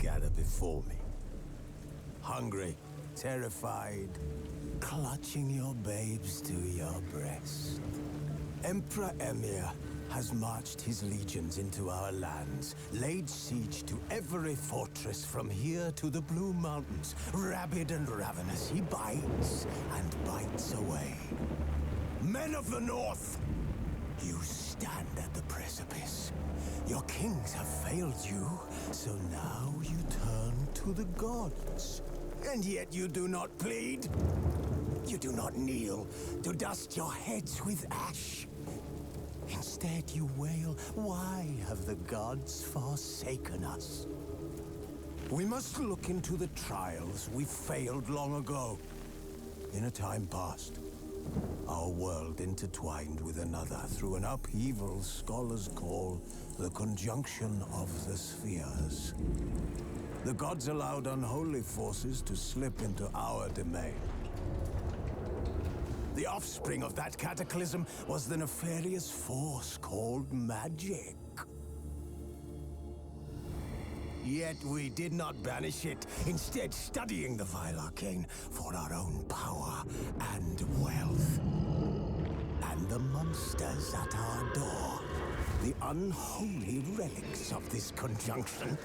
gather before me. Hungry, terrified, clutching your babes to your breast. Emperor Emhyr has marched his legions into our lands, laid siege to every fortress from here to the Blue Mountains. Rabid and ravenous, he bites and bites away. Men of the North, you stand at the precipice. Your kings have failed you, so now you turn to the gods. And yet you do not plead. You do not kneel to dust your heads with ash. Instead you wail, why have the gods forsaken us? We must look into the trials we failed long ago. In a time past, our world intertwined with another through an upheaval scholars call the conjunction of the spheres. The gods allowed unholy forces to slip into our domain. The offspring of that cataclysm was the nefarious force called magic. Yet we did not banish it, instead studying the vile arcane for our own power and wealth. And the monsters at our door, the unholy relics of this conjunction.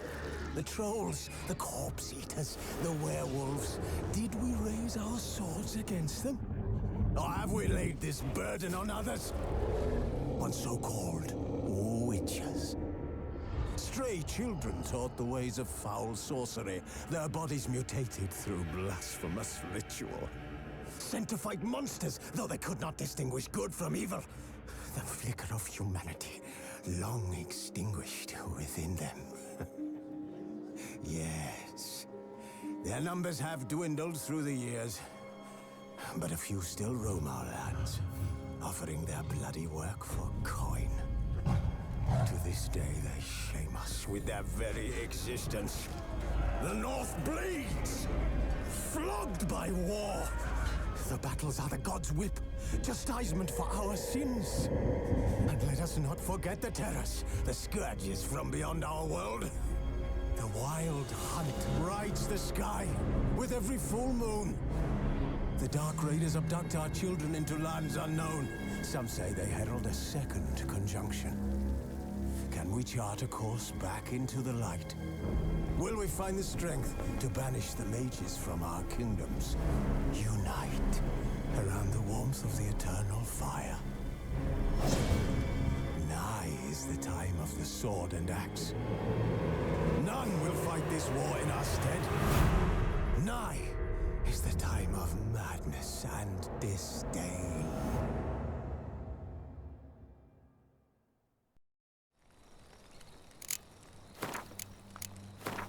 The trolls, the corpse eaters, the werewolves. Did we raise our swords against them? Or have we laid this burden on others? On so-called witches. Stray children taught the ways of foul sorcery, their bodies mutated through blasphemous ritual. Sent to fight monsters, though they could not distinguish good from evil. The flicker of humanity, long extinguished within them. Yes, their numbers have dwindled through the years. But a few still roam our lands, offering their bloody work for coin. To this day, they shame us with their very existence. The North bleeds, flogged by war. The battles are the gods' whip, chastisement for our sins. And let us not forget the terrors, the scourges from beyond our world. The wild hunt rides the sky with every full moon. The Dark Raiders abduct our children into lands unknown. Some say they herald a second conjunction. Can we chart a course back into the light? Will we find the strength to banish the mages from our kingdoms? Unite around the warmth of the eternal fire. Nigh is the time of the sword and axe. None will fight this war in our stead. Nigh is the time of madness and disdain.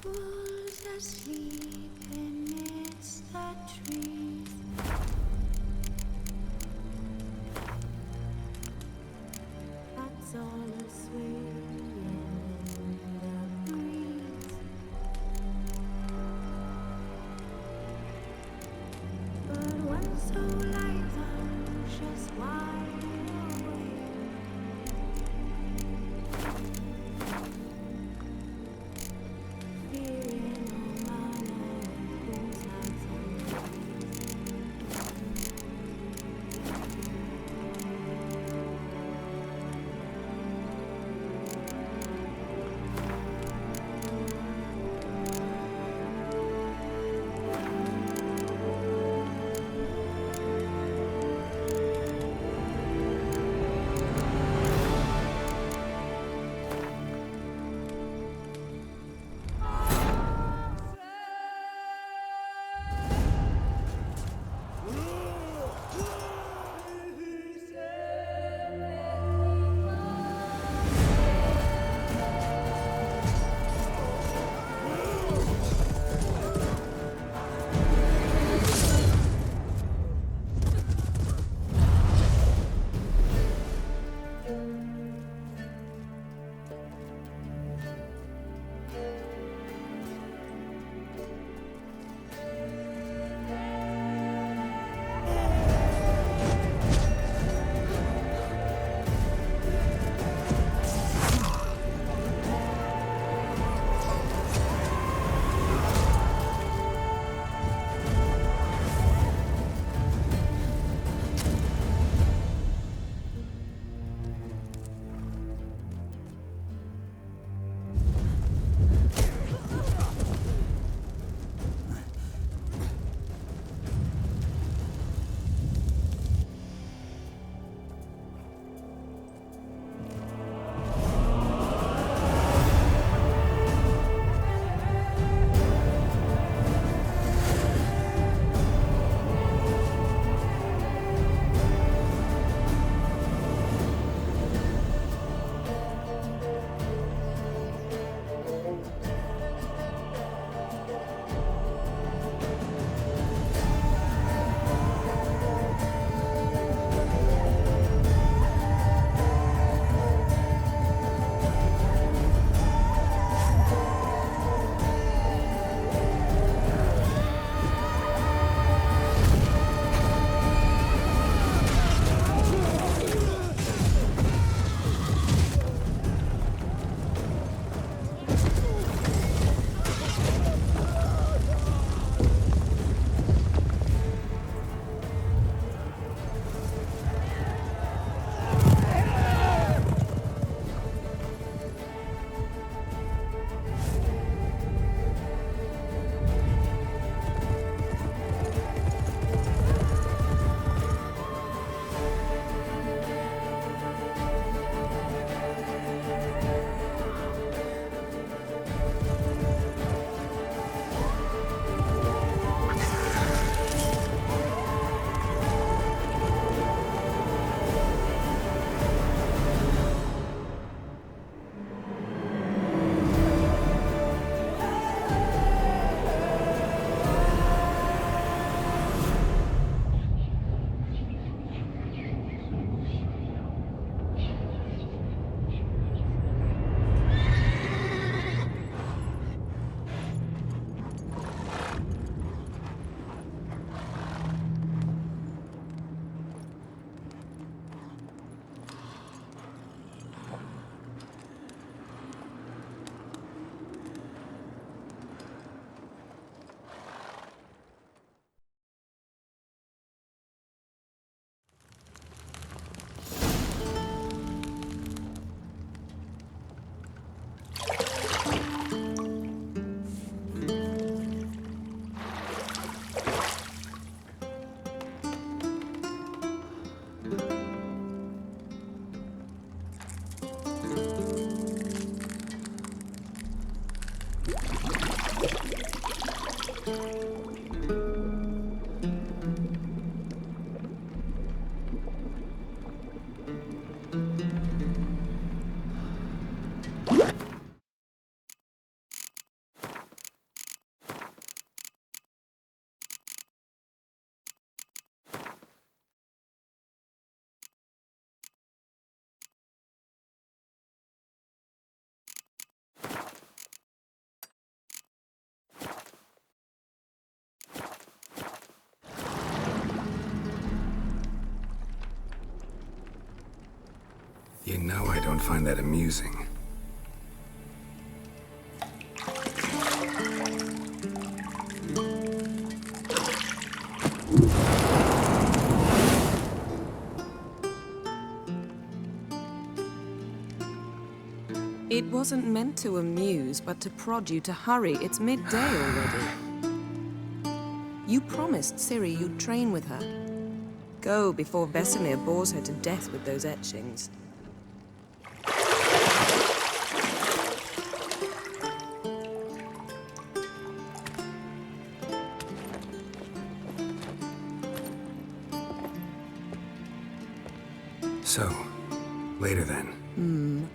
Wolves asleep amidst the trees. Bats all aswing in the breeze. But one so light, anxious, wide awake. Fearing all manner of things You know I don't find that amusing. It wasn't meant to amuse, but to prod you to hurry. It's midday already. You promised Ciri you'd train with her. Go before Vesemir bores her to death with those etchings. So, later then.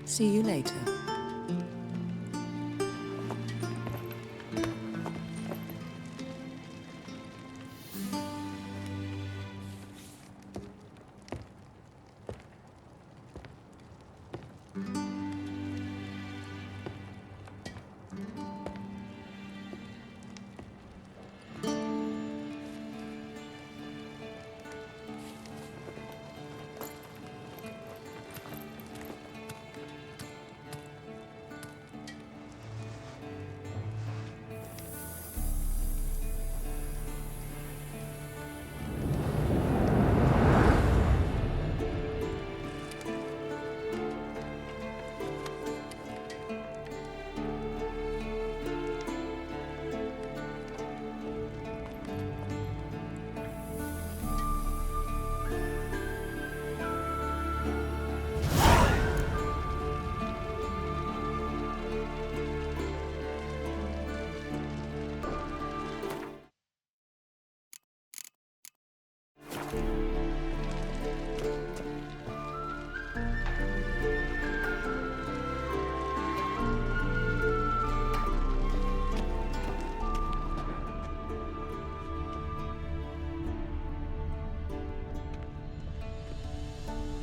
See you later.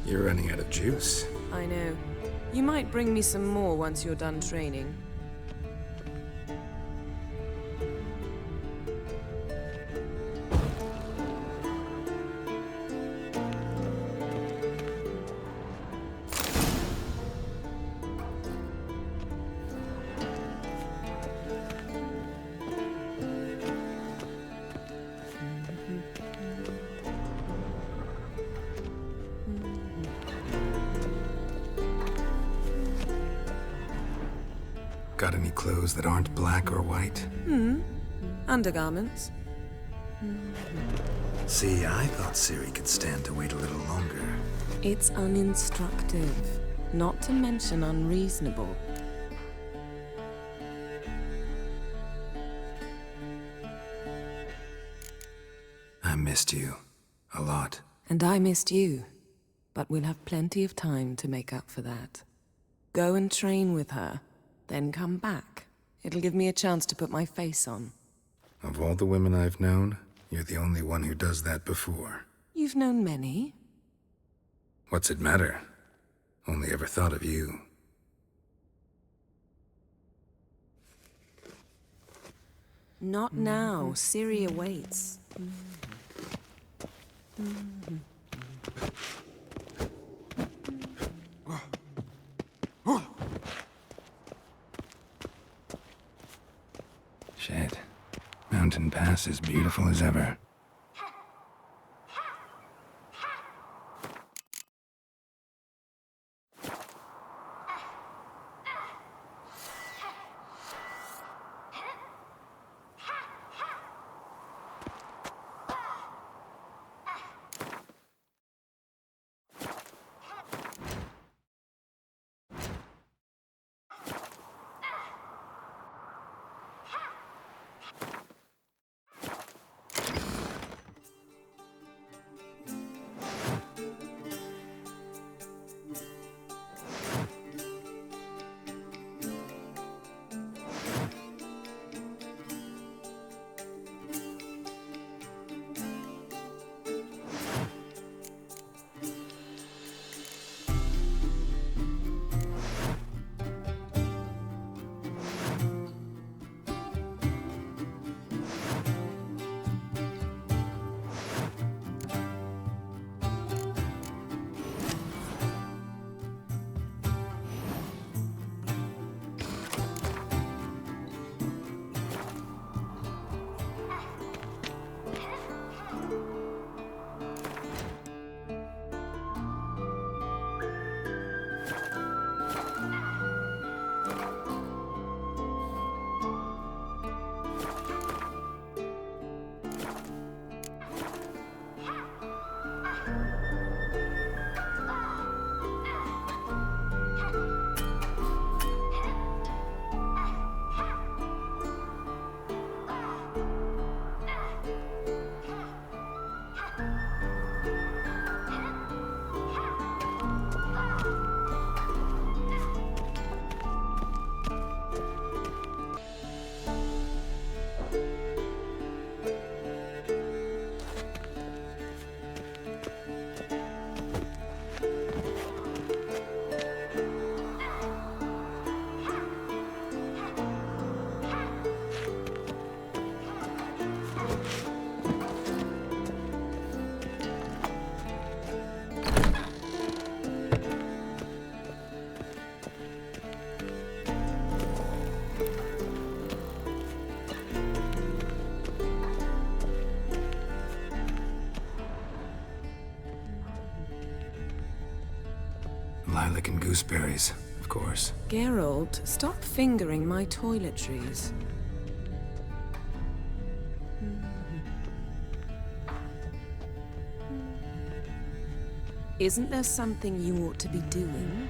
You're running out of juice. I know. You might bring me some more once you're done training. Got any clothes that aren't black or white? Undergarments. See, I thought Ciri could stand to wait a little longer. It's uninstructive, not to mention unreasonable. I missed you. A lot. And I missed you. But we'll have plenty of time to make up for that. Go and train with her, then come back. It'll give me a chance to put my face on. Of all the women I've known, you're the only one who does that before. You've known many. What's it matter? Only ever thought of you. Not now. Ciri awaits. Shit. Mountain Pass is beautiful as ever. Lilac and gooseberries, of course. Geralt, stop fingering my toiletries. Isn't there something you ought to be doing?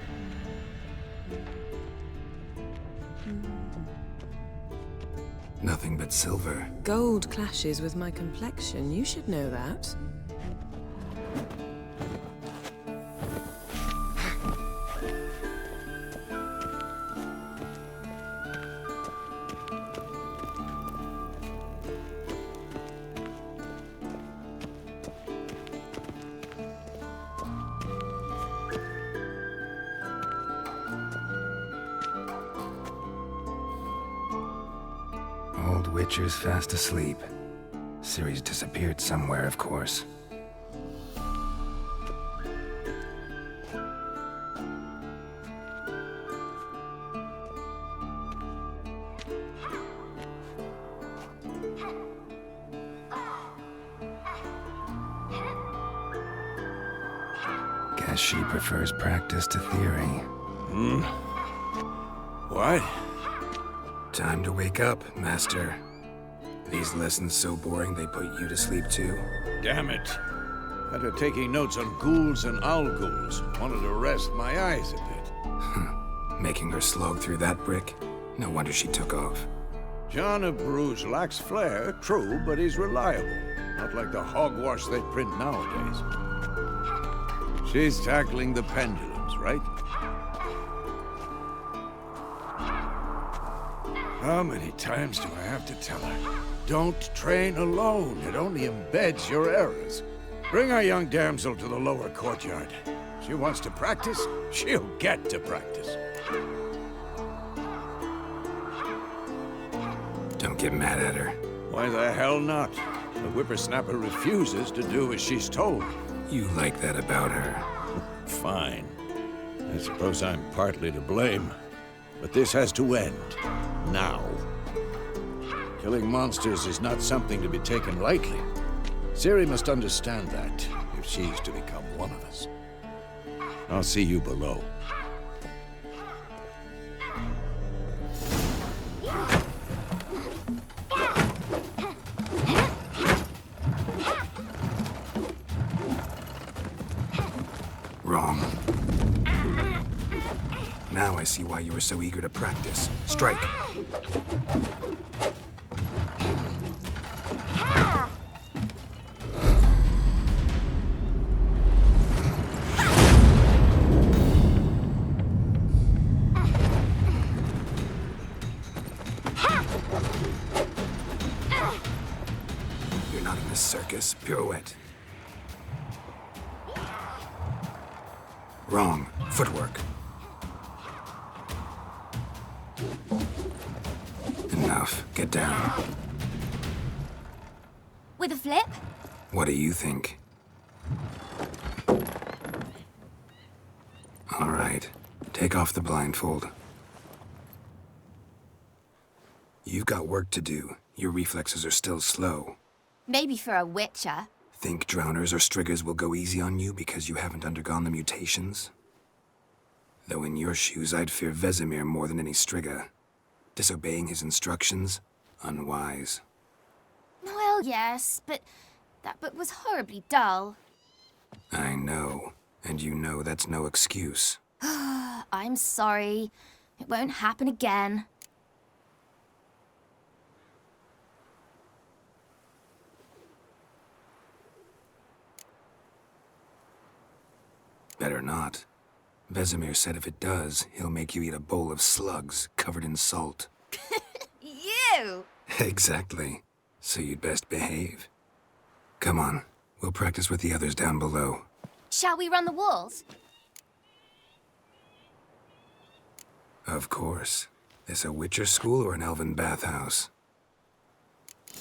Nothing but silver. Gold clashes with my complexion. You should know that. Old Witcher's fast asleep. Ciri's disappeared somewhere, of course. Guess she prefers practice to theory. What? Time to wake up, Master. These lessons so boring they put you to sleep too? Damn it. Had her taking notes on ghouls and owl ghouls. Wanted to rest my eyes a bit. Making her slog through that brick? No wonder she took off. John of Bruges lacks flair, true, but he's reliable. Not like the hogwash they print nowadays. She's tackling the pendulums, right? How many times do I have to tell her? Don't train alone. It only embeds your errors. Bring our young damsel to the lower courtyard. She wants to practice, she'll get to practice. Don't get mad at her. Why the hell not? The whippersnapper refuses to do as she's told. You like that about her. Fine. I suppose I'm partly to blame. But this has to end. Now. Killing monsters is not something to be taken lightly. Ciri must understand that, if she's to become one of us. I'll see you below. Wrong. Now I see why you were so eager to practice. Strike. You're not in this circus. Pirouette. Wrong. Footwork. Enough. Get down. With a flip? What do you think? All right. Take off the blindfold. You've got work to do. Your reflexes are still slow. Maybe for a witcher. Think drowners or striggers will go easy on you because you haven't undergone the mutations? Though in your shoes, I'd fear Vesemir more than any strigger. Disobeying his instructions? Unwise. Well, yes, but that book was horribly dull. I know. And you know that's no excuse. I'm sorry. It won't happen again. Better not. Vesemir said if it does, he'll make you eat a bowl of slugs covered in salt. You! Exactly. So you'd best behave. Come on. We'll practice with the others down below. Shall we run the walls? Of course. This a Witcher school or an elven bathhouse?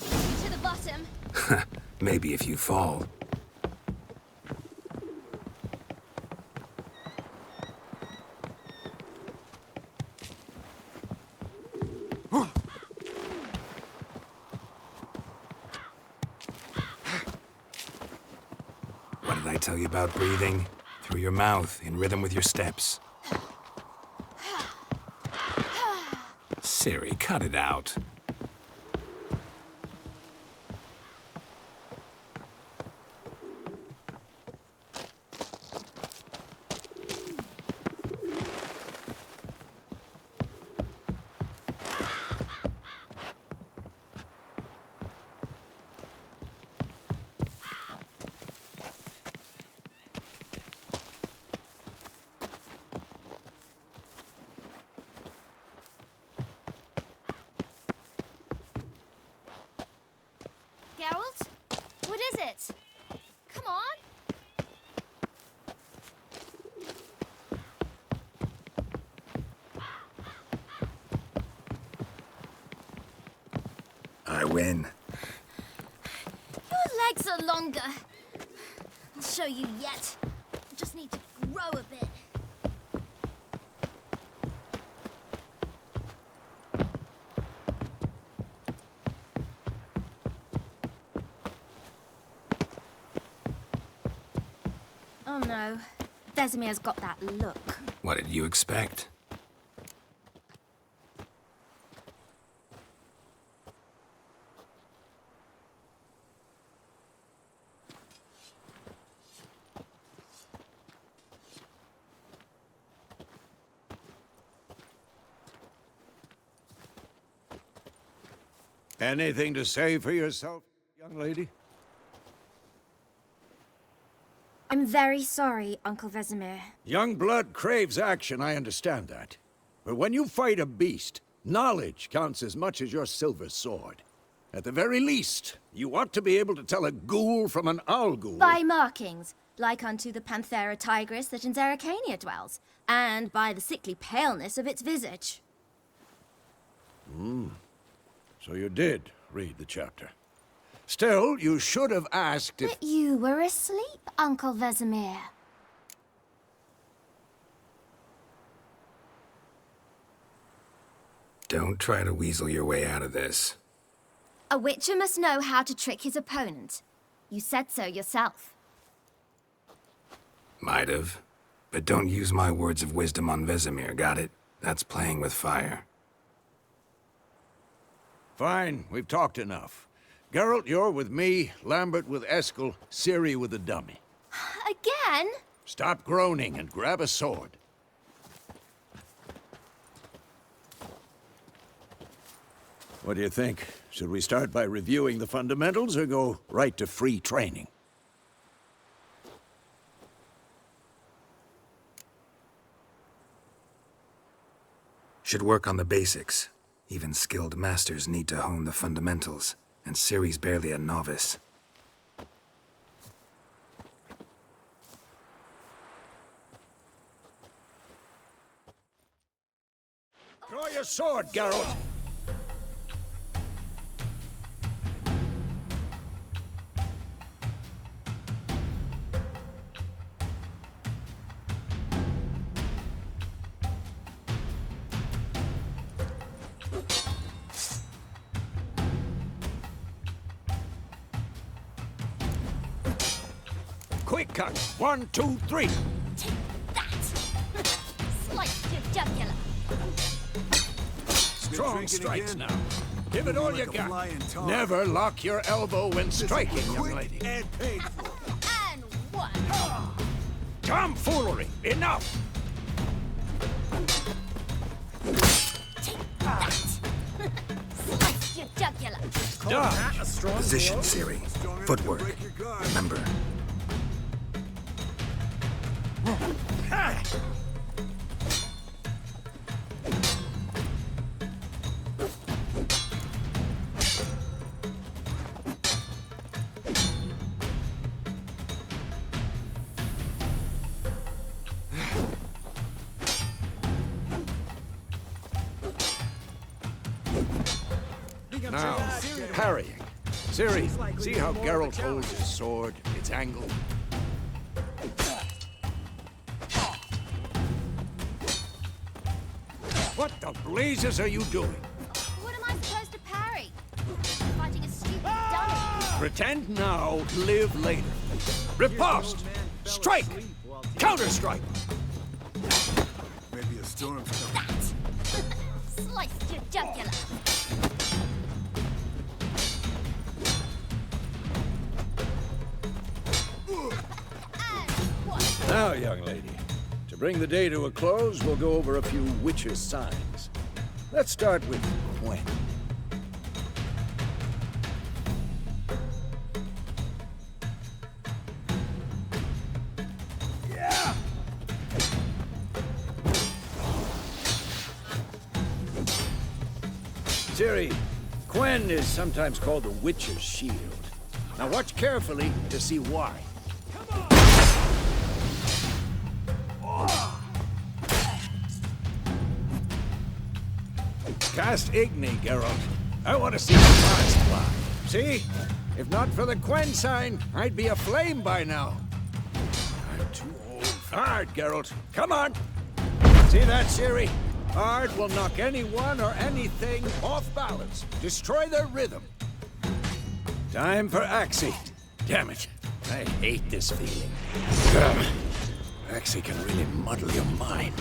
To the bottom. Maybe if you fall. What did I tell you about breathing? Through your mouth, in rhythm with your steps. Ciri, cut it out. Geralt? What is it? Come on! I win. Your legs are longer. I'll show you yet. I just need to grow a bit. Oh no. Vesemir's got that look. What did you expect? Anything to say for yourself, young lady? I'm very sorry, Uncle Vesemir. Young blood craves action, I understand that. But when you fight a beast, knowledge counts as much as your silver sword. At the very least, you ought to be able to tell a ghoul from an owl ghoul. By markings, like unto the Panthera tigris that in Zerrikania dwells, and by the sickly paleness of its visage. So you did read the chapter. Still, you should have asked if... But you were asleep, Uncle Vesemir. Don't try to weasel your way out of this. A witcher must know how to trick his opponent. You said so yourself. Might have. But don't use my words of wisdom on Vesemir, got it? That's playing with fire. Fine, we've talked enough. Geralt, you're with me, Lambert with Eskel, Ciri with the dummy. Again? Stop groaning and grab a sword. What do you think? Should we start by reviewing the fundamentals or go right to free training? Should work on the basics. Even skilled masters need to hone the fundamentals, and Ciri's barely a novice. Draw your sword, Geralt! Quick cut! 1, 2, 3! Take that! Slice your jugular. Strong strikes now. Give it all you got. Never lock your elbow when striking, young lady. And painful. And one. Tomfoolery! Enough! Take that! Slice your jugular. Dodge! Position, Ciri. Footwork. Remember. Now, parrying. Ciri, see how Geralt holds his sword, its angle? What the blazes are you doing? What am I supposed to parry? Fighting a stupid dummy. Pretend now, live later. Riposte! Strike! Counter-strike! Maybe a storm's coming. Sliced your jugular. Now, young lady, to bring the day to a close, we'll go over a few witches' signs. Let's start with Gwen. Ciri, Gwen is sometimes called the Witcher's Shield. Now watch carefully to see why. Cast Igni, Geralt. I want to see the stars fly. See? If not for the Gwen sign, I'd be aflame by now. I'm too old. Hard, Geralt. Come on! See that, Ciri? Ard will knock anyone or anything off balance. Destroy their rhythm. Time for Axii. Damn it. I hate this feeling. Axii can really muddle your mind.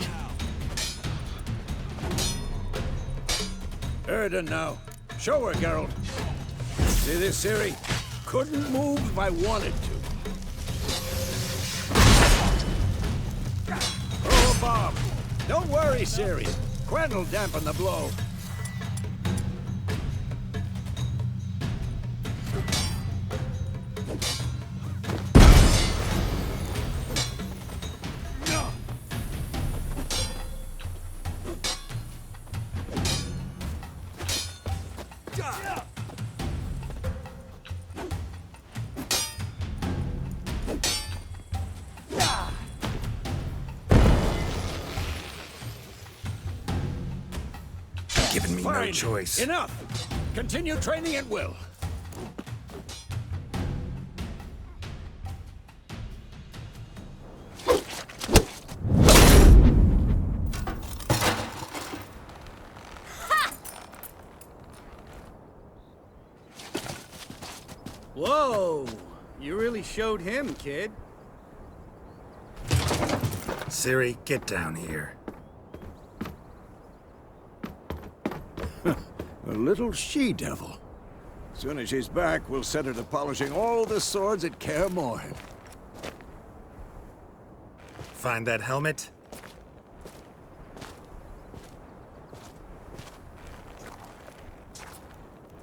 Erden now. Show her, Geralt. See this, Ciri? Couldn't move if I wanted to. Throw a bomb. Don't worry, Ciri. Gwen will dampen the blow. Given me no Fine. choice. Enough! Continue training at will. Whoa! You really showed him, kid. Ciri, get down here. A little she-devil. Soon as she's back, we'll set her to polishing all the swords at Kaer Morhen. Find that helmet?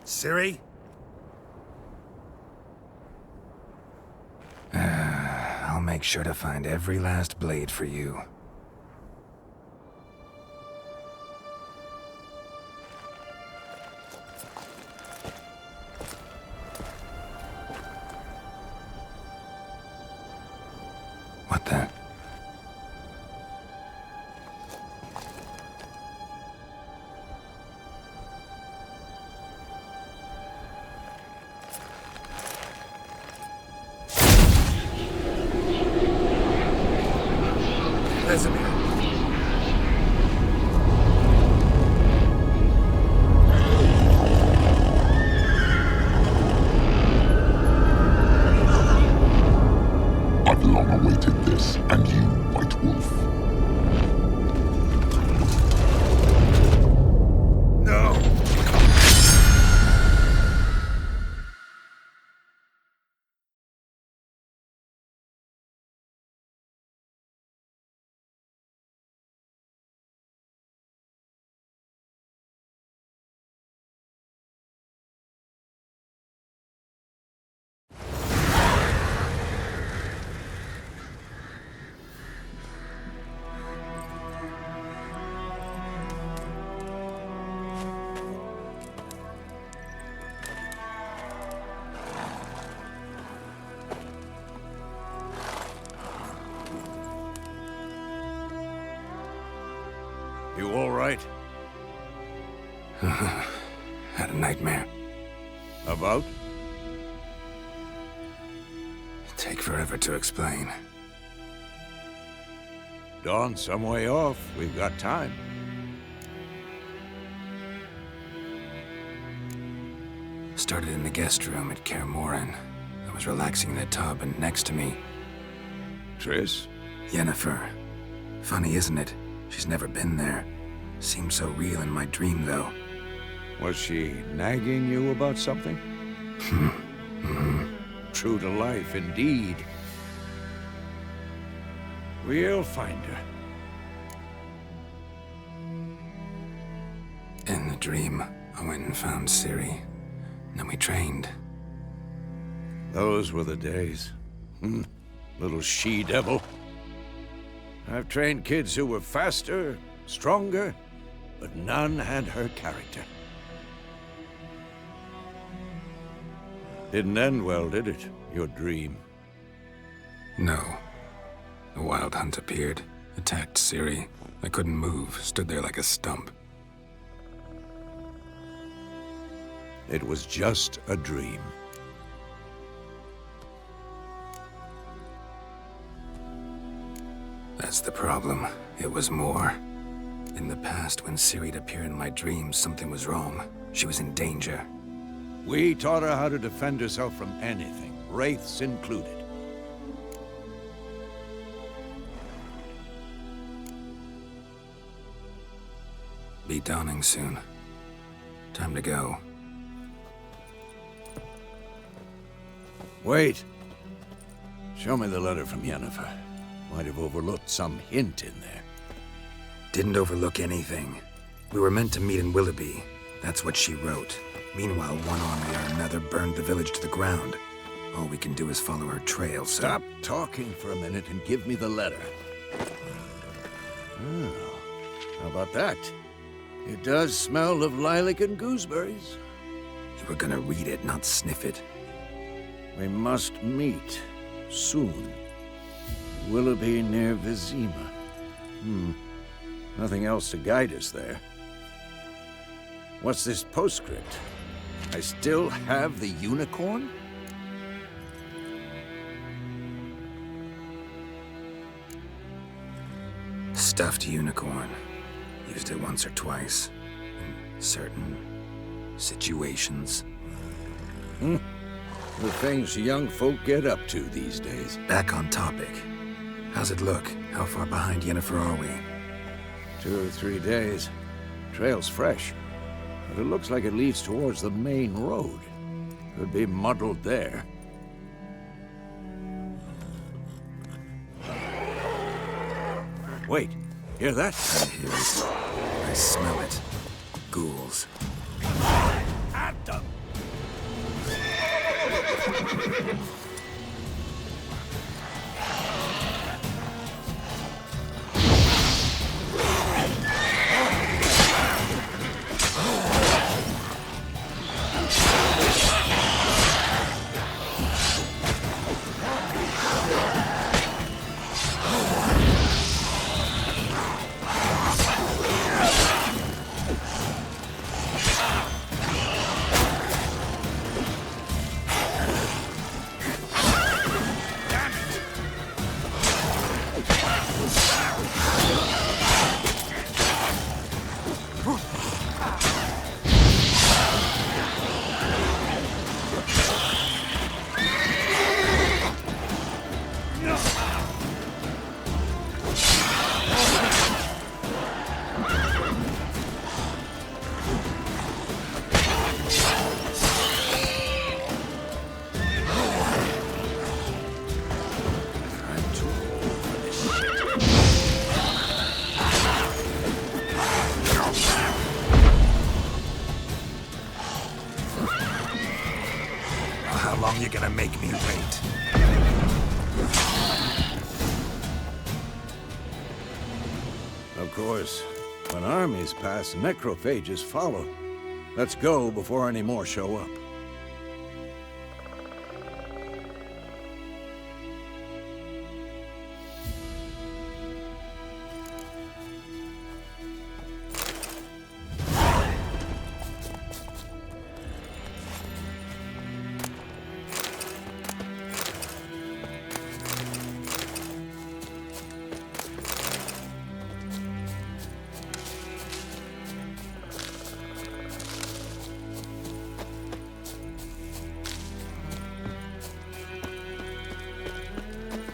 Ciri? I'll make sure to find every last blade for you. What the? Vesemir. I've long awaited this, and you, White Wolf. No! You all right? Had a nightmare. About? Take forever to explain. Dawn's some way off. We've got time. Started in the guest room at Kaer Morhen. I was relaxing in a tub, and next to me, Triss? Yennefer. Funny, isn't it? She's never been there. Seemed so real in my dream, though. Was she nagging you about something? True to life, indeed. We'll find her. In the dream, I went and found Ciri. Then we trained. Those were the days. Little she-devil. I've trained kids who were faster, stronger, but none had her character. Didn't end well, did it? Your dream? No. The Wild Hunt appeared, attacked Ciri. I couldn't move, stood there like a stump. It was just a dream. That's the problem. It was more. In the past, when Ciri'd appear in my dreams, something was wrong. She was in danger. We taught her how to defend herself from anything, wraiths included. Be dawning soon. Time to go. Wait. Show me the letter from Yennefer. Might have overlooked some hint in there. Didn't overlook anything. We were meant to meet in Willoughby. That's what she wrote. Meanwhile, one army or another burned the village to the ground. All we can do is follow her trail, so... Stop talking for a minute and give me the letter. Oh, how about that? It does smell of lilac and gooseberries. You were gonna read it, not sniff it. We must meet. Soon. Willoughby near Vizima. Nothing else to guide us there. What's this postscript? I still have the unicorn? Stuffed unicorn. Used it once or twice. In certain situations. The things young folk get up to these days. Back on topic. How's it look? How far behind Yennefer are we? 2 or 3 days. Trail's fresh. But it looks like it leads towards the main road. Could be muddled there. Wait, hear that? I hear it. I smell it. Ghouls. At them! How long you gonna make me wait? Of course, when armies pass, necrophages follow. Let's go before any more show up.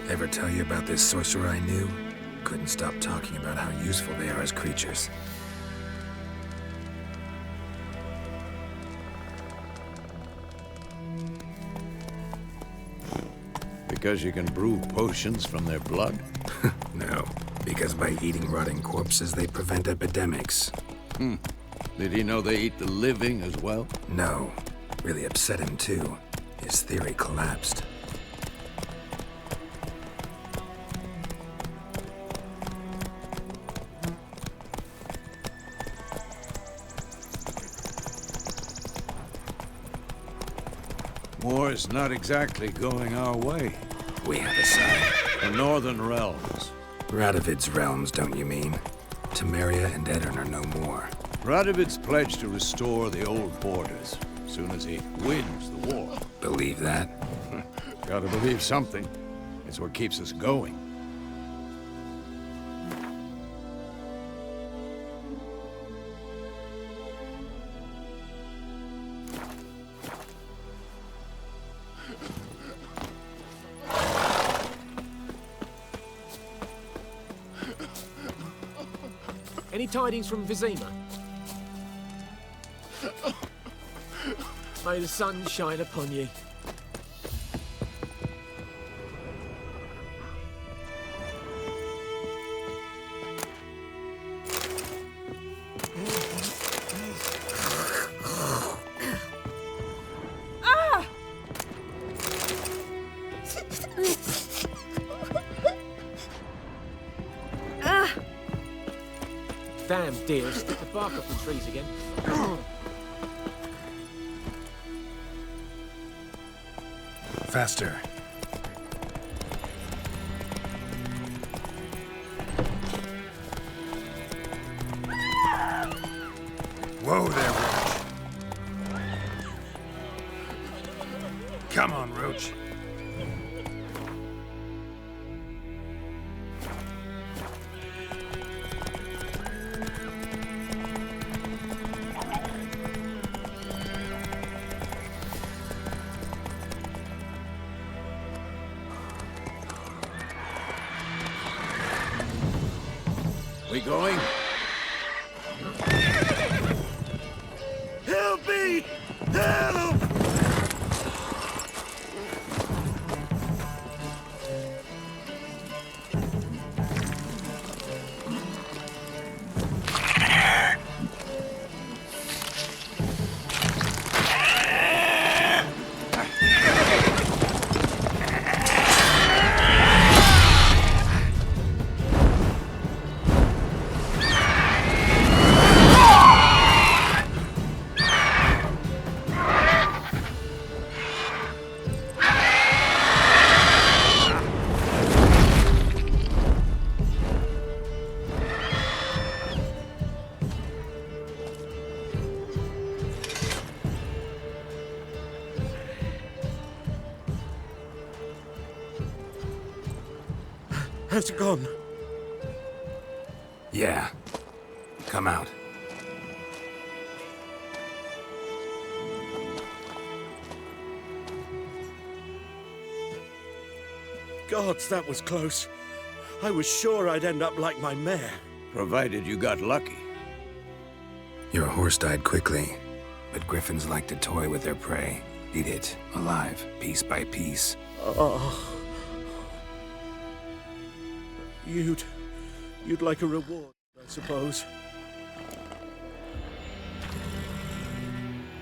Ever tell you about this sorcerer I knew? Couldn't stop talking about how useful they are as creatures. Because you can brew potions from their blood? No, because by eating rotting corpses, they prevent epidemics. Did he know they eat the living as well? No. Really upset him, too. His theory collapsed. War's not exactly going our way. We have a side. The Northern Realms. Radovid's realms, don't you mean? Temeria and Edirn are no more. Radovid's pledged to restore the old borders, as soon as he wins the war. Believe that? Gotta believe something. It's what keeps us going. Any tidings from Vizima? May the sun shine upon ye. Damn deer, stick the bark up the trees again. Faster. Whoa there, Roach. Come on, Roach. We going? Help me! Help! Has it gone? Yeah. Come out. Gods, that was close. I was sure I'd end up like my mare. Provided you got lucky. Your horse died quickly, but griffins like to toy with their prey. Eat it, alive, piece by piece. Oh. You'd like a reward, I suppose.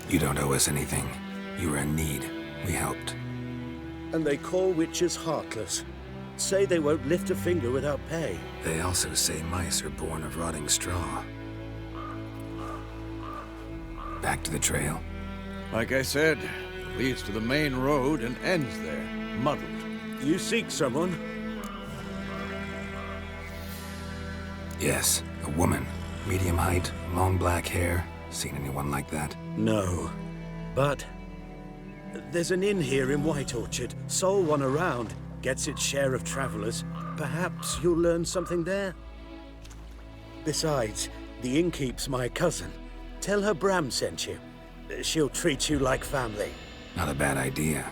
You don't owe us anything. You were in need. We helped. And they call witches heartless. Say they won't lift a finger without pay. They also say mice are born of rotting straw. Back to the trail. Like I said, it leads to the main road and ends there, muddled. You seek someone? Yes, a woman. Medium height, long black hair. Seen anyone like that? No. But there's an inn here in White Orchard. Sole one around. Gets its share of travelers. Perhaps you'll learn something there? Besides, the innkeep's my cousin. Tell her Bram sent you. She'll treat you like family. Not a bad idea.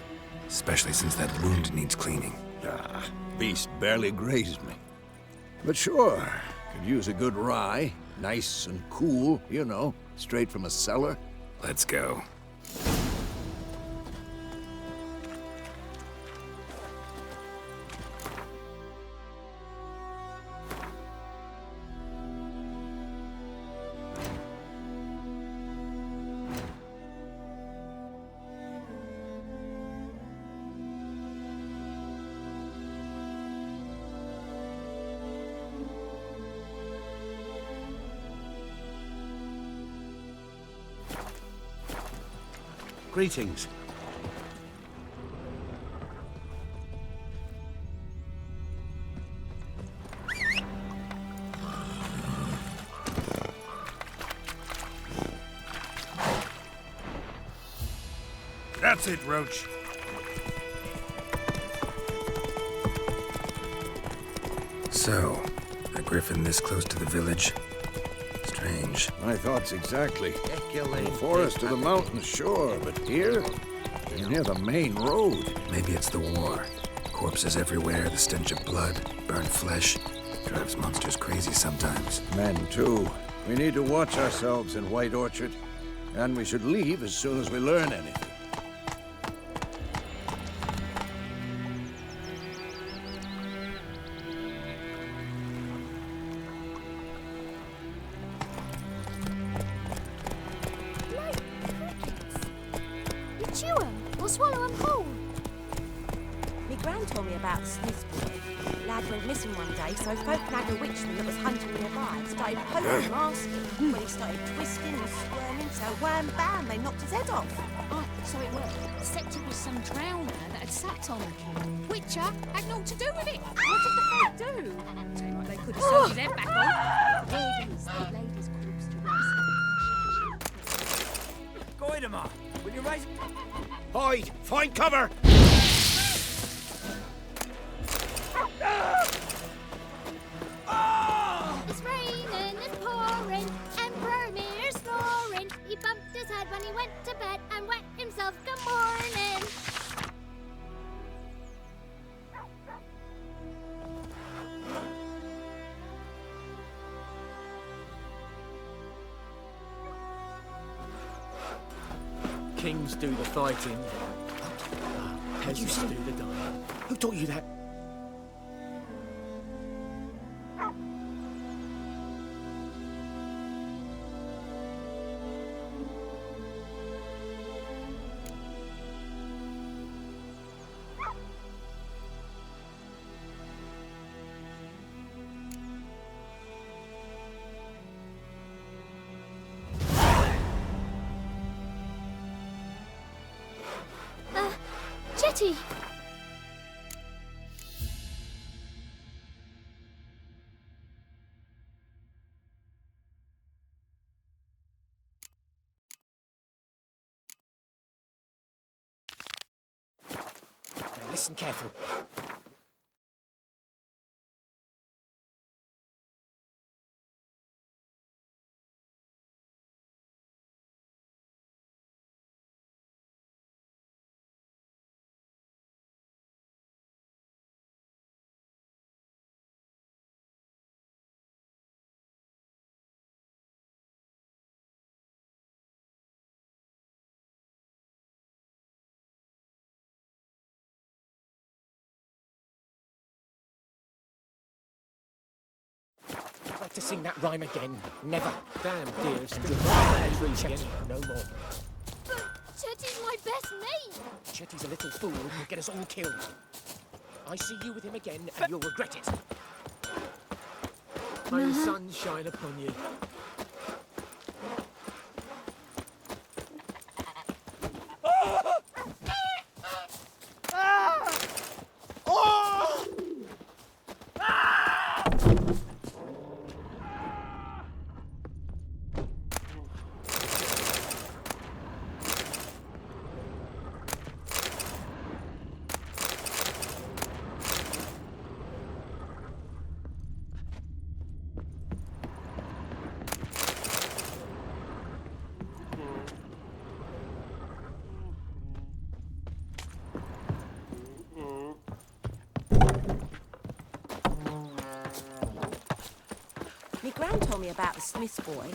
Especially since that wound needs cleaning. Ah, beast barely grazed me. But sure, could use a good rye. Nice and cool, you know, straight from a cellar. Let's go. Greetings. That's it, Roach. So, a griffin this close to the village? Strange. My thoughts exactly. In the forest or the mountains, sure, but here? Near the main road. Maybe it's the war. Corpses everywhere, the stench of blood, burnt flesh. Drives monsters crazy sometimes. Men, too. We need to watch ourselves in White Orchard. And we should leave as soon as we learn anything. You chew 'em or swallow 'em whole. Me gran told me about Smith's boy. Lad went missing one day, so folk nagged a witchman that was hunting nearby. Started poking him, asking. When he started twisting and squirming, so wham bam, they knocked his head off. Oh, so it was. Except it was some drowner that had sat on the king. Witcher had naught to do with it. What did the folk do? Seemed like they could have sewed his head back on. Ladies, they laid his corpse to rest. Goidemar, will you raise... Hide! Find cover! It's raining, it's pouring, Emperor Mir's snoring. He bumped his head when he went to bed and wet himself. Good morning. Kings do the fighting. Peasants do the dying. Who taught you that? Jetty. Now listen careful. I'd like to sing that rhyme again. Never. Damn, dear. Chetty, no more. But Chetty's my best mate. Chetty's a little fool who'll get us all killed. I see you with him again, and you'll regret it. May the sun shine upon you. Gran told me about the Smith's boy.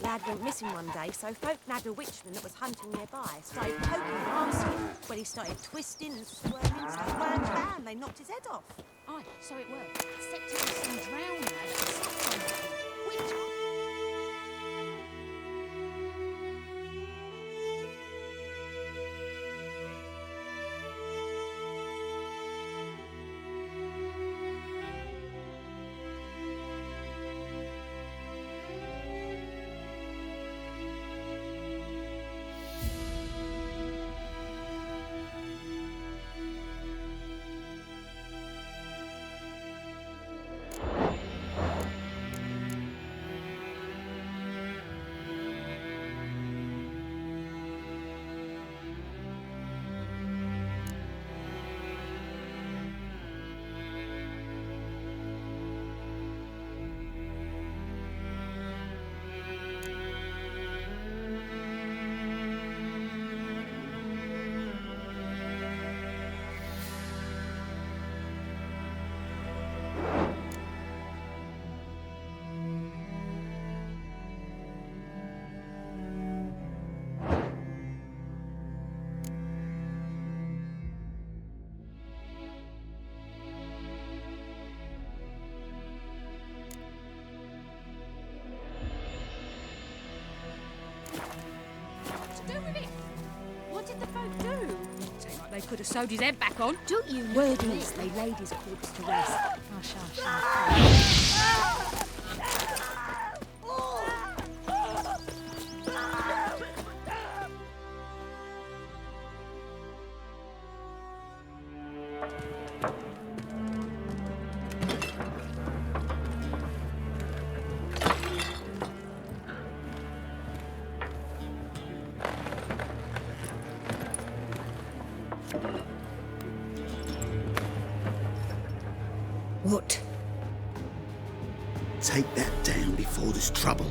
Lad went missing one day, so folk nabbed a witchman that was hunting nearby. Started poking and asking. Well, he started twisting and squirming, so bam, they knocked his head off. Aye, so it were. Except it was some drowned lad that sat on the kid. Which to do with it? What did the folk do? Seems like they could have sewed his head back on. Don't you know? Word is they laid his corpse to rest. Hush, hush, hush. What? Take that down before there's trouble.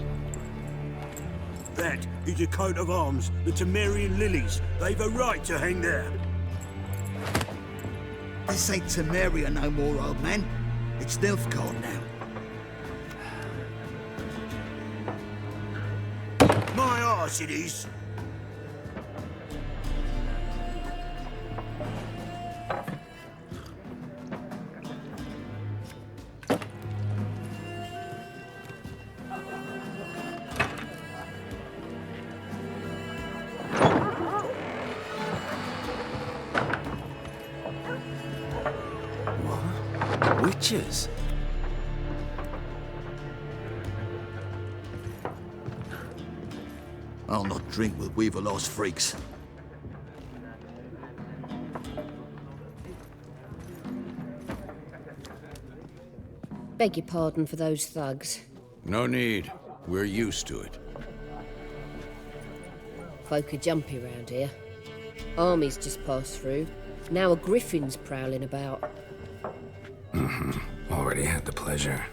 That is a coat of arms, the Temerian lilies. They've a right to hang there. This ain't Temeria no more, old man. It's Nilfgaard now. My arse it is. Witches? I'll not drink with Weaver-lost freaks. Beg your pardon for those thugs. No need. We're used to it. Folk are jumpy round here. Armies just passed through. Now a griffin's prowling about. Already had the pleasure.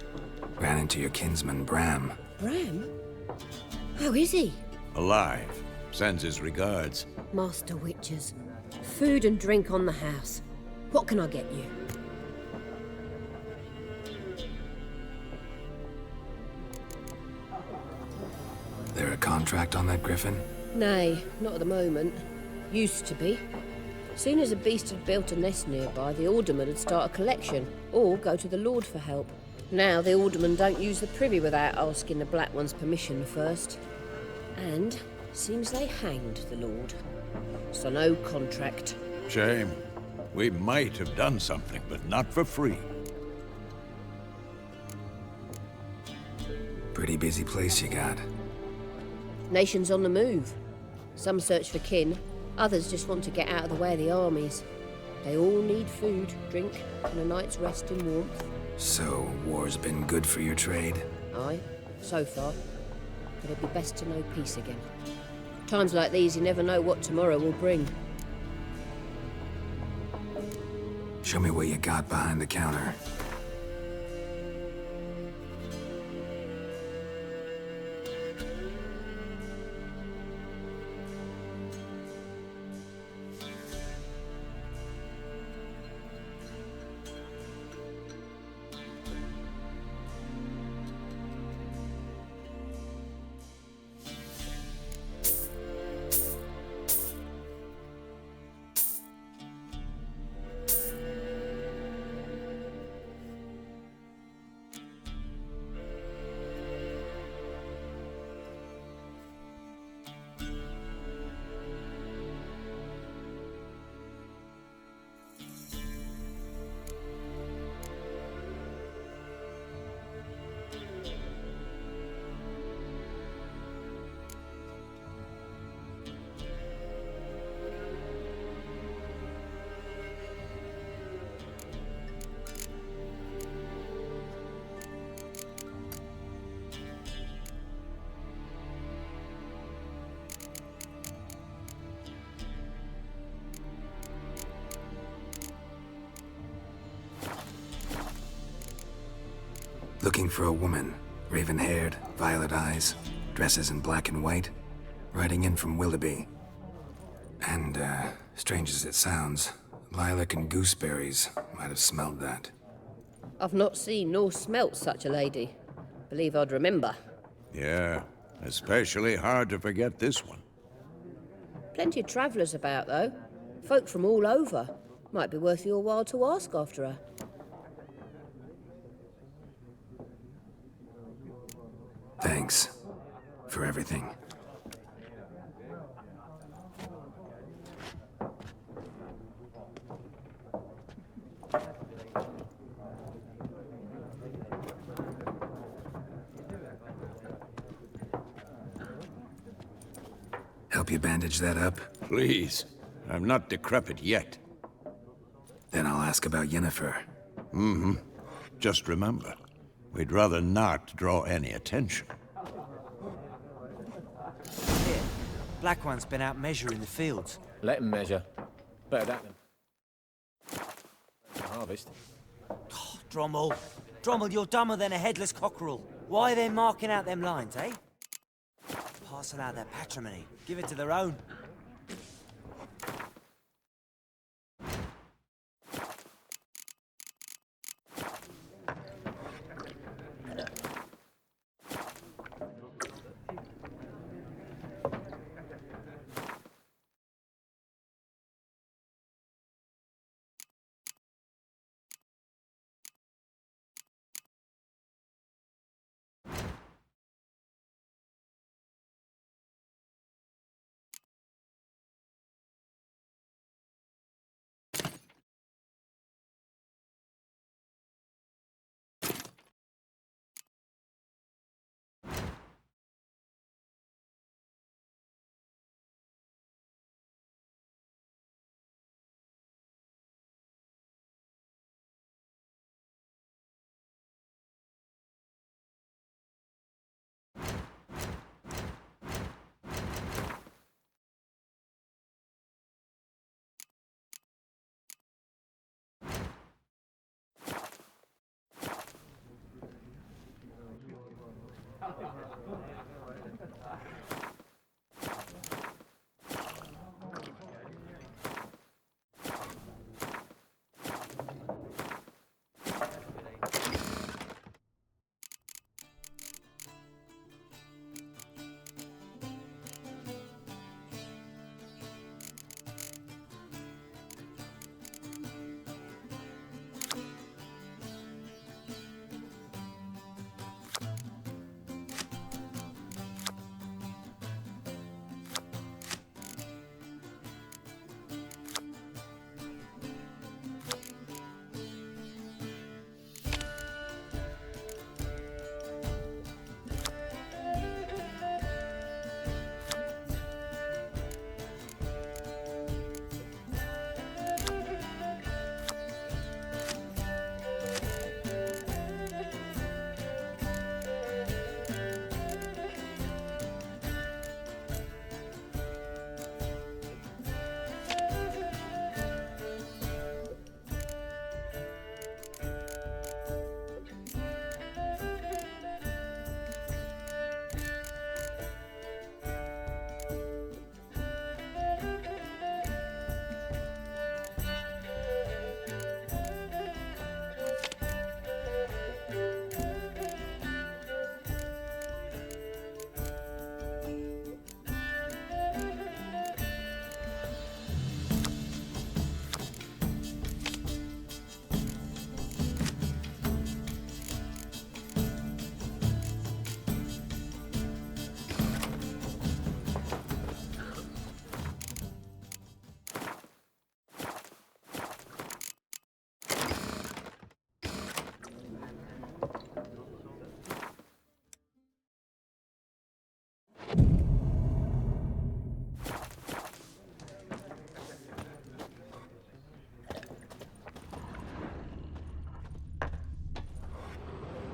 Ran into your kinsman, Bram. Bram? How is he? Alive. Sends his regards. Master Witchers. Food and drink on the house. What can I get you? There a contract on that griffin? Nay, not at the moment. Used to be. Soon as a beast had built a nest nearby, the alderman would start a collection, or go to the Lord for help. Now the aldermen don't use the privy without asking the Black One's permission first. And seems they hanged the Lord. So no contract. Shame. We might have done something, but not for free. Pretty busy place you got. Nations on the move. Some search for kin, others just want to get out of the way of the armies. They all need food, drink, and a night's rest in warmth. So, war's been good for your trade? Aye, so far. But it'd be best to know peace again. Times like these, you never know what tomorrow will bring. Show me what you got behind the counter. Looking for a woman, raven-haired, violet eyes, dresses in black and white, riding in from Willoughby. And, strange as it sounds, lilac and gooseberries might have smelled that. I've not seen nor smelt such a lady. Believe I'd remember. Yeah, especially hard to forget this one. Plenty of travellers about, though. Folk from all over. Might be worth your while to ask after her. Thanks for everything. Help you bandage that up? Please. I'm not decrepit yet. Then I'll ask about Yennefer. Mm-hmm. Just remember, we'd rather not draw any attention. Here, Black One's been out measuring the fields. Let him measure. Better that than harvest. Oh, Drommel, you're dumber than a headless cockerel. Why are they marking out them lines, eh? Parcel out their patrimony. Give it to their own.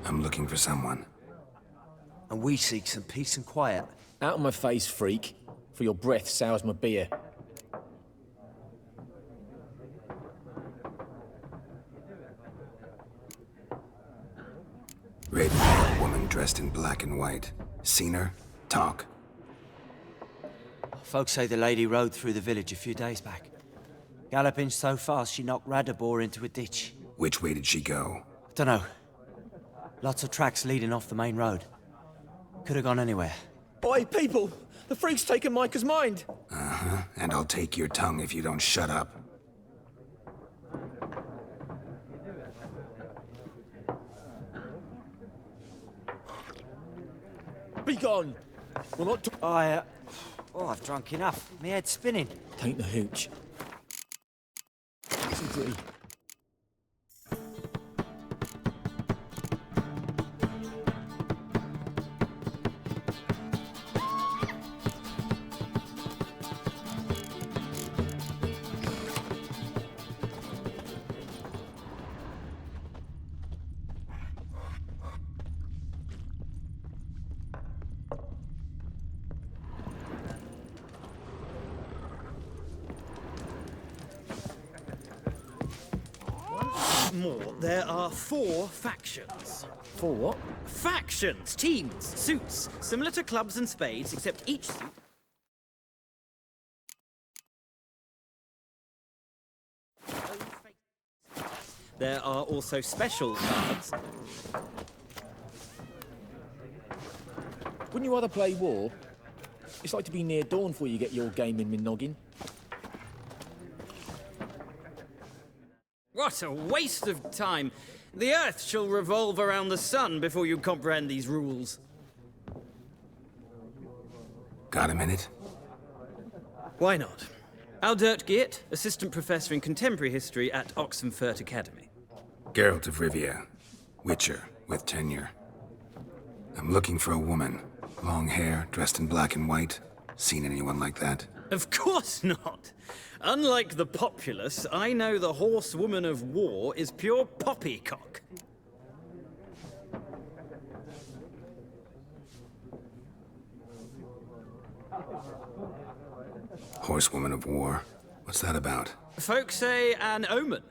I'm looking for someone. And we seek some peace and quiet. Out of my face, freak. For your breath sours my beer. Raven-haired woman dressed in black and white. Seen her? Talk. Folks say the lady rode through the village a few days back. Galloping so fast she knocked Radabor into a ditch. Which way did she go? Dunno. Lots of tracks leading off the main road. Could have gone anywhere. Oi, people! The freak's taken Micah's mind! Uh-huh. And I'll take your tongue if you don't shut up. Be gone! We're not I've drunk enough. My head's spinning. Tain't the hooch. Easy. More, there are 4 factions. 4 what? Factions, teams, suits, similar to clubs and spades, except each suit. There are also special cards. Wouldn't you rather play war? It's like to be near dawn before you get your game in noggin. What a waste of time! The Earth shall revolve around the sun before you comprehend these rules. Got a minute? Why not? Aldert Geert, Assistant Professor in Contemporary History at Oxenfurt Academy. Geralt of Rivia. Witcher, with tenure. I'm looking for a woman. Long hair, dressed in black and white. Seen anyone like that? Of course not! Unlike the populace, I know the horsewoman of war is pure poppycock. Horsewoman of war? What's that about? Folk say an omen.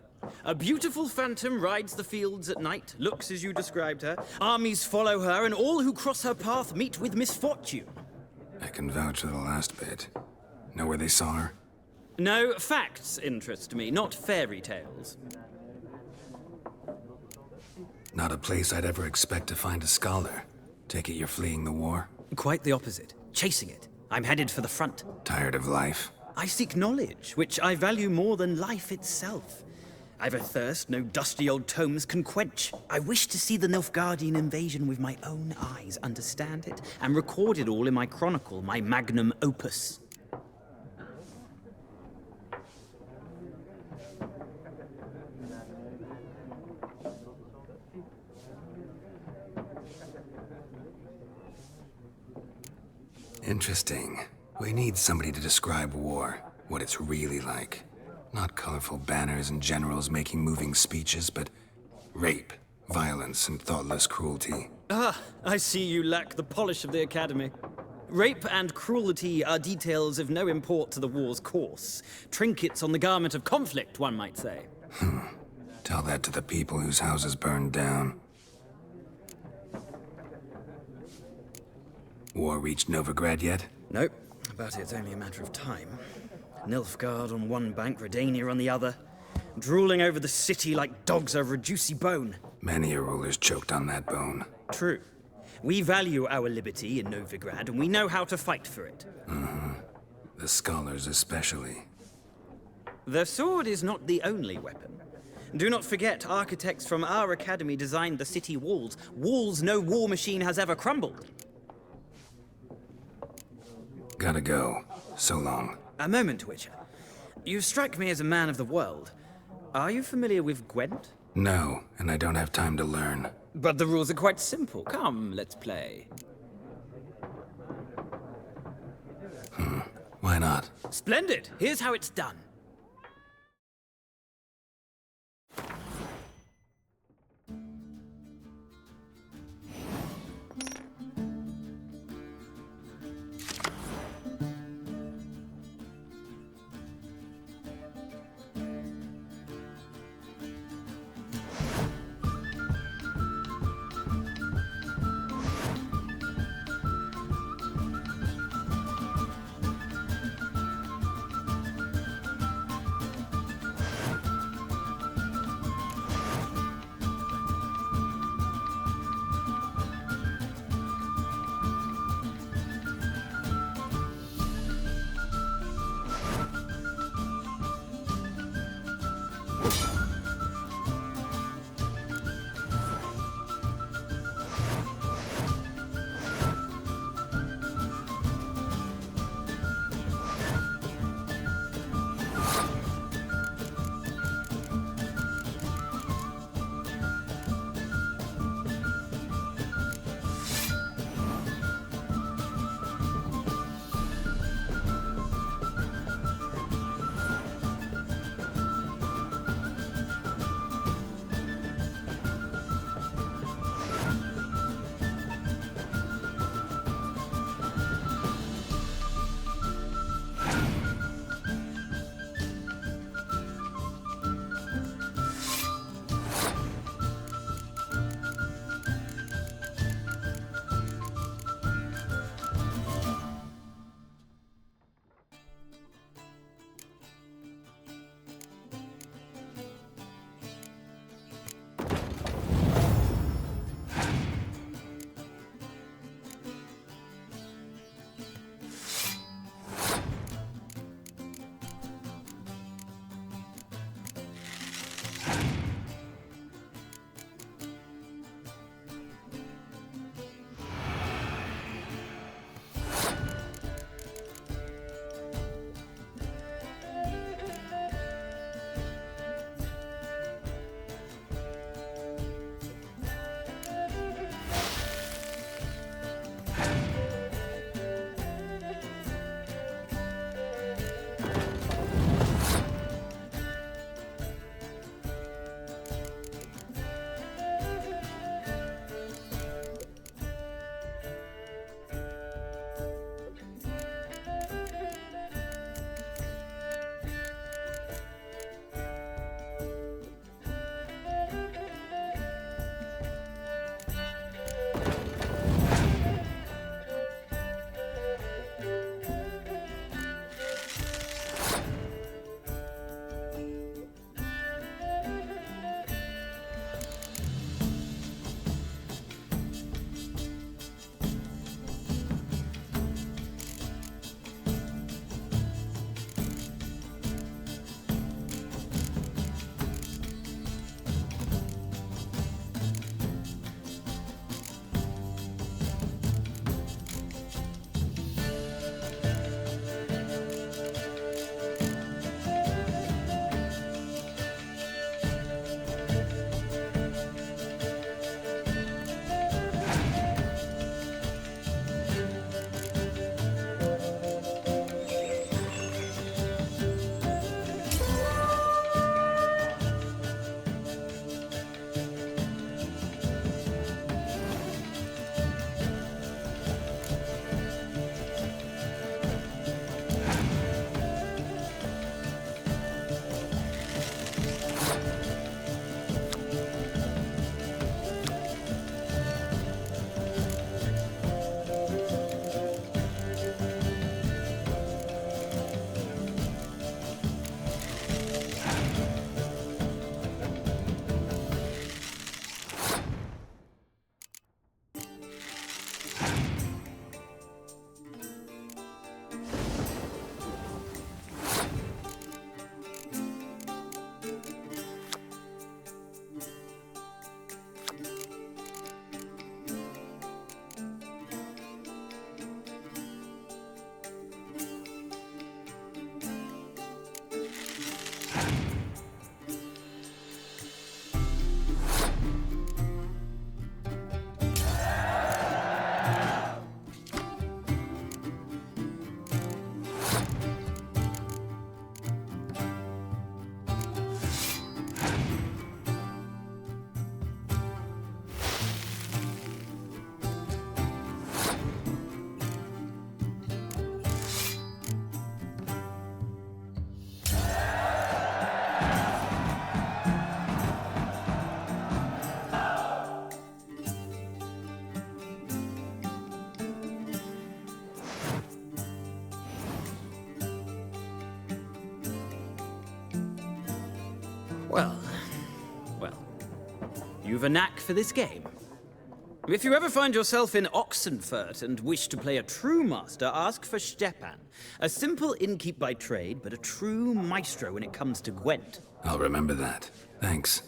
A beautiful phantom rides the fields at night, looks as you described her. Armies follow her, and all who cross her path meet with misfortune. I can vouch for the last bit. Know where they saw her? No, facts interest me, not fairy tales. Not a place I'd ever expect to find a scholar. Take it you're fleeing the war? Quite the opposite. Chasing it. I'm headed for the front. Tired of life? I seek knowledge, which I value more than life itself. I've a thirst no dusty old tomes can quench. I wish to see the Nilfgaardian invasion with my own eyes, understand it, and record it all in my chronicle, my magnum opus. Interesting. We need somebody to describe war, what it's really like. Not colorful banners and generals making moving speeches, but rape, violence, and thoughtless cruelty. Ah, I see you lack the polish of the Academy. Rape and cruelty are details of no import to the war's course. Trinkets on the garment of conflict, one might say. Tell that to the people whose houses burned down. War reached Novigrad yet? Nope, but it's only a matter of time. Nilfgaard on one bank, Redania on the other. Drooling over the city like dogs over a juicy bone. Many a ruler's choked on that bone. True. We value our liberty in Novigrad, and we know how to fight for it. The scholars especially. The sword is not the only weapon. Do not forget, architects from our academy designed the city walls. Walls no war machine has ever crumbled. Gotta go. So long. A moment, Witcher. You strike me as a man of the world. Are you familiar with Gwent? No, and I don't have time to learn. But the rules are quite simple. Come, let's play. Why not? Splendid! Here's how it's done. You've a knack for this game. If you ever find yourself in Oxenfurt and wish to play a true master, ask for Stepan. A simple innkeep by trade, but a true maestro when it comes to Gwent. I'll remember that. Thanks.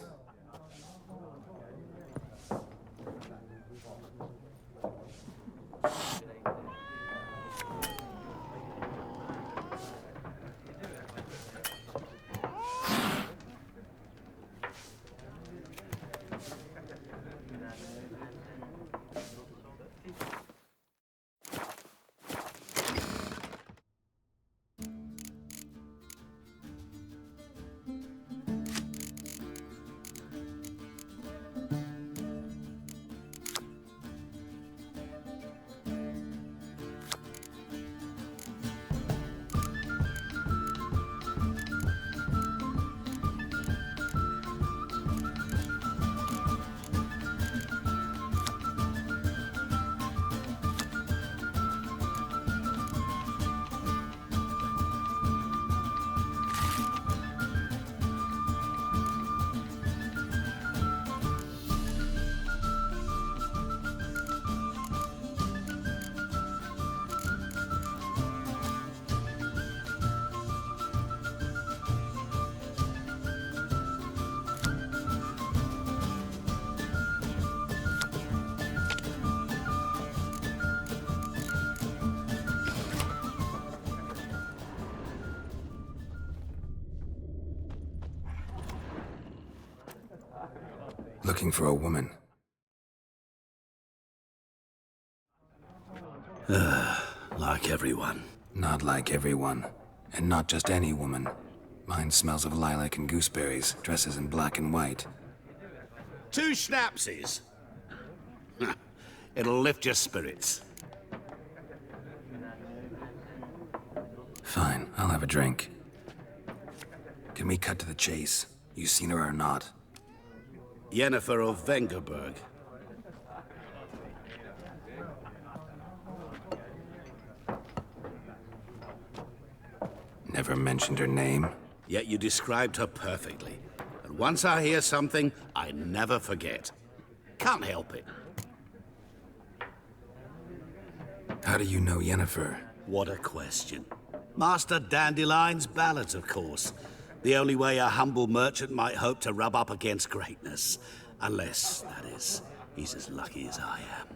Looking for a woman. Like everyone. Not like everyone. And not just any woman. Mine smells of lilac and gooseberries, dresses in black and white. 2 schnapsies. It'll lift your spirits. Fine, I'll have a drink. Can we cut to the chase? You seen her or not? Yennefer of Vengerberg. Never mentioned her name? Yet you described her perfectly. And once I hear something, I never forget. Can't help it. How do you know Yennefer? What a question. Master Dandelion's ballads, of course. The only way a humble merchant might hope to rub up against greatness. Unless, that is, he's as lucky as I am.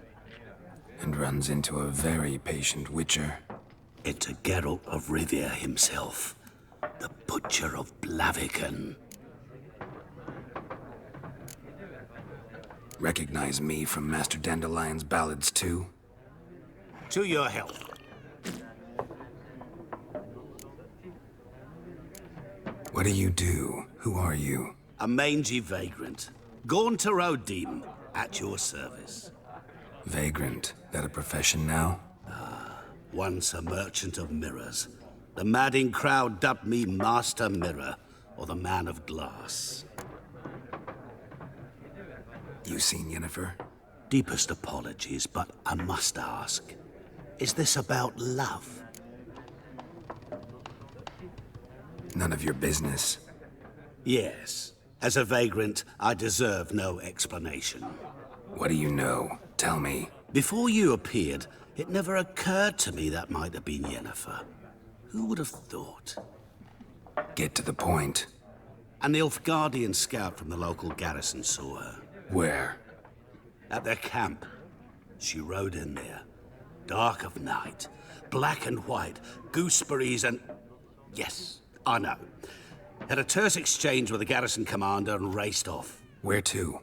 And runs into a very patient witcher. Into Geralt of Rivia himself. The Butcher of Blaviken. Recognize me from Master Dandelion's ballads, too? To your help. What do you do? Who are you? A mangy vagrant. Gaunter O'Deem, at your service. Vagrant. That a profession now? Once a merchant of mirrors. The madding crowd dubbed me Master Mirror, or the Man of Glass. You seen Yennefer? Deepest apologies, but I must ask. Is this about love? None of your business. Yes. As a vagrant, I deserve no explanation. What do you know? Tell me. Before you appeared, it never occurred to me that might have been Yennefer. Who would have thought? Get to the point. An Nilfgaardian scout from the local garrison saw her. Where? At their camp. She rode in there. Dark of night. Black and white. Gooseberries and... Yes, I know. Had a terse exchange with the garrison commander and raced off. Where to?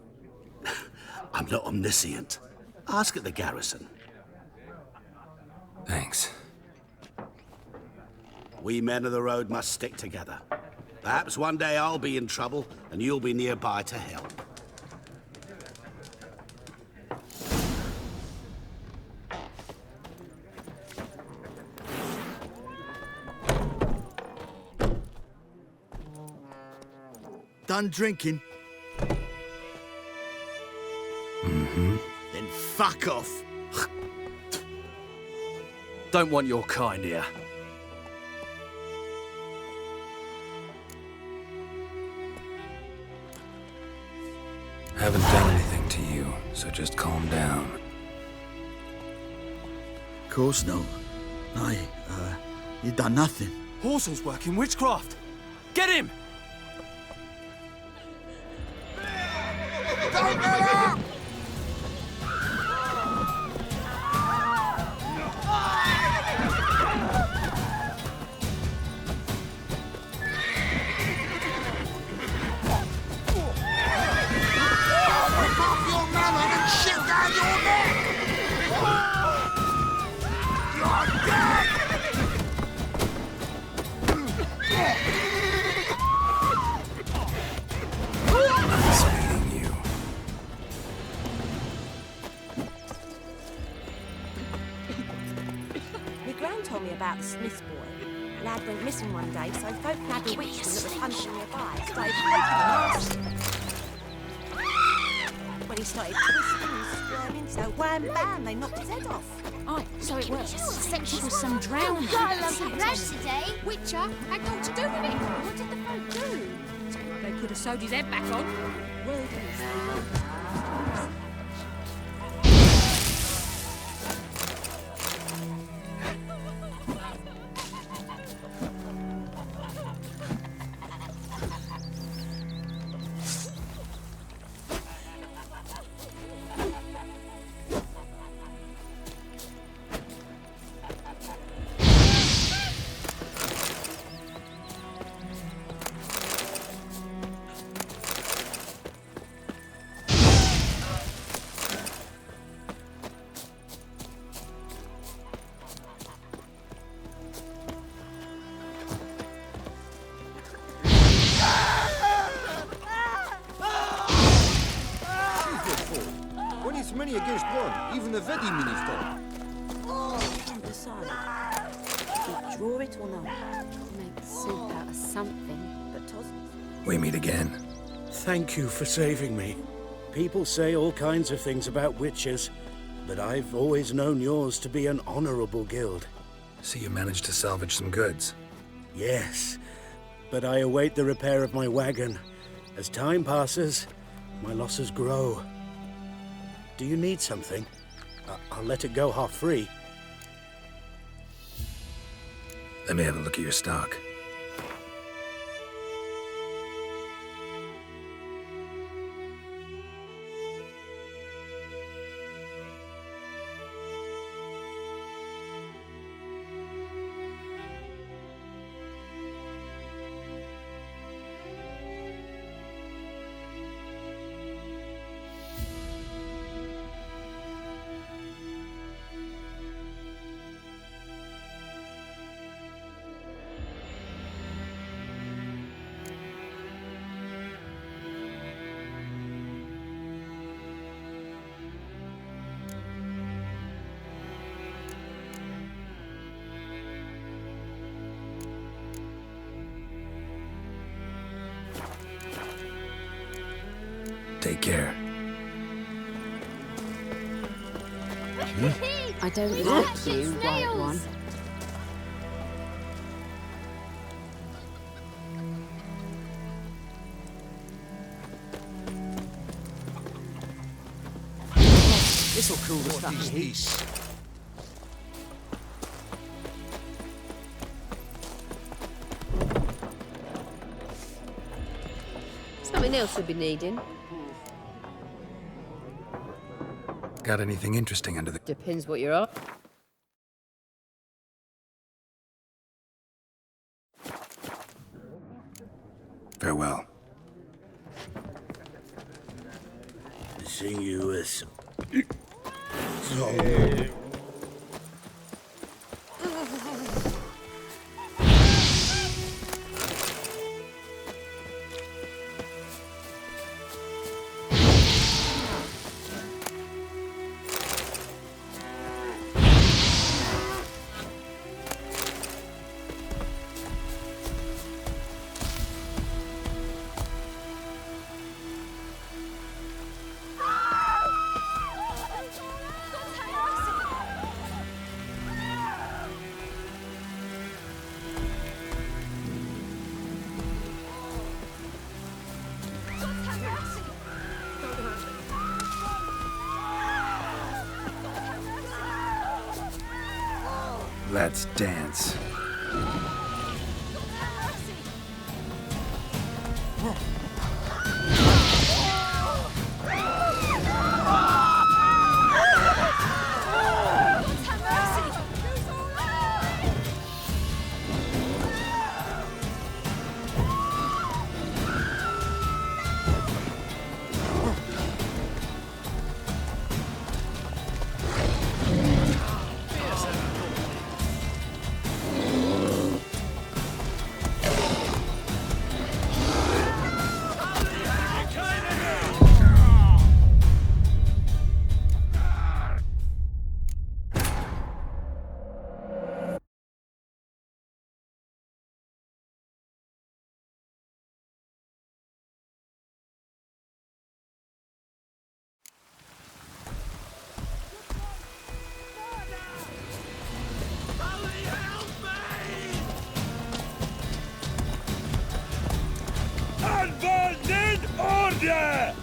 I'm not omniscient. Ask at the garrison. Thanks. We men of the road must stick together. Perhaps one day I'll be in trouble and you'll be nearby to help. Done drinking? Mm-hmm. Then fuck off. Don't want your kind here. Haven't done talking to you, so just calm down. Of course not. No, you done nothing. Horson's working witchcraft. Get him! Don't get up! Rip off your melon and shit down your neck! You're dead! He's feeding you. My gran told me about the Smiths boy. Lad went missing one day, so folk nabbed a witchman that was hunting nearby. Started poking him nasty. When he started twisting and squirming, so wham bam, they knocked his head off. Oh, so it was. Except it was some drowner. Got a lump of bread today. Witcher had naught to do with it. What did the folk do? They could have sewed his head back on. Wilderness, they were. When it's many against one, even the Vedi minis don't. Can't decide. Do you draw it or not? Make soup out of something. But Tosney's. We meet again. Thank you for saving me. People say all kinds of things about witches, but I've always known yours to be an honorable guild. So you managed to salvage some goods? Yes, but I await the repair of my wagon. As time passes, my losses grow. Do you need something? I'll let it go half free. Let me have a look at your stock. Take care. I don't like you, White One. This'll cool the stuff heat. Something else you'll be needing. Got anything interesting under the... Depends what you're up. Farewell. Seeing you as... Let's dance. Unfolded order!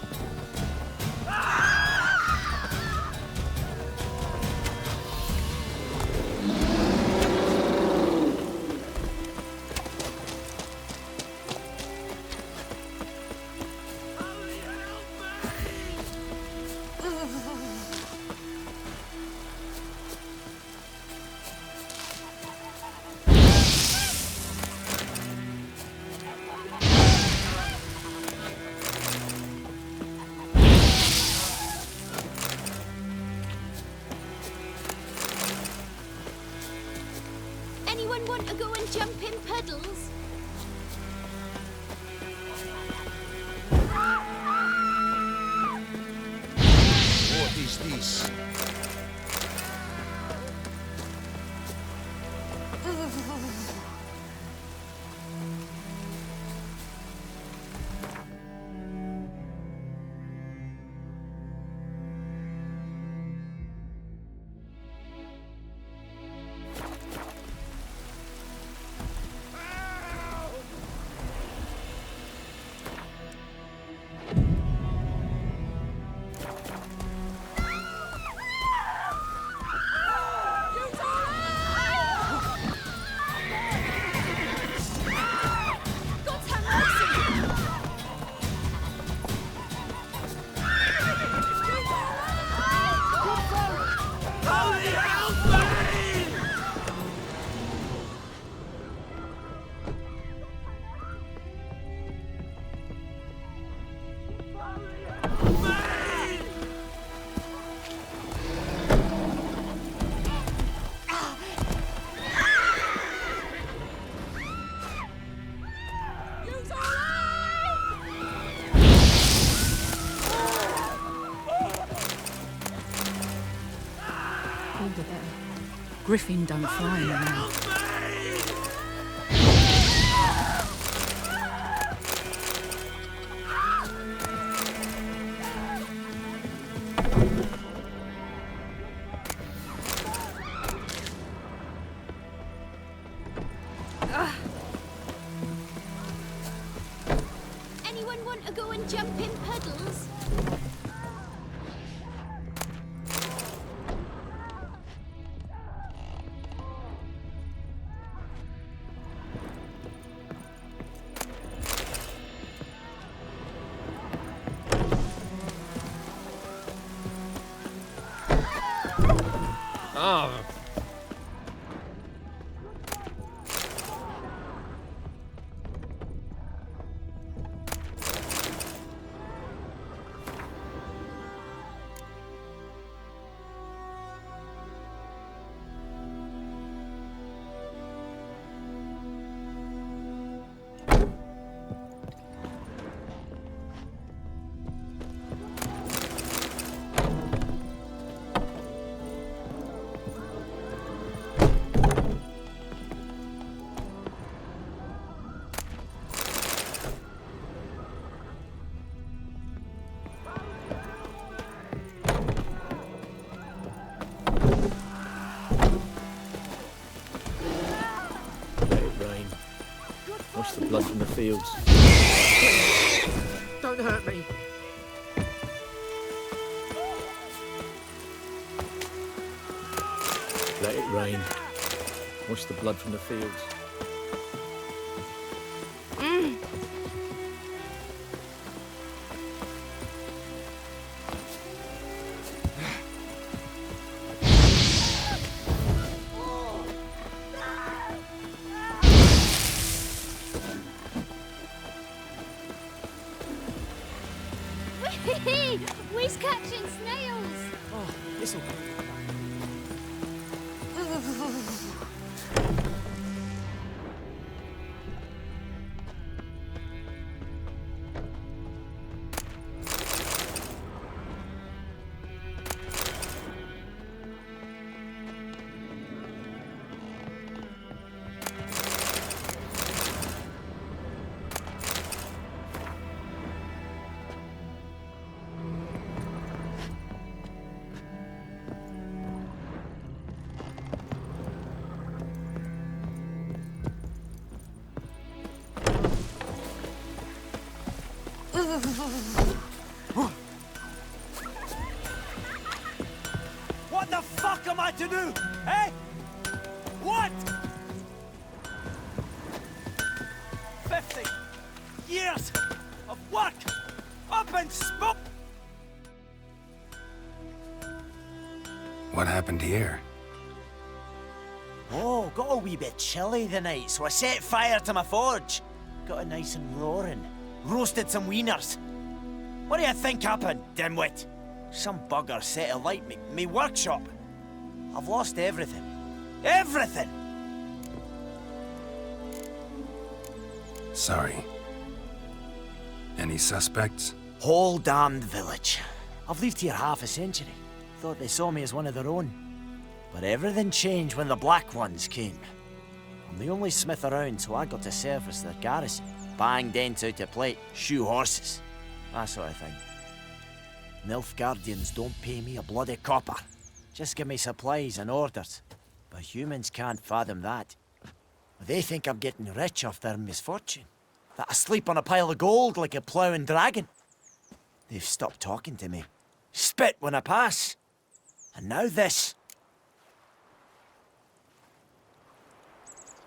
Anyone want to go and jump in puddles? What is this? Hold it there. Griffin don't fly in the mouth. Anyone want to go and jump in puddles? Oh. Wash the blood from the fields. Don't hurt me. Let it rain. Wash the blood from the fields. We's catching snails! Oh, this'll... What the fuck am I to do? Eh? What? 50 years of work up in smoke. What happened here? Oh, got a wee bit chilly the night, so I set fire to my forge. Got it nice and roaring. Roasted some wieners. What do you think happened, dimwit? Some bugger set alight me workshop. I've lost everything. Everything! Sorry. Any suspects? Whole damned village. I've lived here half a century. Thought they saw me as one of their own. But everything changed when the Black Ones came. I'm the only smith around, so I got to service their garrison. Bang dents out of plate, shoe horses. That sort of thing. Nilfgaardians don't pay me a bloody copper. Just give me supplies and orders. But humans can't fathom that. They think I'm getting rich off their misfortune. That I sleep on a pile of gold like a ploughing dragon. They've stopped talking to me. Spit when I pass. And now this.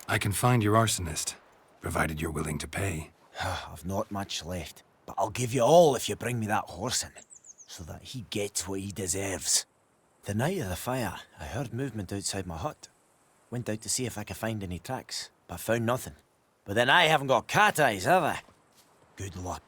I can find your arsonist, provided you're willing to pay. I've not much left, but I'll give you all if you bring me that horse in, so that he gets what he deserves. The night of the fire, I heard movement outside my hut. Went out to see if I could find any tracks, but found nothing. But then I haven't got cat eyes, have I? Good luck.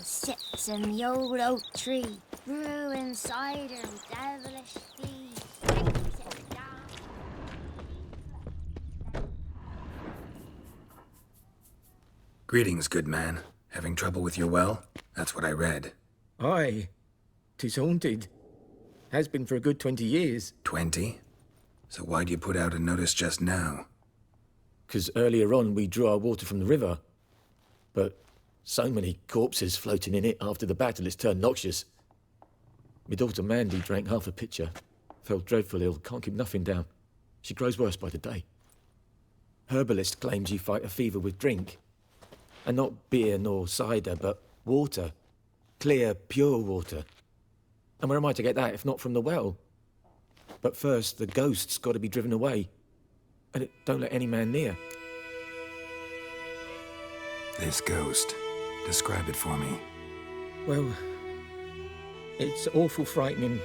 Sits in the old oak tree, brewing cider with devilish glee. Greetings, good man. Having trouble with your well? That's what I read. Aye. 'Tis haunted. Has been for a good 20 years. 20? So why'd you put out a notice just now? 'Cause earlier on we drew our water from the river. But so many corpses floating in it after the battle, it's turned noxious. My daughter Mandy drank half a pitcher. Fell dreadful ill, can't keep nothing down. She grows worse by the day. Herbalist claims you fight a fever with drink. And not beer nor cider, but water. Clear, pure water. And where am I to get that if not from the well? But first, the ghost's got to be driven away. And it don't let any man near. This ghost. Describe it for me. Well, it's awful frightening.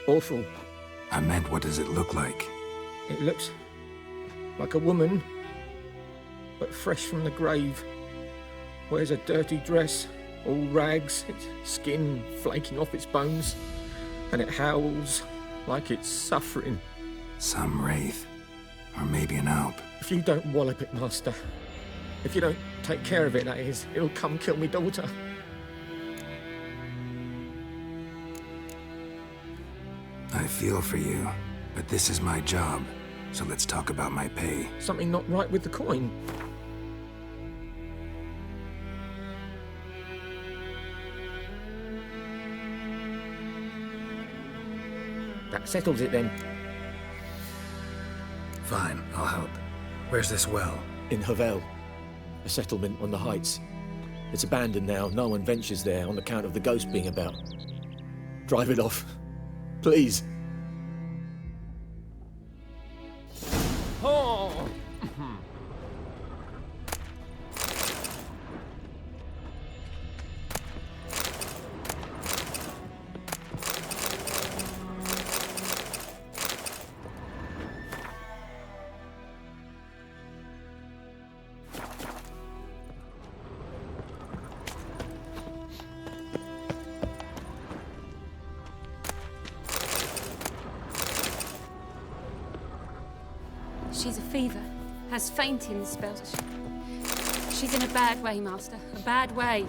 Awful. I meant, what does it look like? It looks like a woman, but fresh from the grave. Wears a dirty dress, all rags, its skin flaking off its bones, and it howls like it's suffering. Some wraith. Or maybe an alp. If you don't wallop it, Master, if you don't take care of it, that is, it'll come kill me daughter. I feel for you, but this is my job, so let's talk about my pay. Something not right with the coin. That settles it then. Fine, I'll help. Where's this well? In Havel, a settlement on the heights. It's abandoned now. No one ventures there on account of the ghost being about. Drive it off. Please. Oh! She's a fever, has fainting spells. She's in a bad way, Master. A bad way.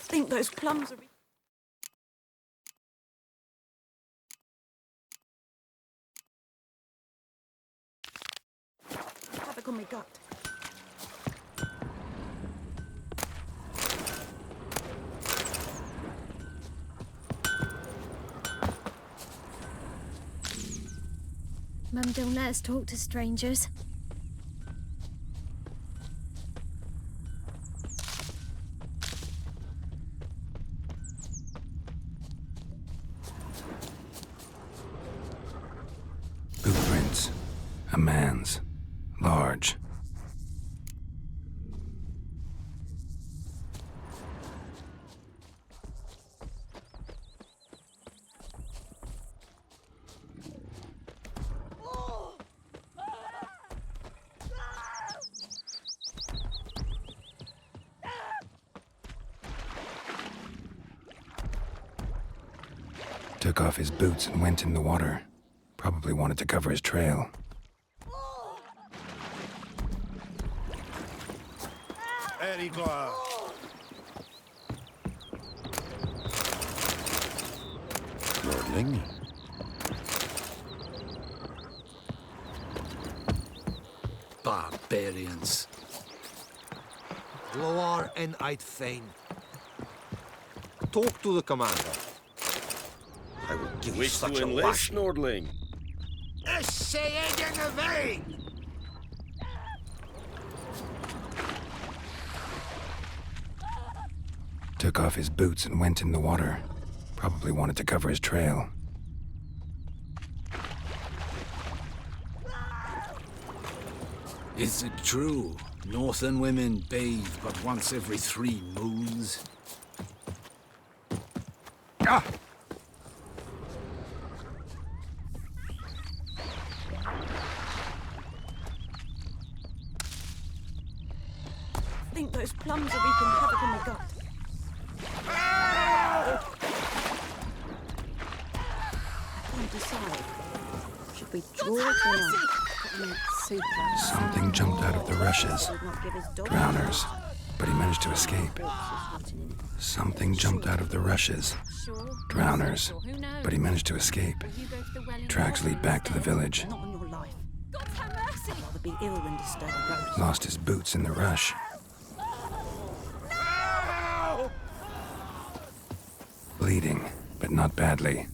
I think those plums are... Havoc on my gut. Mum don't let us talk to strangers. Footprints. A man's. Large. Took off his boots and went in the water. Probably wanted to cover his trail. Very glad. Lordling? Barbarians. Loar and I'd fain. Talk to the commander. I will give you Wish such to a enlist, lashing. Nordling? Took off his boots and went in the water. Probably wanted to cover his trail. Is it true? Northern women bathe but once every 3 moons? Ah! I think those plums are wreaking havoc on my gut. I can't decide. Should we draw it or not? Something jumped out of the rushes. Drowners. But he managed to escape. Something jumped out of the rushes. Drowners. But he managed to escape. Tracks lead back to the village. Not on your life. I'd rather be ill than disturb a ghost. Lost his boots in the rush. Bleeding, but not badly.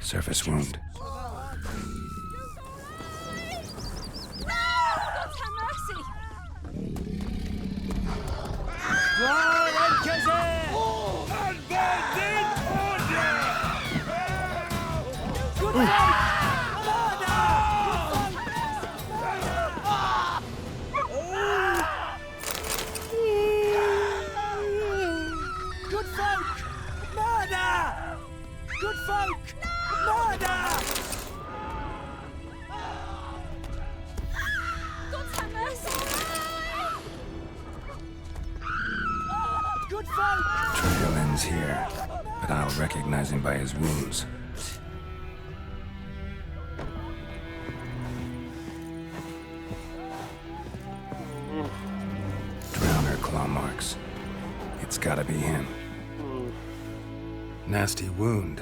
Surface wound. Good folk! Murder! Good folk! Murder! Trail ends here, but I'll recognize him by his wounds. Drowner claw marks. It's gotta be him. Nasty wound.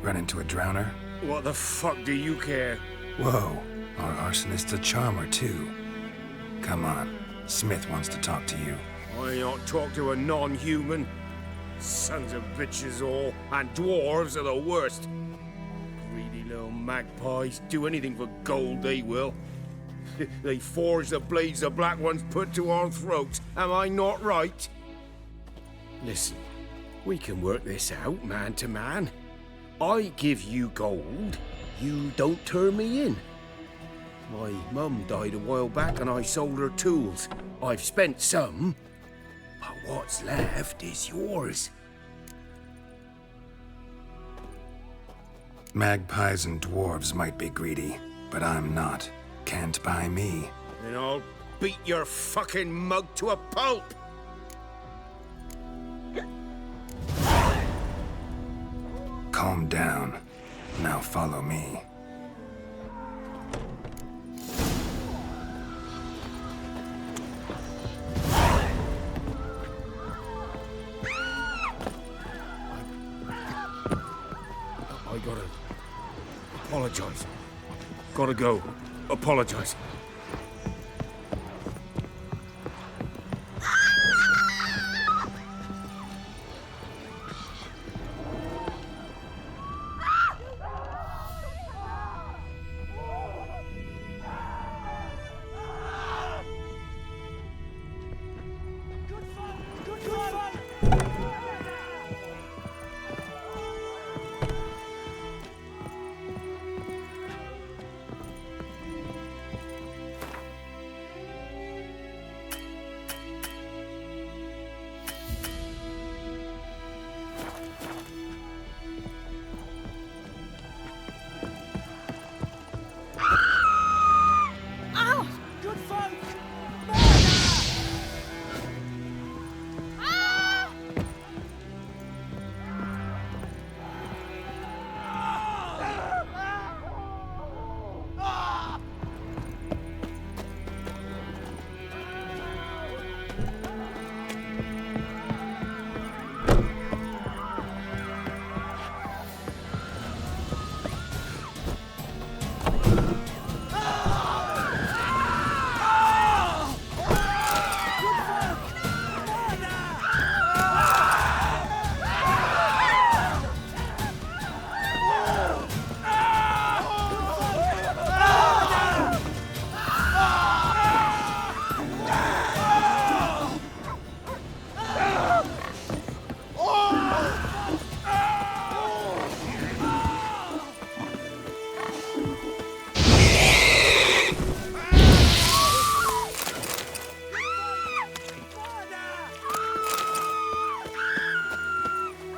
Run into a drowner? What the fuck do you care? Whoa, our arsonist's a charmer too. Come on, Smith wants to talk to you. I don't talk to a non-human. Sons of bitches all, and dwarves are the worst. Greedy little magpies, do anything for gold they will. They forge the blades the black ones put to our throats, am I not right? Listen, we can work this out man to man. I give you gold, you don't turn me in. My mum died a while back and I sold her tools. I've spent some, but what's left is yours. Magpies and dwarves might be greedy, but I'm not. Can't buy me. Then I'll beat your fucking mug to a pulp! Calm down. Now follow me. I gotta apologize. Gotta go. Apologize.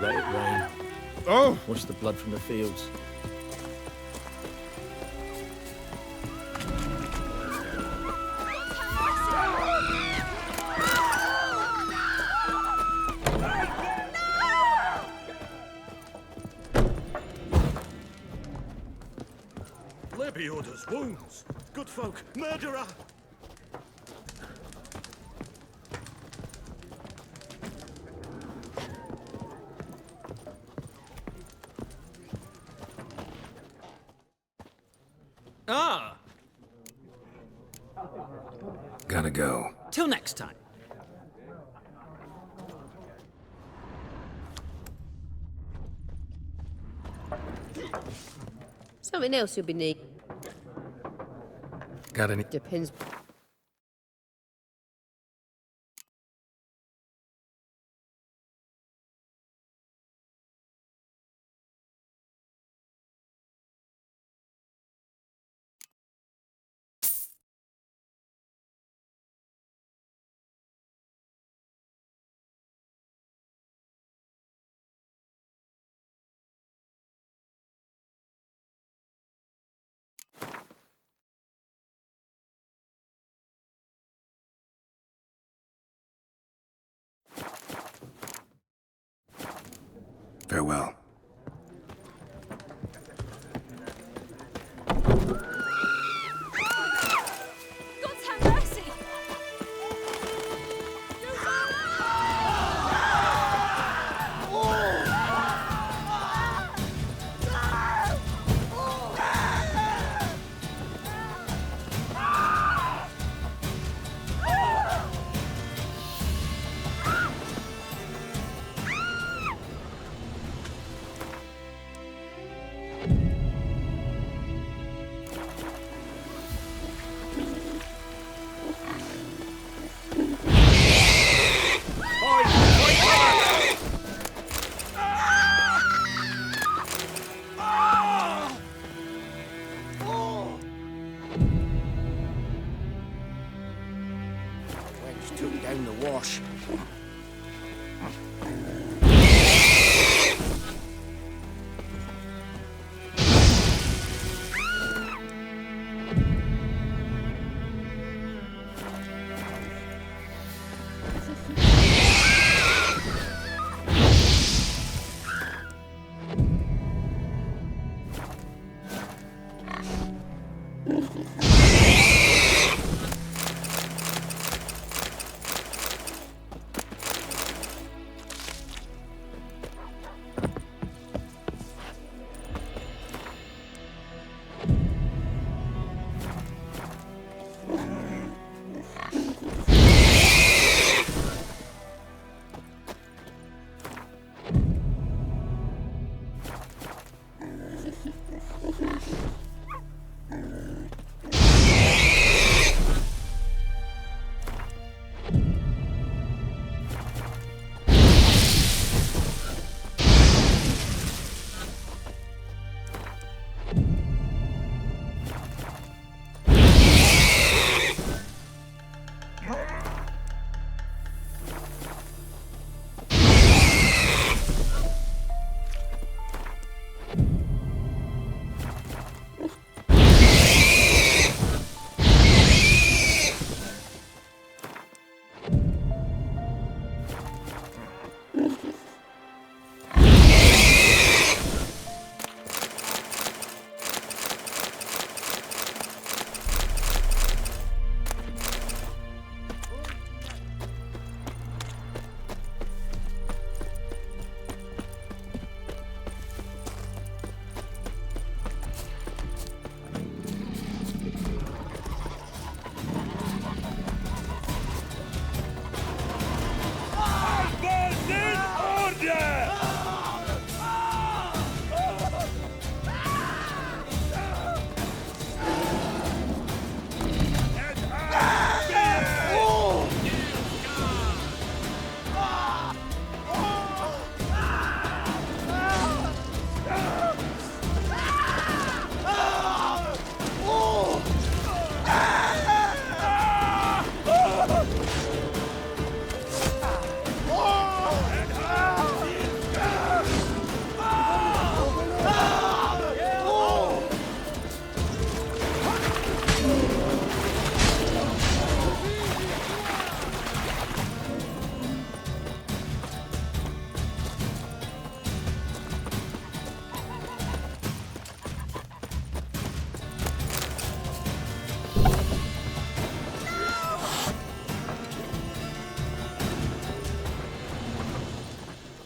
Let it rain. Oh! Wash the blood from the fields. Libby orders wounds. Good folk, murderer! Ah! Gotta go. Till next time. Something else you'll be needing. Got any? Depends. Farewell. God's have mercy! Wedge took down the wash.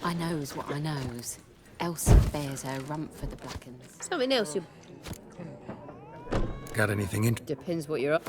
I knows what I knows. Elsa bears her rump for the Blackens. Something else you... Got anything in? Depends what you're up...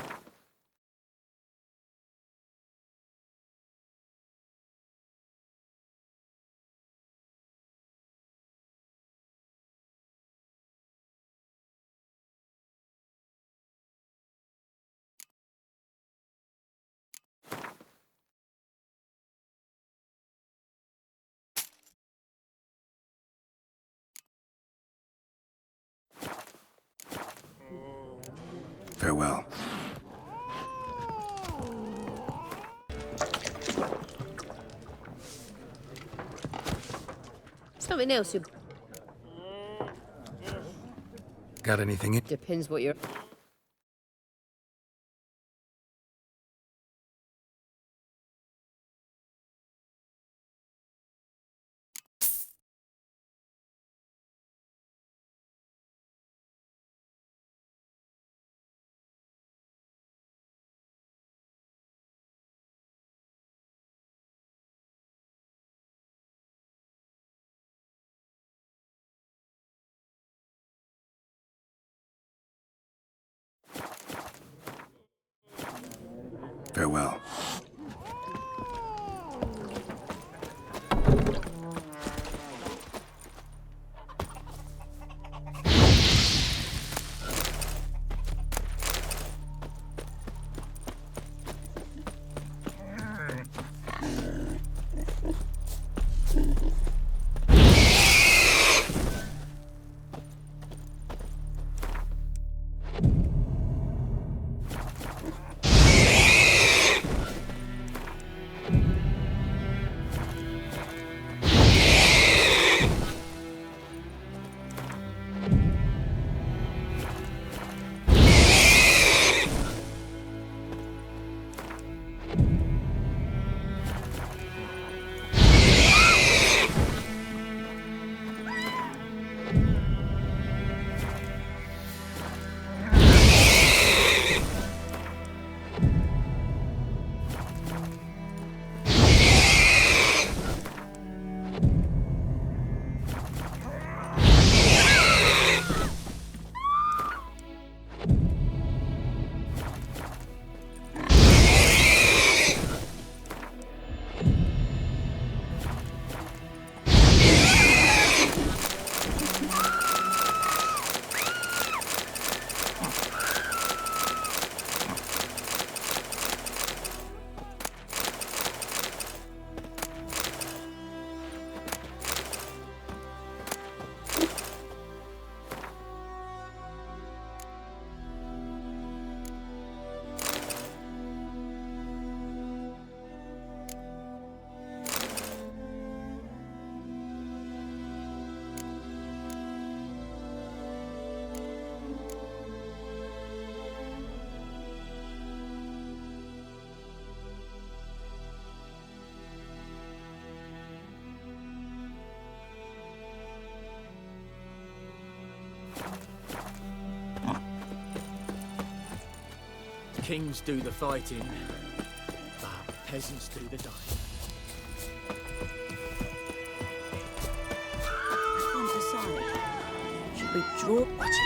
Farewell. Something else you... Got anything in? Depends what you're... Farewell. Kings do the fighting, but peasants do the dying. Can't decide. Should we draw? Watch it.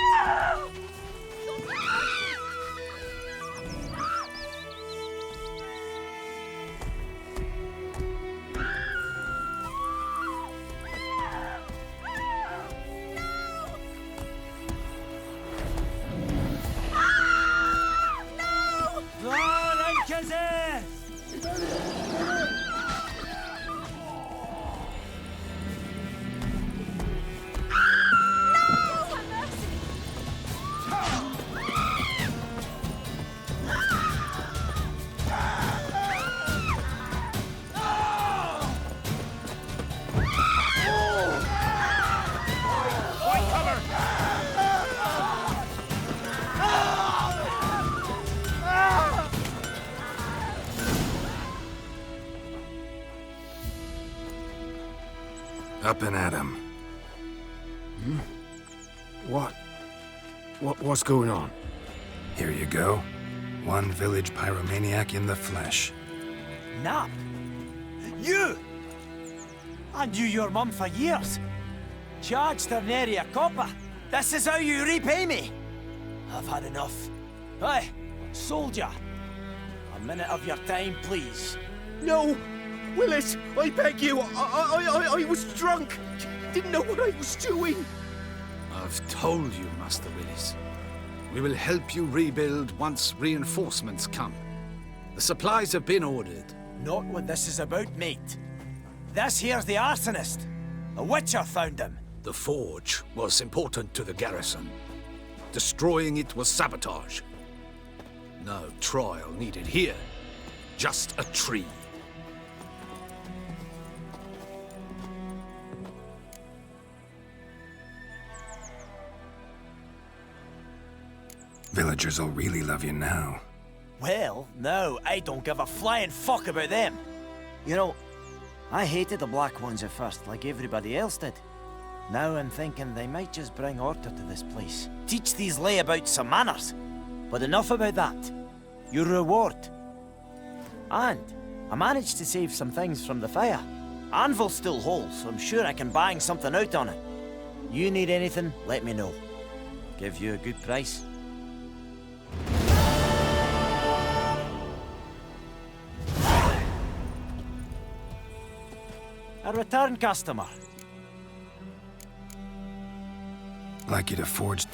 Up and at 'em. What's going on? Here you go. One village pyromaniac in the flesh. Nap? You? I knew your mum for years. Charged her nary a copper. This is how you repay me. I've had enough. Hey, soldier. A minute of your time, please. No! Willis, I beg you. I was drunk. Didn't know what I was doing. I've told you, Master Willis. We will help you rebuild once reinforcements come. The supplies have been ordered. Not what this is about, mate. This here's the arsonist. A witcher found him. The forge was important to the garrison. Destroying it was sabotage. No trial needed here. Just a tree. Villagers will really love you now. Well, no, I don't give a flying fuck about them. You know, I hated the Black Ones at first, like everybody else did. Now I'm thinking they might just bring order to this place. Teach these layabouts some manners. But enough about that. Your reward. And I managed to save some things from the fire. Anvil's still whole, so I'm sure I can bang something out on it. You need anything, let me know. Give you a good price. A return customer. Like you to forge.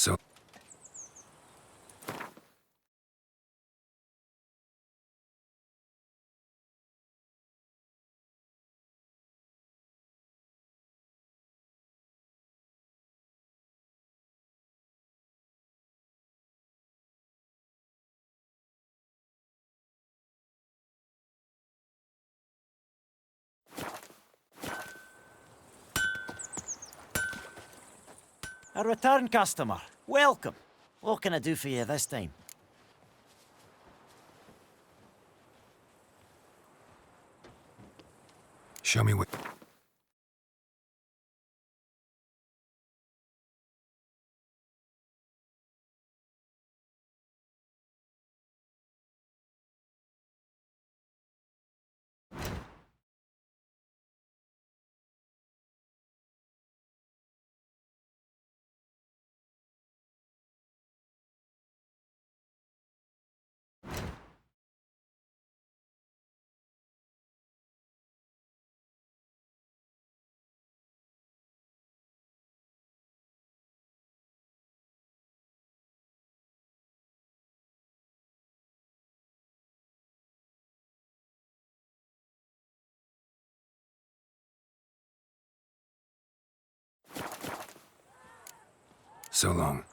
So. A return customer. Welcome. What can I do for you this time? Show me what. So long.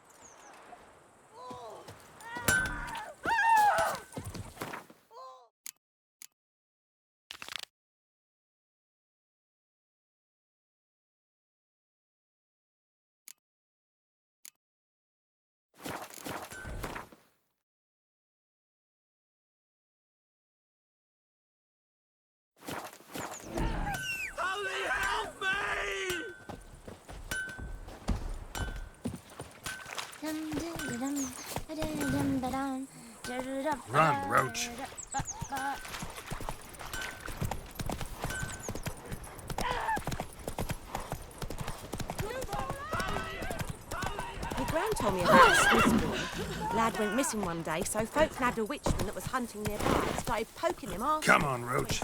Run, Roach. My gran told me about Smith's boy. Lad went missing one day, so folk nabbed a witchman that was hunting nearby and started poking him after. Come on, Roach.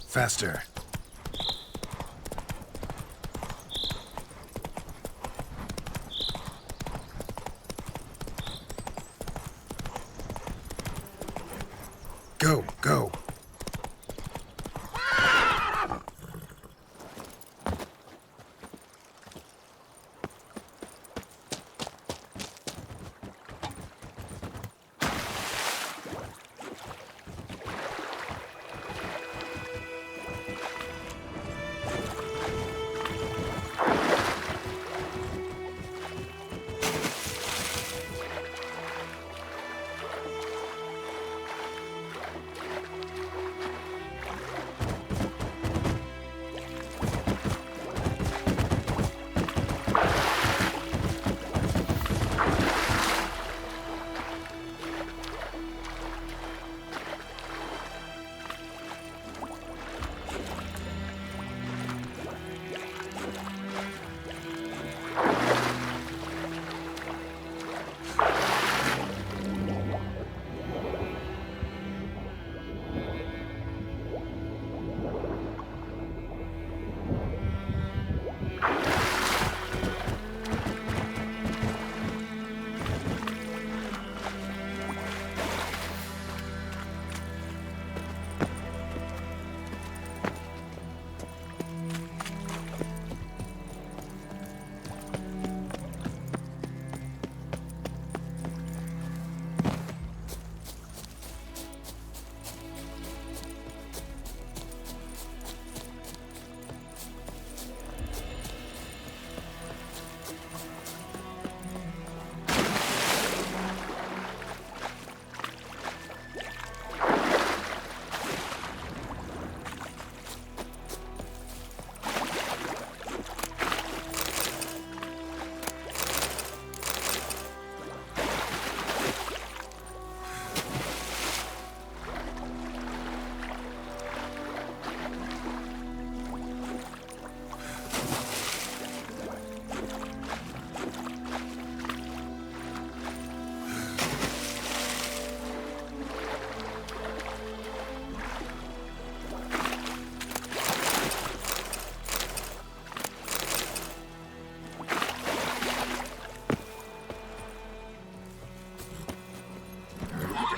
Faster. Go, go.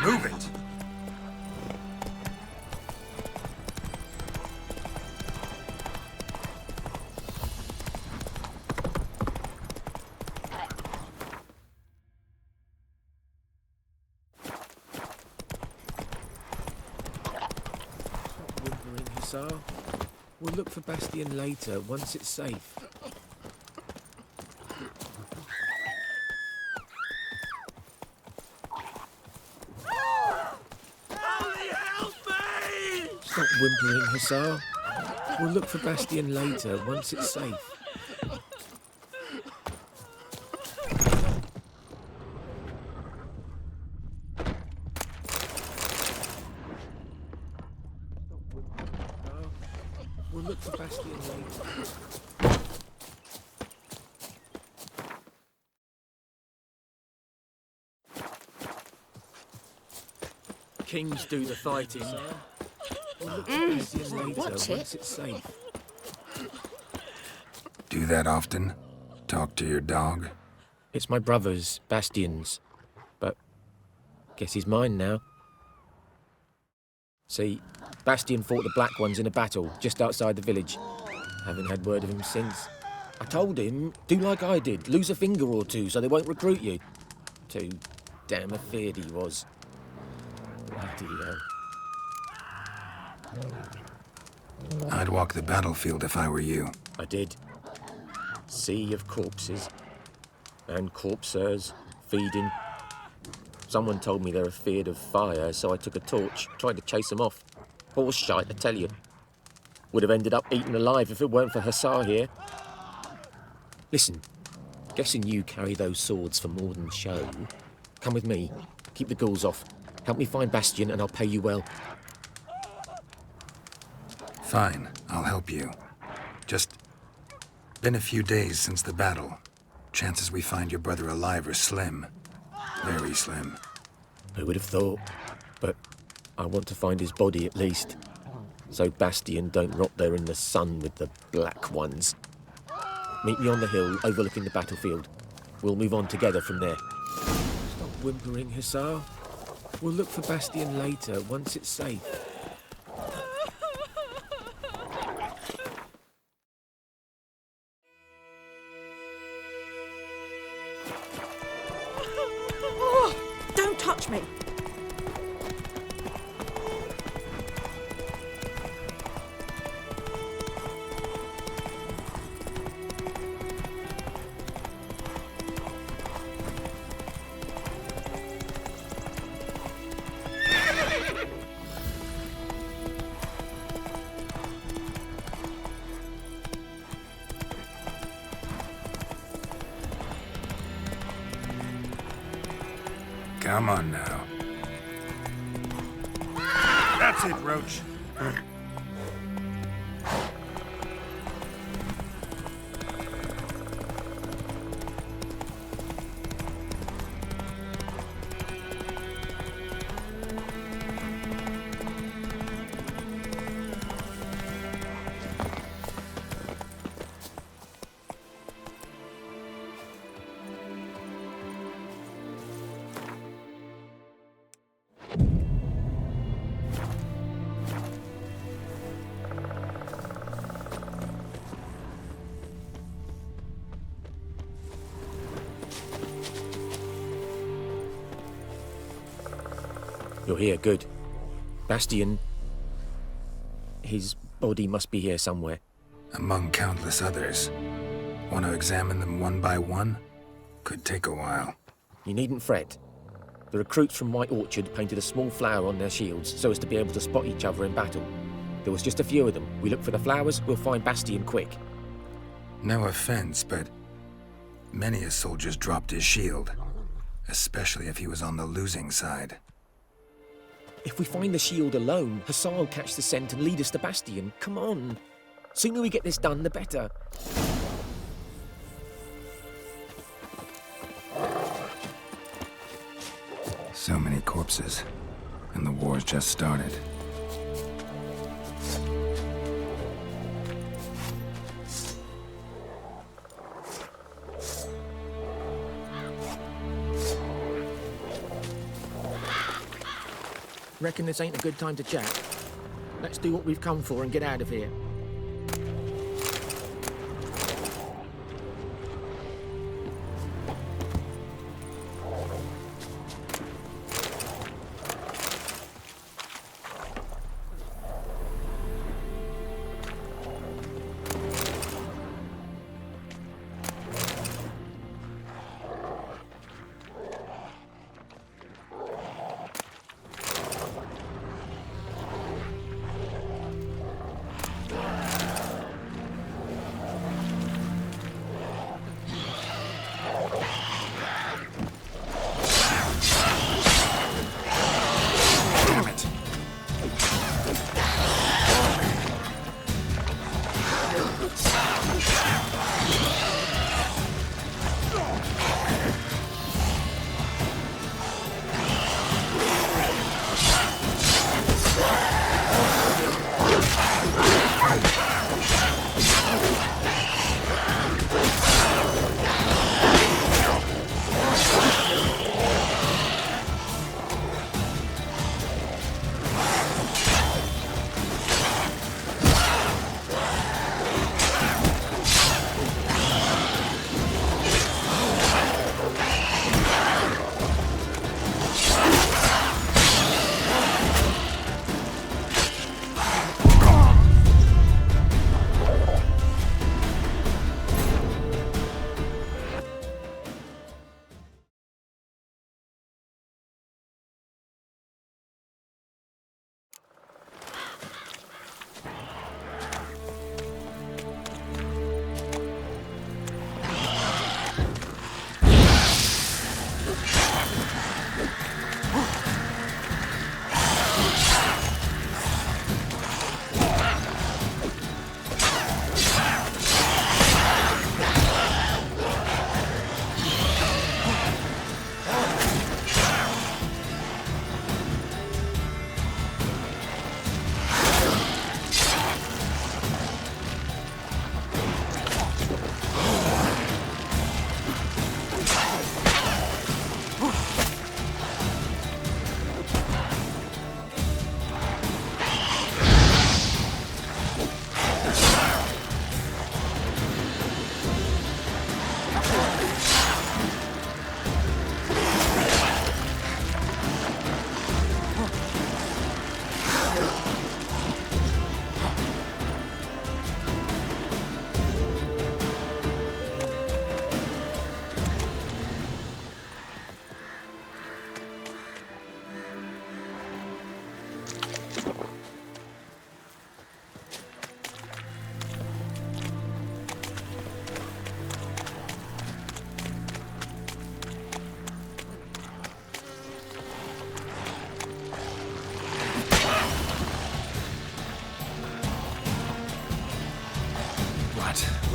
Move it! Whimpering, Hussar. We'll look for Bastion later, once it's safe. Stop whimpering, Hussar. We'll look for Bastion later, once it's safe. We'll look for Bastion later. kings do the fighting. Watch it. Once it's safe. Do that often? Talk to your dog? It's my brother's, Bastian's. But guess he's mine now. See, Bastian fought the Black Ones in a battle just outside the village. Haven't had word of him since. I told him, do like I did, lose a finger or two so they won't recruit you. Too damn afeard he was. Bloody hell. I'd walk the battlefield if I were you. I did. Sea of corpses. And corpsers feeding. Someone told me they're afeard of fire, so I took a torch, tried to chase them off. Horse shite, I tell you. Would have ended up eaten alive if it weren't for Hussar here. Listen, guessing you carry those swords for more than show. Come with me. Keep the ghouls off. Help me find Bastian and I'll pay you well. Fine, I'll help you. Just been a few days since the battle. Chances we find your brother alive are slim. Very slim. Who would have thought? But I want to find his body at least. So Bastian don't rot there in the sun with the Black Ones. Meet me on the hill overlooking the battlefield. We'll move on together from there. Stop whimpering, Hussar. We'll look for Bastian later, once it's safe. Oh, don't touch me! Come on now. That's it, Roach. You're here, good. Bastian... his body must be here somewhere. Among countless others. Want to examine them one by one? Could take a while. You needn't fret. The recruits from White Orchard painted a small flower on their shields so as to be able to spot each other in battle. There was just a few of them. We look for the flowers, we'll find Bastian quick. No offense, but many a soldier's dropped his shield. Especially if he was on the losing side. If we find the shield alone, Hussar will catch the scent and lead us to Bastian. Come on. Sooner we get this done, the better. So many corpses, and the war's just started. Reckon this ain't a good time to chat. Let's do what we've come for and get out of here.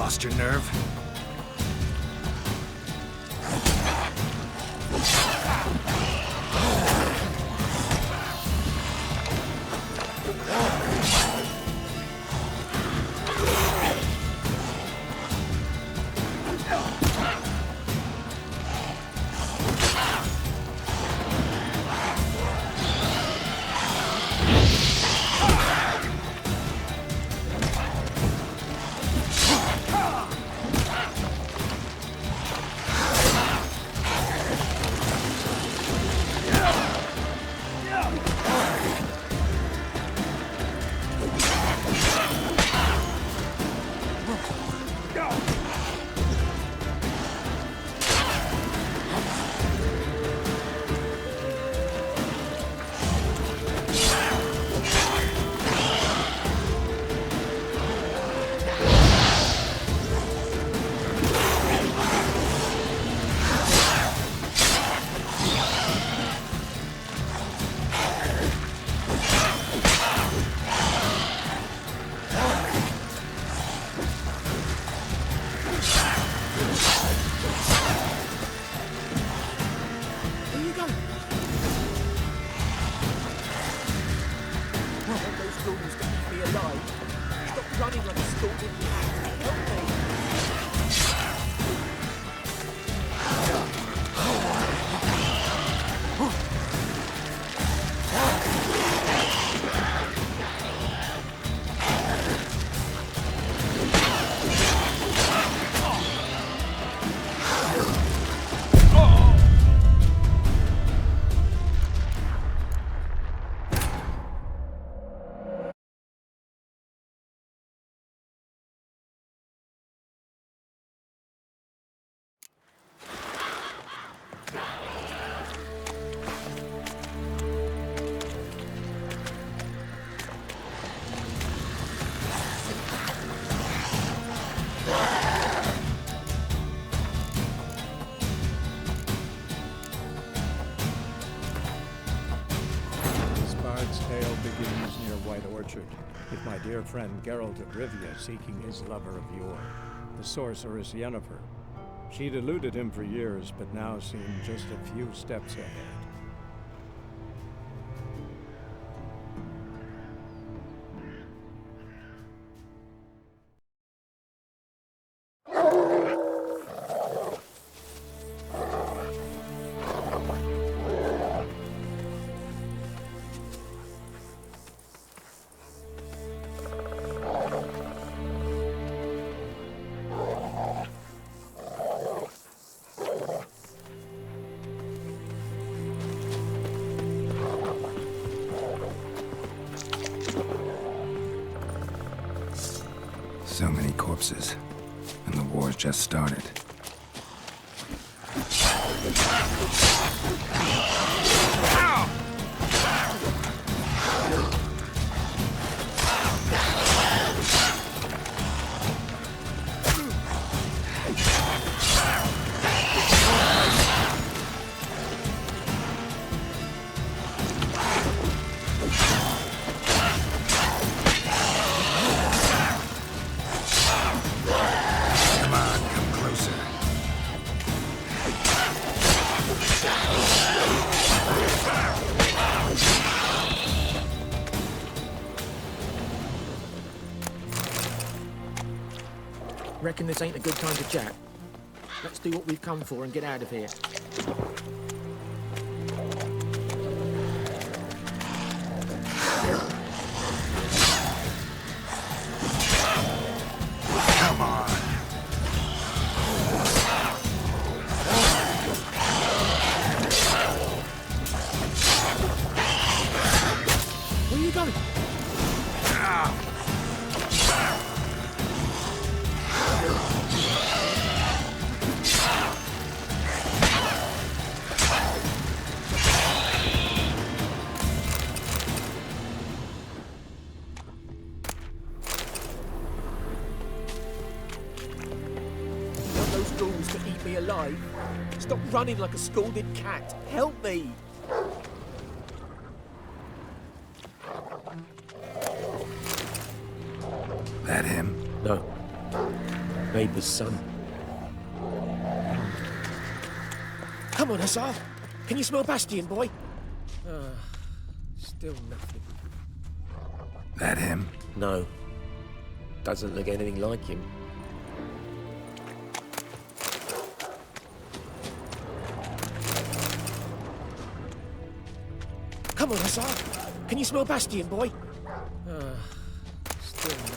Lost your nerve? With my dear friend Geralt of Rivia seeking his lover of yore, the sorceress Yennefer. She'd eluded him for years, but now seemed just a few steps ahead. So many corpses, and the war's just started. Reckon this ain't a good time to chat. Let's do what we've come for and get out of here. Come on. Where are you going? Those ghouls to eat me alive. Stop running like a scalded cat. Help me! That him? No. neighbour's son. Come on, Hussar. Can you smell Bastion, boy? Still nothing. That him? No. Doesn't look anything like him. Come on, Hussar. Can you smell Bastion, boy? Still nothing.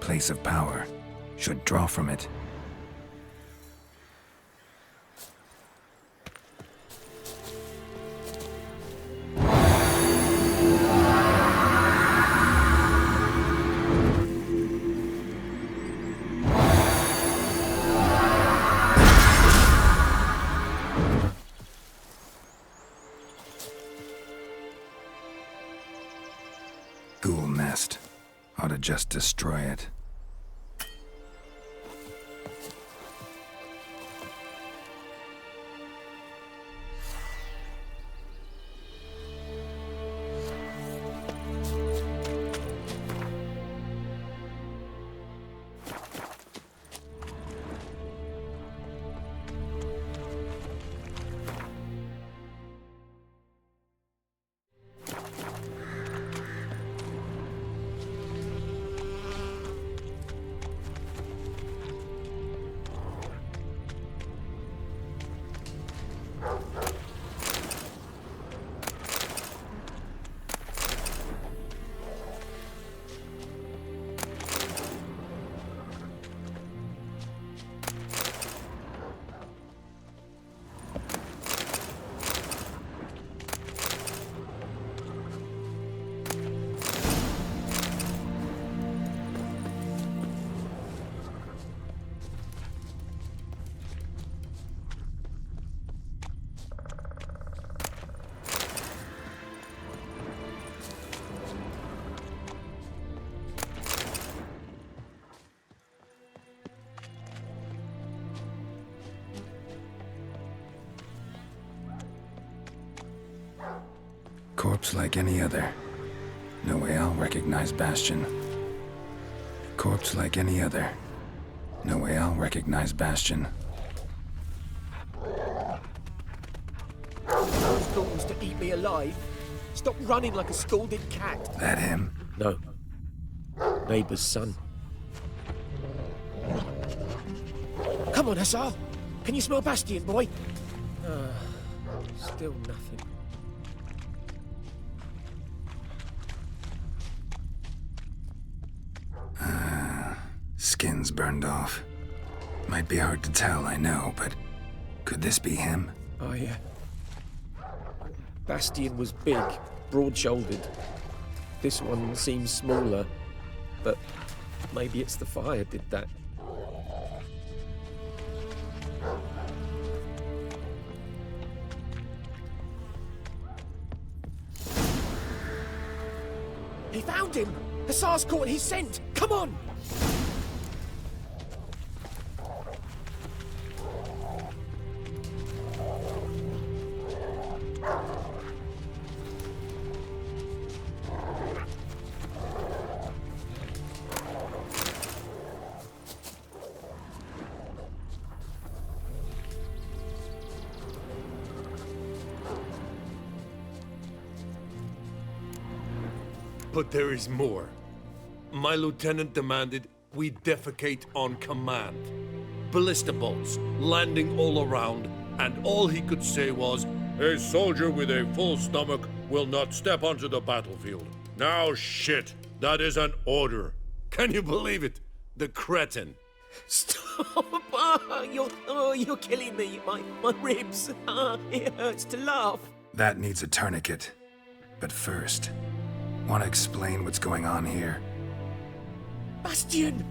Place of power. Should draw from it. Ghoul nest. Ought to just destroy it. Corpse like any other. No way I'll recognize Bastion. Corpse like any other. No way I'll recognize Bastion. Those ghouls to eat me alive? Stop running like a scalded cat. That him? No. Neighbour's son. Come on, Hussar. Can you smell Bastion, boy? Still nothing. Skin's burned off. Might be hard to tell, I know, but could this be him? Bastion was big, broad-shouldered. This one seems smaller, but maybe it's the fire did that. He found him! Hussar's caught his scent! Come on! But there is more. My lieutenant demanded we defecate on command. Ballista bolts landing all around, and all he could say was, "A soldier with a full stomach will not step onto the battlefield." Now shit, that is an order. Can you believe it? The cretin. Stop! You're killing me. My ribs. It hurts to laugh. That needs a tourniquet. But first, want to explain what's going on here? Bastion!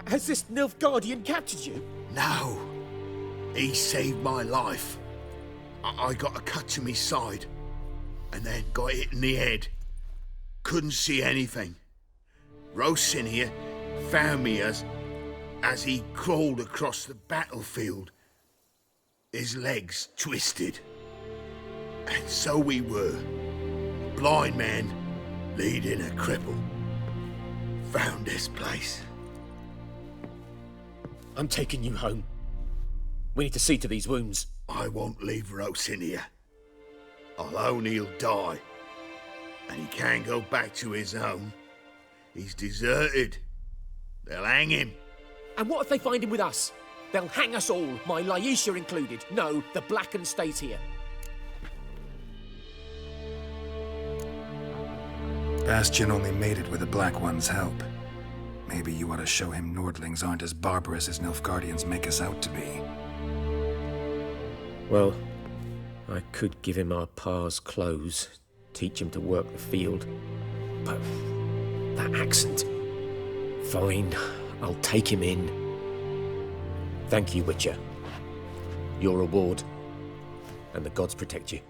Has this Nilfgaardian captured you? No. He saved my life. I got a cut to my side, and then got hit in the head. Couldn't see anything. Rosinia found me as he crawled across the battlefield. His legs twisted. And so we were. Blind man leading a cripple. Found this place. I'm taking you home. We need to see to these wounds. I won't leave Rosinia. Alone he'll die. And he can't go back to his home. He's deserted. They'll hang him. And what if they find him with us? They'll hang us all, my Laisha included. No, the Blacken stays here. Bastion only made it with the Black One's help. Maybe you ought to show him Nordlings aren't as barbarous as Nilfgaardians make us out to be. Well, I could give him our pa's clothes, teach him to work the field. But that accent... Fine, I'll take him in. Thank you, Witcher. Your reward. And the gods protect you.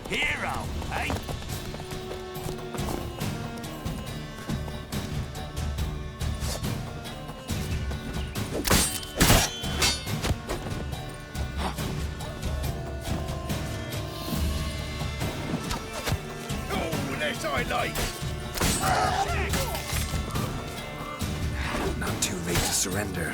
Hero, eh? Oh, this I like. Not too late to surrender.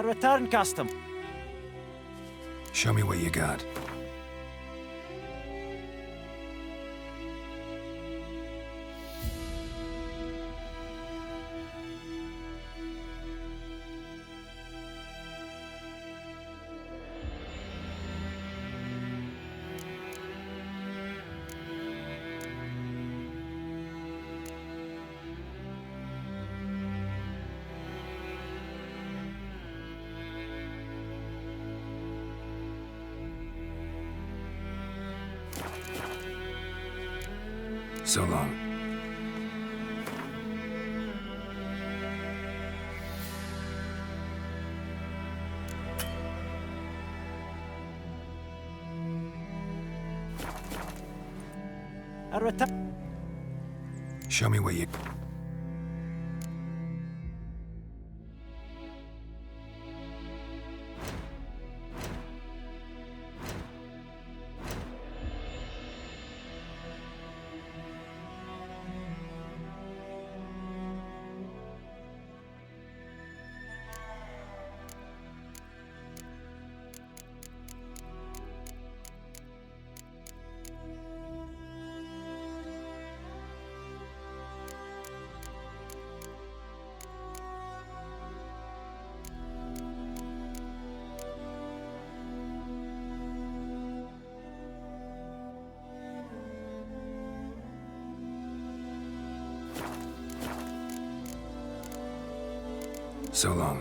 A return custom. Show me what you got. So long. A return. Show me what you... So long.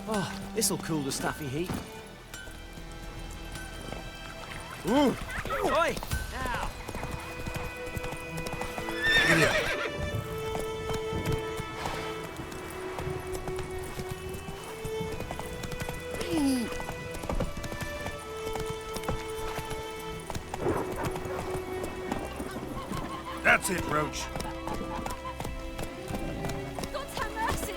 Oh, this'll cool the stuffy heat. Ooh. Oi! Now! That's it, Roach. God's have mercy!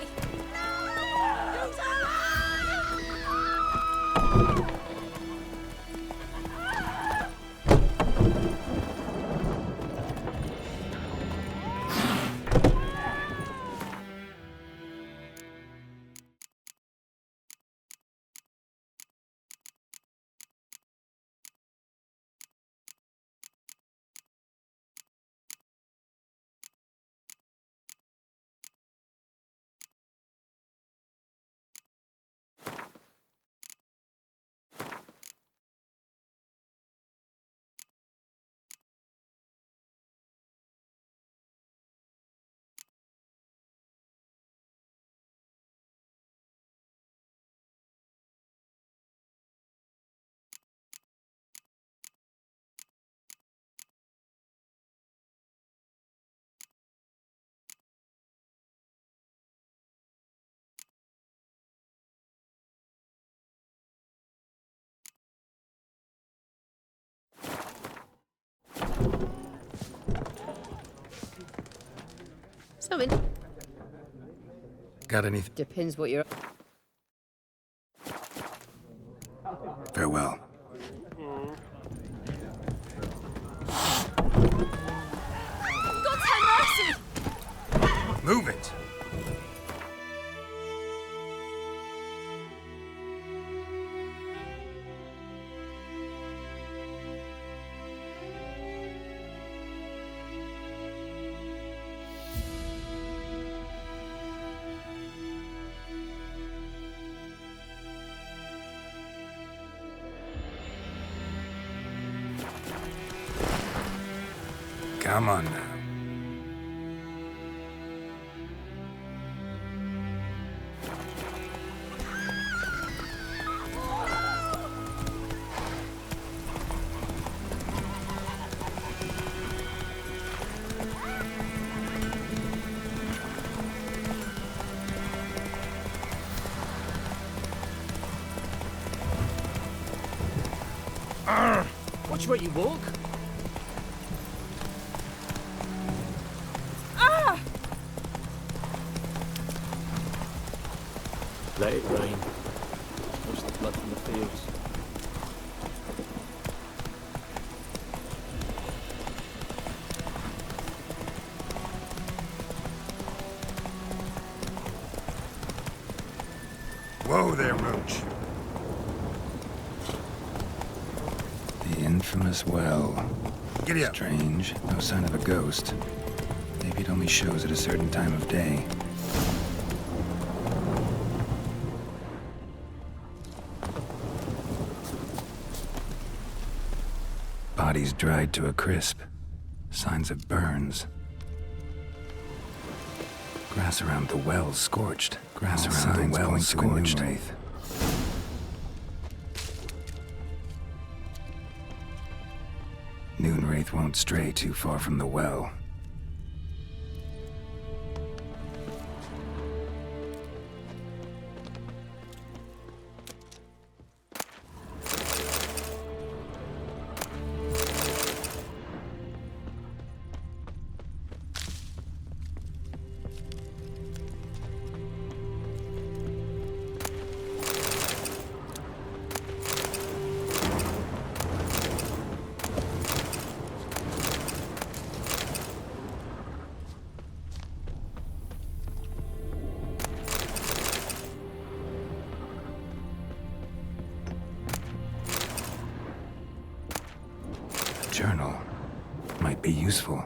Something. Got anything? Depends what you're... Farewell. God's have mercy! Move it! Come on now. Watch where you walk. Let it rain. blood from the fields. Whoa there, Roach. The infamous well. Giddy up. Strange. No sign of a ghost. Maybe it only shows at a certain time of day. Bodies dried to a crisp. Signs of burns. Grass around the well scorched. Grass around the well scorched. Wraith. Noonwraith won't stray too far from the well. Journal might be useful.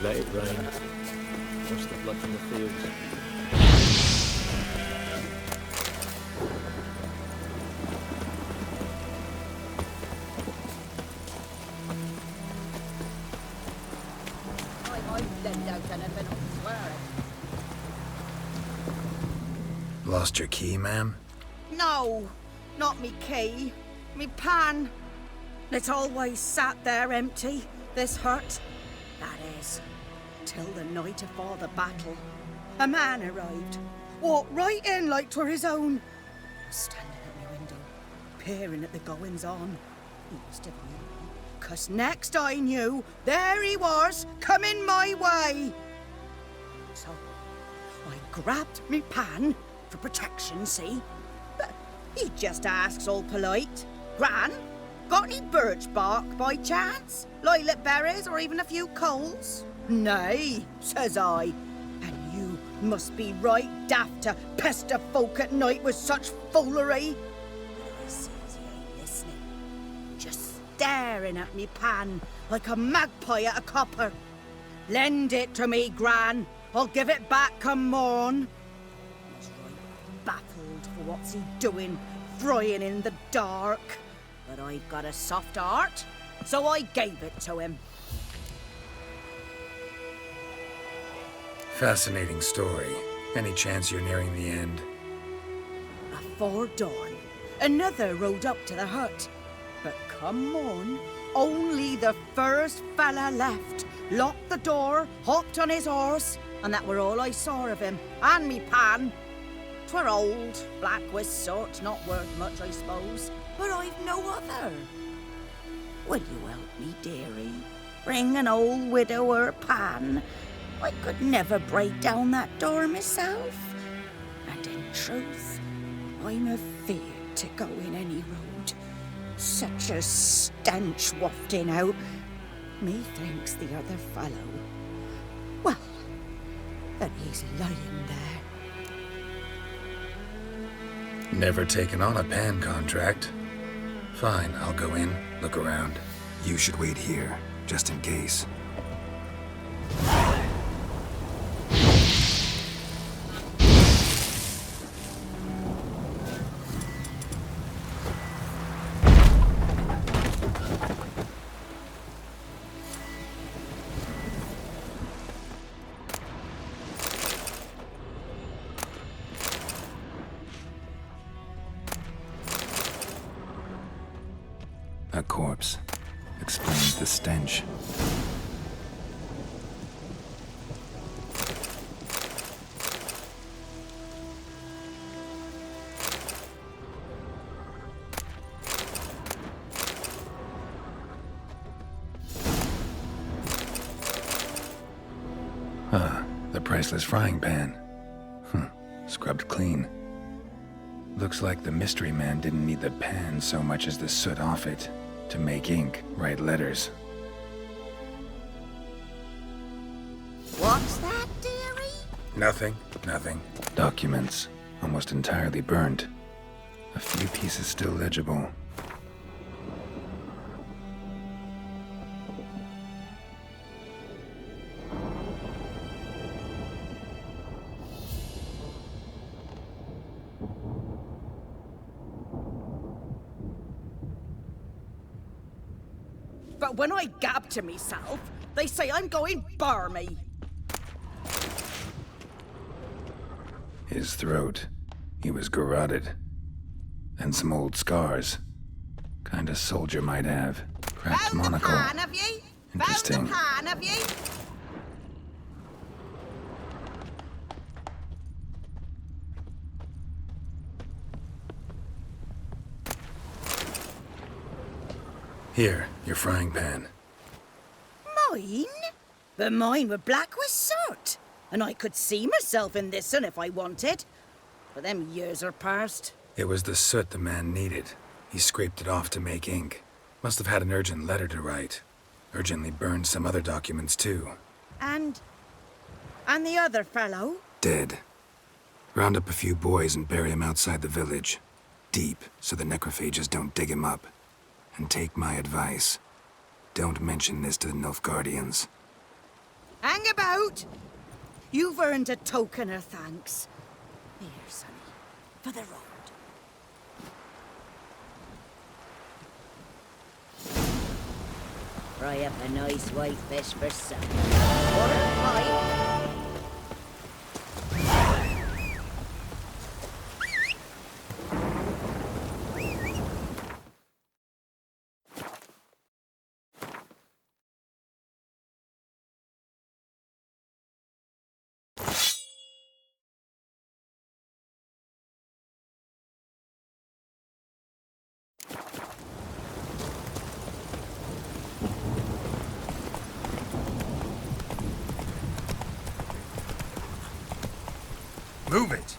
Let it rain. Wash the blood from the fields. Lost your key, ma'am? No, not me key. Me pan. It's always sat there empty, this hut. That is, till the night afore the battle. A man arrived, walked right in like 'twere his own. Standing at my window, peering at the goings-on. He must have knew me, 'cause next I knew, there he was, coming my way. So, I grabbed me pan, for protection, see? But he just asks all polite, Gran, got any birch bark by chance? Lilac berries or even a few coals? Nay, says I, and you must be right daft to pester folk at night with such foolery. But I sees he ain't listening, just staring at me pan like a magpie at a copper. Lend it to me, Gran. I'll give it back come morn. Baffled for what's he doing, frying in the dark. But I've got a soft heart, so I gave it to him. Fascinating story. Any chance you're nearing the end? Afore dawn, another rode up to the hut. But come on, only the first fella left, locked the door, hopped on his horse, and that were all I saw of him, and me pan. 'Twere old, black with sort, not worth much, I suppose, but I've no other. Will you help me, dearie? Bring an old widower pan. I could never break down that door myself. And in truth, I'm afeard to go in any road. Such a stench wafting out. Methinks the other fellow, well, that he's lying there. Never taken on a pan contract. Fine, I'll go in, look around. You should wait here, just in case. A corpse. Explains the stench. The priceless frying pan. Scrubbed clean. Looks like the mystery man didn't need the pan so much as the soot off it to make ink, write letters. What's that, dearie? Nothing. Documents, almost entirely burnt. A few pieces still legible. But when I gab to myself, they say I'm going barmy. His throat. He was garroted. And some old scars. Kind of soldier might have. Cracked monocle. Pan, have ye? Interesting. Found the pan, have ye? Here, your frying pan. Mine? But mine were black with soot. And I could see myself in this one if I wanted. But them years are past. It was the soot the man needed. He scraped it off to make ink. Must have had an urgent letter to write. Urgently burned some other documents too. And the other fellow? Dead. Round up a few boys and bury him outside the village. Deep, so the necrophages don't dig him up. And take my advice. Don't mention this to the Nilfgaardians. Hang about! You've earned a token of thanks. Here, sonny, for the road. Fry up a nice white fish for supper. Or a pie. Move it!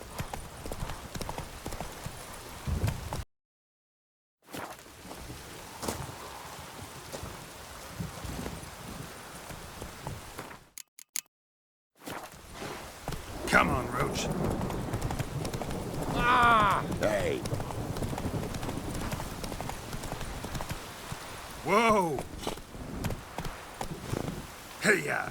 Come on, Roach. Ah! Hey. Whoa! Hey-ya!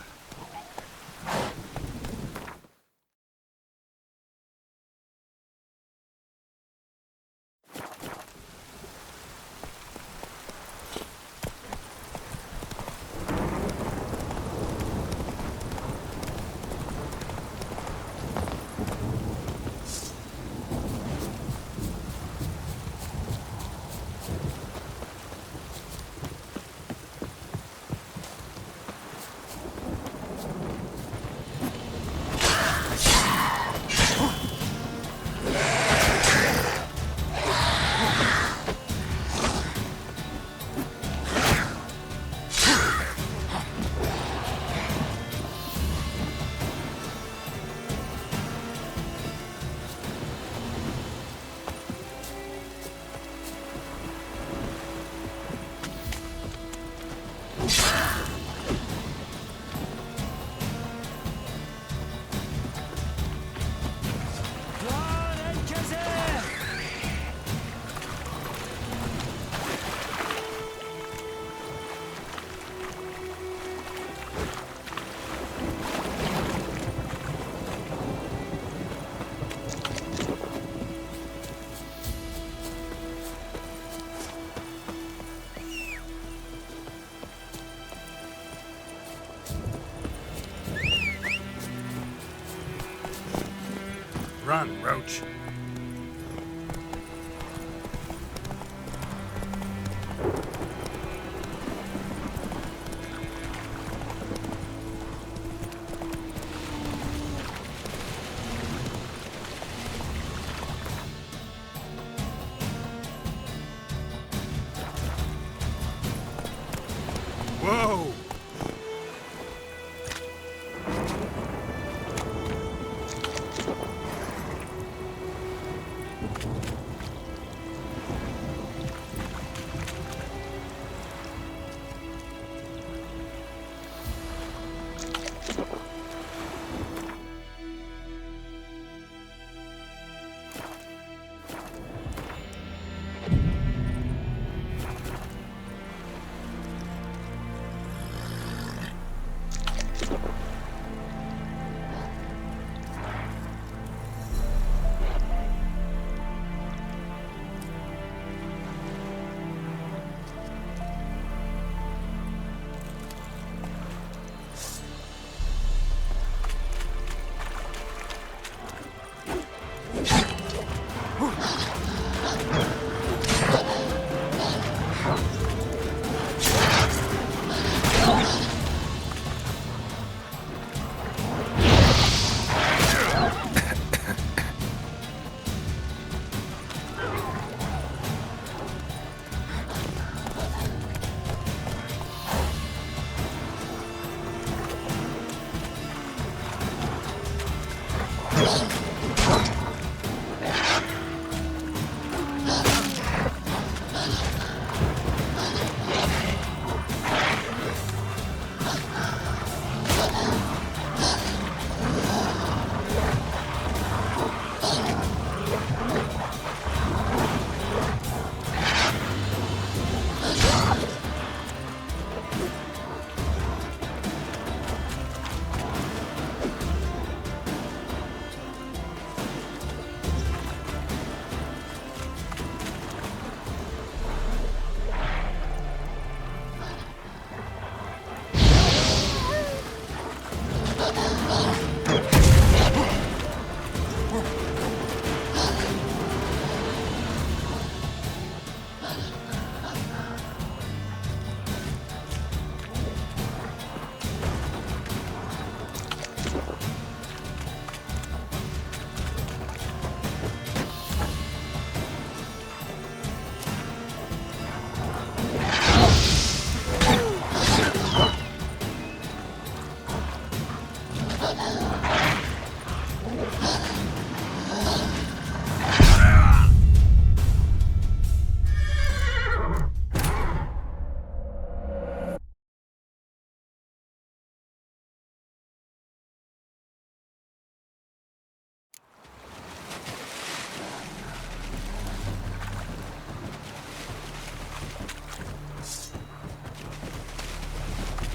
Run, Roach. Whoa!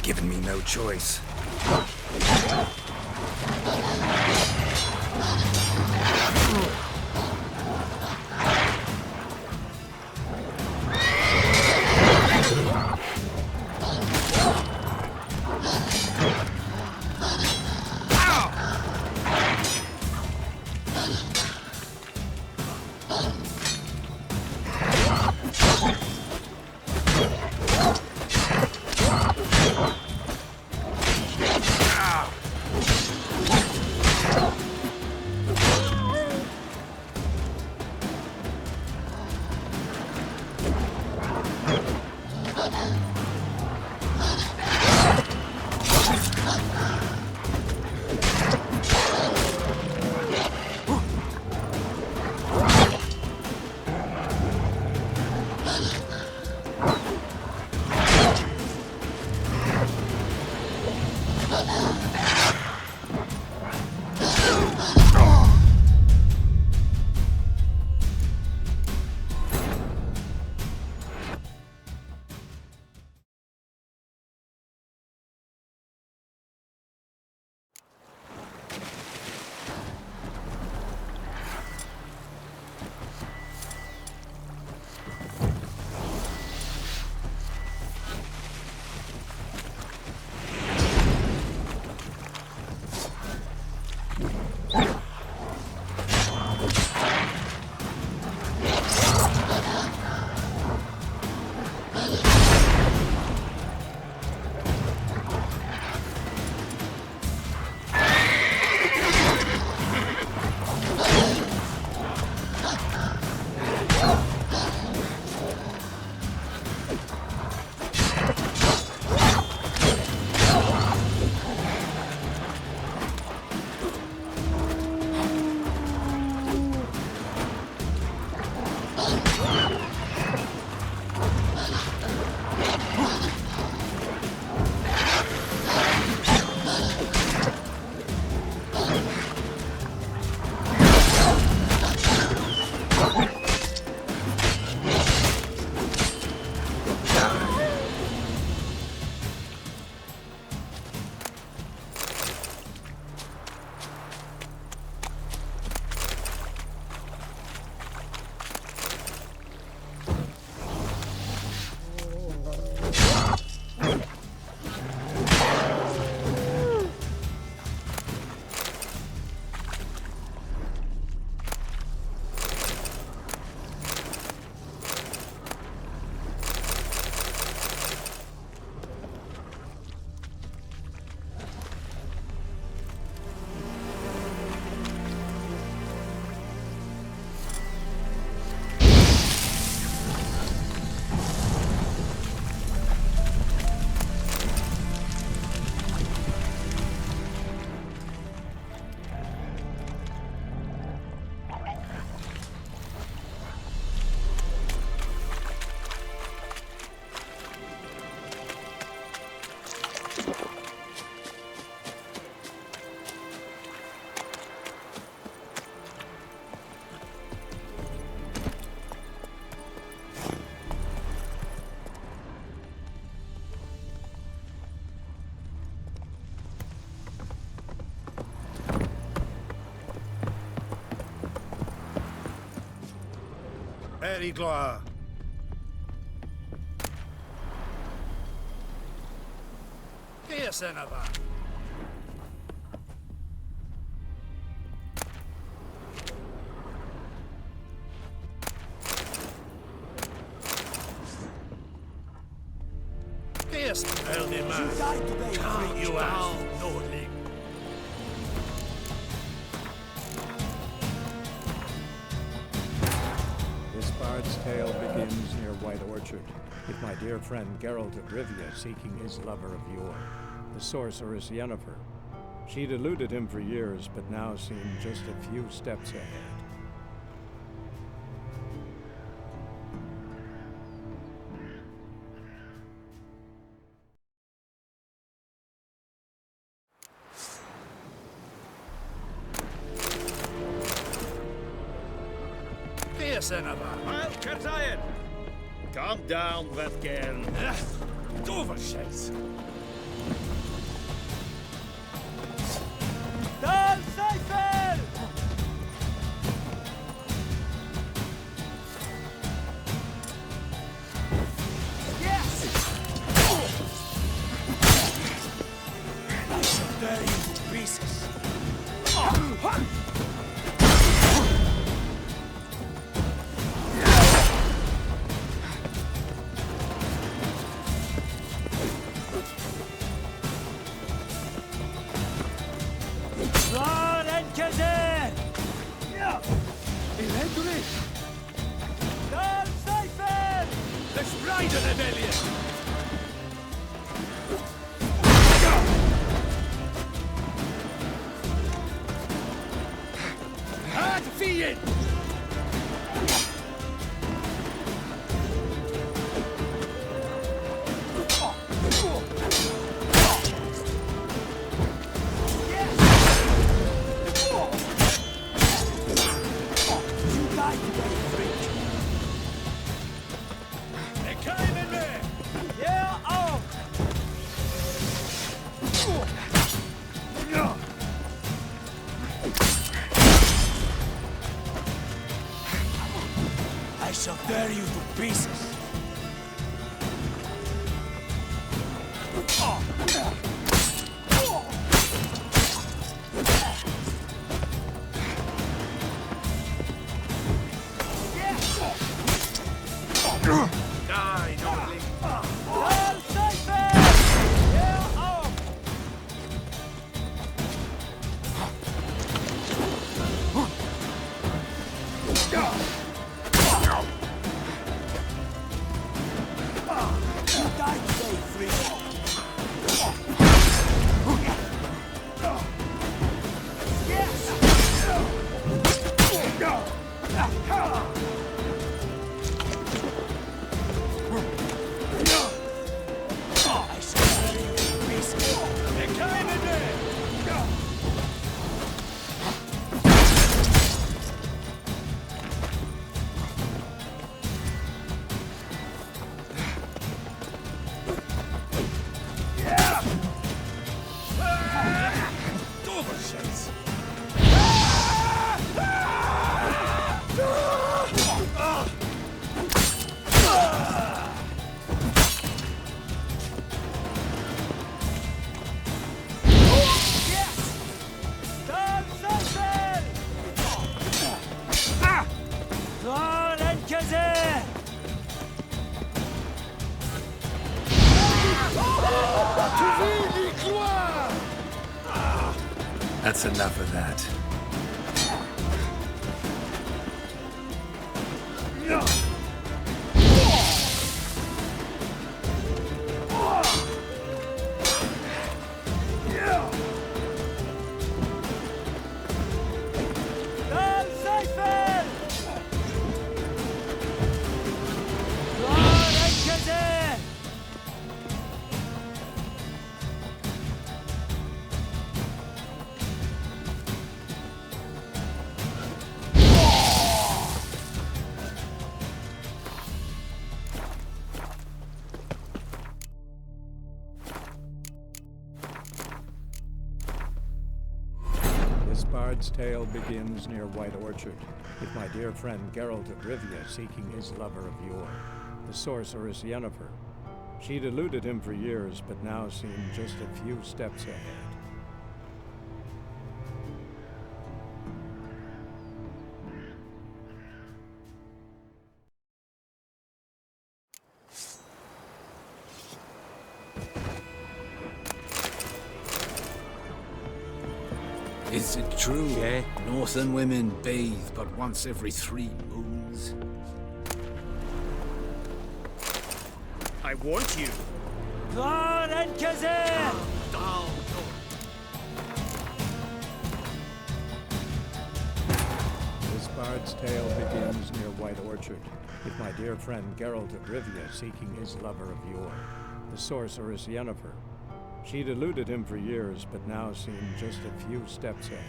Given me no choice. Perigla. Kia Senava. Kies, elder man. Count you out, Nordling. This bard's tale begins near White Orchard, with my dear friend Geralt of Rivia seeking his lover of yore, the sorceress Yennefer. She'd eluded him for years, but now seemed just a few steps ahead. Well, Kertayen! Calm down, Vetgern. Doverscheiß! Dan Seifel! Yes! I shall tear you to pieces. I shall tear you to pieces. Die, Nordling! That's enough of that. This bard's tale begins near White Orchard, with my dear friend Geralt of Rivia seeking his lover of yore, the sorceress Yennefer. She'd eluded him for years, but now seemed just a few steps ahead. Is it true, Northern women bathe but once every 3 moons? I warned you. Thor and Kazir! its tale begins near White Orchard, with my dear friend Geralt of Rivia seeking his lover of yore, the sorceress Yennefer. She'd eluded him for years, but now seemed just a few steps ahead.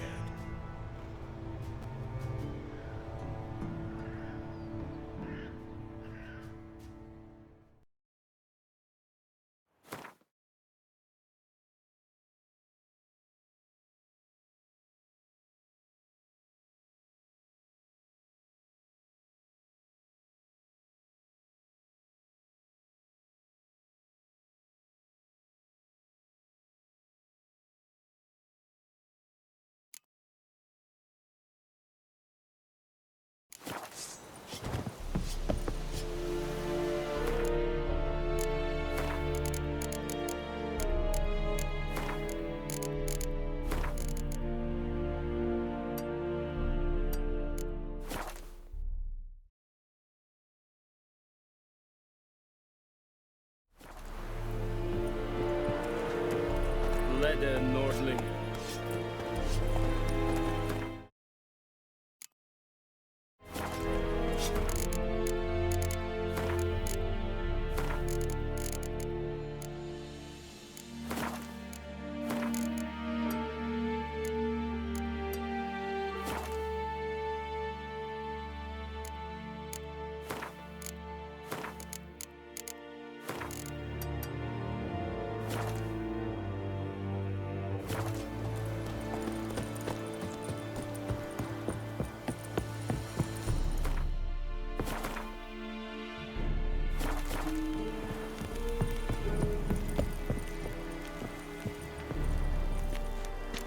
Lede Nordling.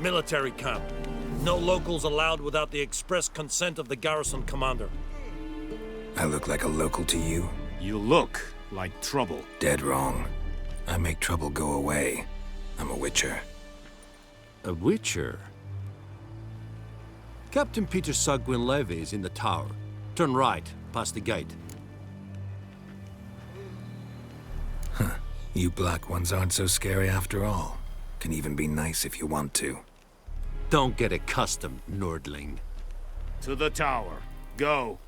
Military camp. No locals allowed without the express consent of the garrison commander. I look like a local to you? You look like trouble. Dead wrong. I make trouble go away. I'm a witcher. A witcher? Captain Peter Sagwin Levy is in the tower. Turn right, past the gate. Huh. You black ones aren't so scary after all. Can even be nice if you want to. Don't get accustomed, Nordling. To the tower. Go.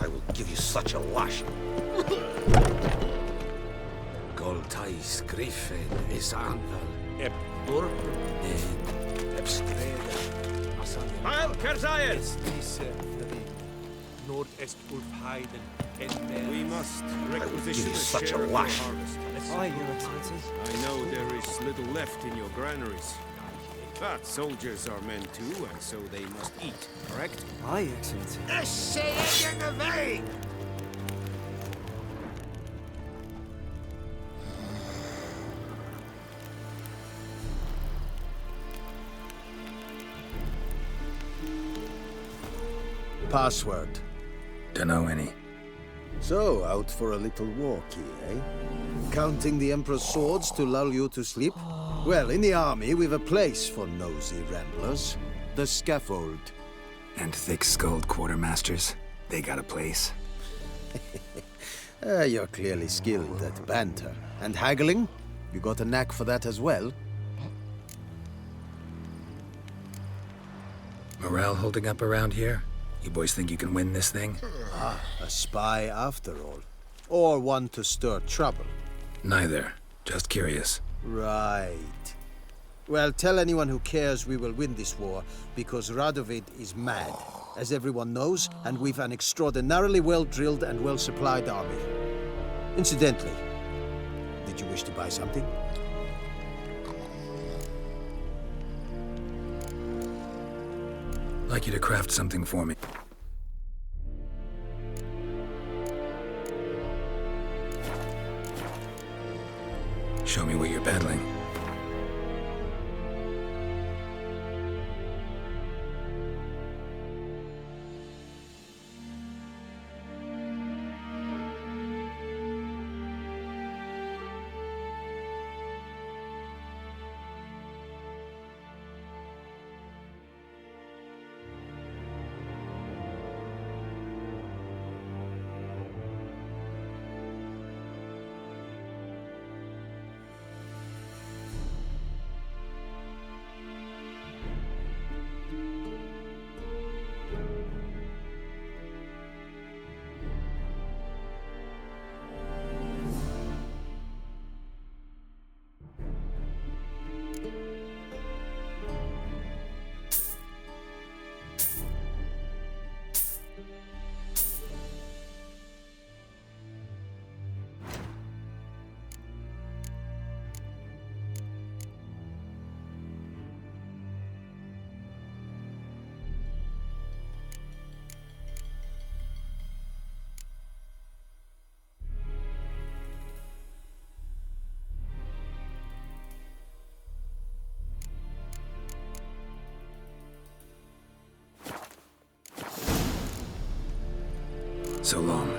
I will give you such a lashing. Goltais Griffin is anval. Eb Burp. Eb Streda. Heil Kerzayes! Nordest Ulfheiden. We must requisition such a lash. Aye, Your Excellency. I know there is little left in your granaries. But soldiers are men too, and so they must eat, correct? Aye, Excellency. Password. Dunno any. So, out for a little walkie, eh? Counting the Emperor's swords to lull you to sleep? Well, in the army, we've a place for nosy ramblers. The scaffold. And thick-skulled quartermasters. They got a place. You're clearly skilled at banter. And haggling? You got a knack for that as well? Morale holding up around here? You boys think you can win this thing? Ah, a spy after all. Or one to stir trouble. Neither. Just curious. Right. Well, tell anyone who cares we will win this war, because Radovid is mad, as everyone knows, and we've an extraordinarily well-drilled and well-supplied army. Incidentally, did you wish to buy something? I'd like you to craft something for me. Show me what you're peddling. So long.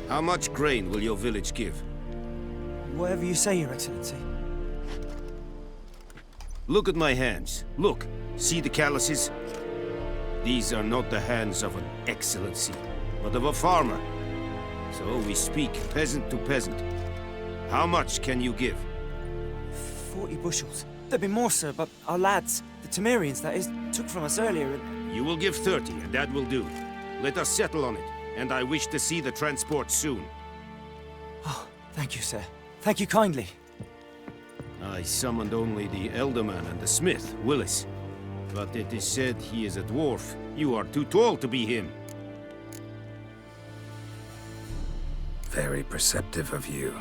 How much grain will your village give? Whatever you say, Your Excellency. Look at my hands. Look. See the calluses? These are not the hands of an excellency, but of a farmer. So we speak peasant to peasant. How much can you give? 40 bushels. There'd be more, sir, but our lads, the Temerians, that is, took from us earlier and... You will give 30, and that will do. Let us settle on it, and I wish to see the transport soon. Oh, thank you, sir. Thank you kindly. I summoned only the Elderman and the smith, Willis. But it is said he is a dwarf. You are too tall to be him. Very perceptive of you.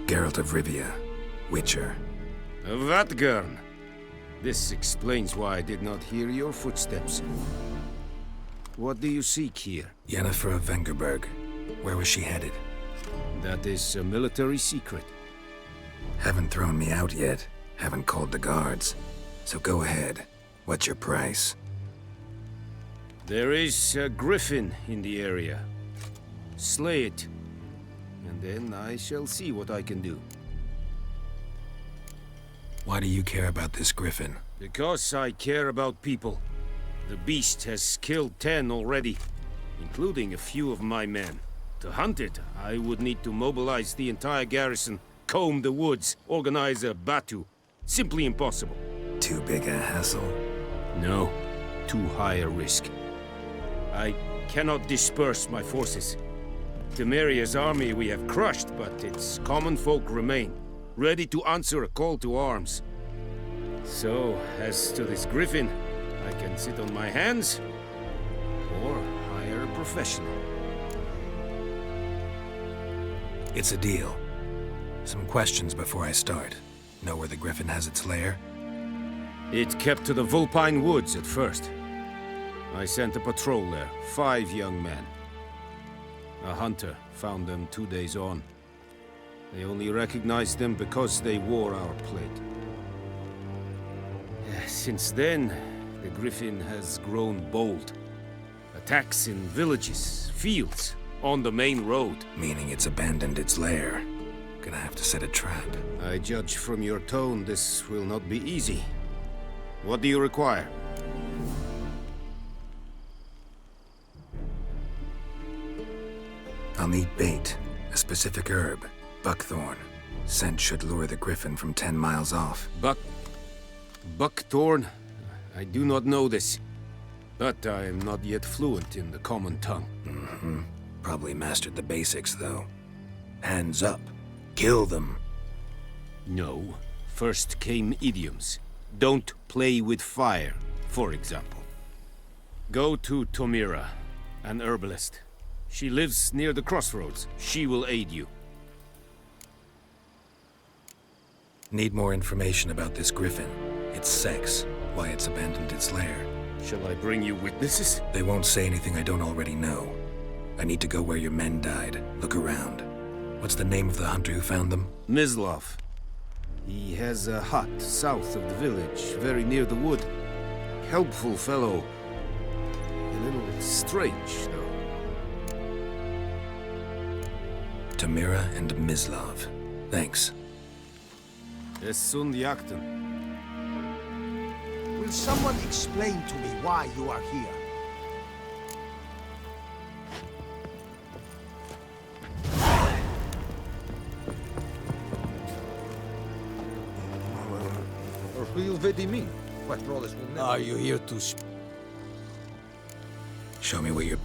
Geralt of Rivia, Witcher. Vatgern. This explains why I did not hear your footsteps. What do you seek here? Yennefer of Vengerberg. Where was she headed? That is a military secret. Haven't thrown me out yet. Haven't called the guards. So go ahead. What's your price? There is a griffin in the area. Slay it. And then I shall see what I can do. Why do you care about this griffin? Because I care about people. The beast has killed 10 already, including a few of my men. To hunt it, I would need to mobilize the entire garrison, comb the woods, organize a batu. Simply impossible. Too big a hassle? No, too high a risk. I cannot disperse my forces. Temeria's army we have crushed, but its common folk remain, ready to answer a call to arms. So, as to this griffin, I can sit on my hands, or hire a professional. It's a deal. Some questions before I start. Know where the griffin has its lair? It kept to the Vulpine Woods at first. I sent a patrol there, 5 young men. A hunter found them 2 days on. They only recognized them because they wore our plate. Since then, the griffin has grown bold. Attacks in villages, fields, on the main road. Meaning it's abandoned its lair. Gonna have to set a trap. I judge from your tone this will not be easy. What do you require? I'll need bait, a specific herb, buckthorn. Scent should lure the griffin from 10 miles off. Buckthorn? I do not know this. But I am not yet fluent in the common tongue. Mm-hmm. Probably mastered the basics, though. Hands up. Kill them. No. First came idioms. Don't play with fire, for example. Go to Tomira, an herbalist. She lives near the crossroads. She will aid you. Need more information about this griffin. Its sex, why it's abandoned its lair. Shall I bring you witnesses? They won't say anything I don't already know. I need to go where your men died. Look around. What's the name of the hunter who found them? Mislav. He has a hut south of the village, very near the wood. Helpful fellow. A little strange, though. Tomira and Mislav. Thanks. Es sunt Yachten. Will someone explain to me why you are here? Are you here to show me what you're...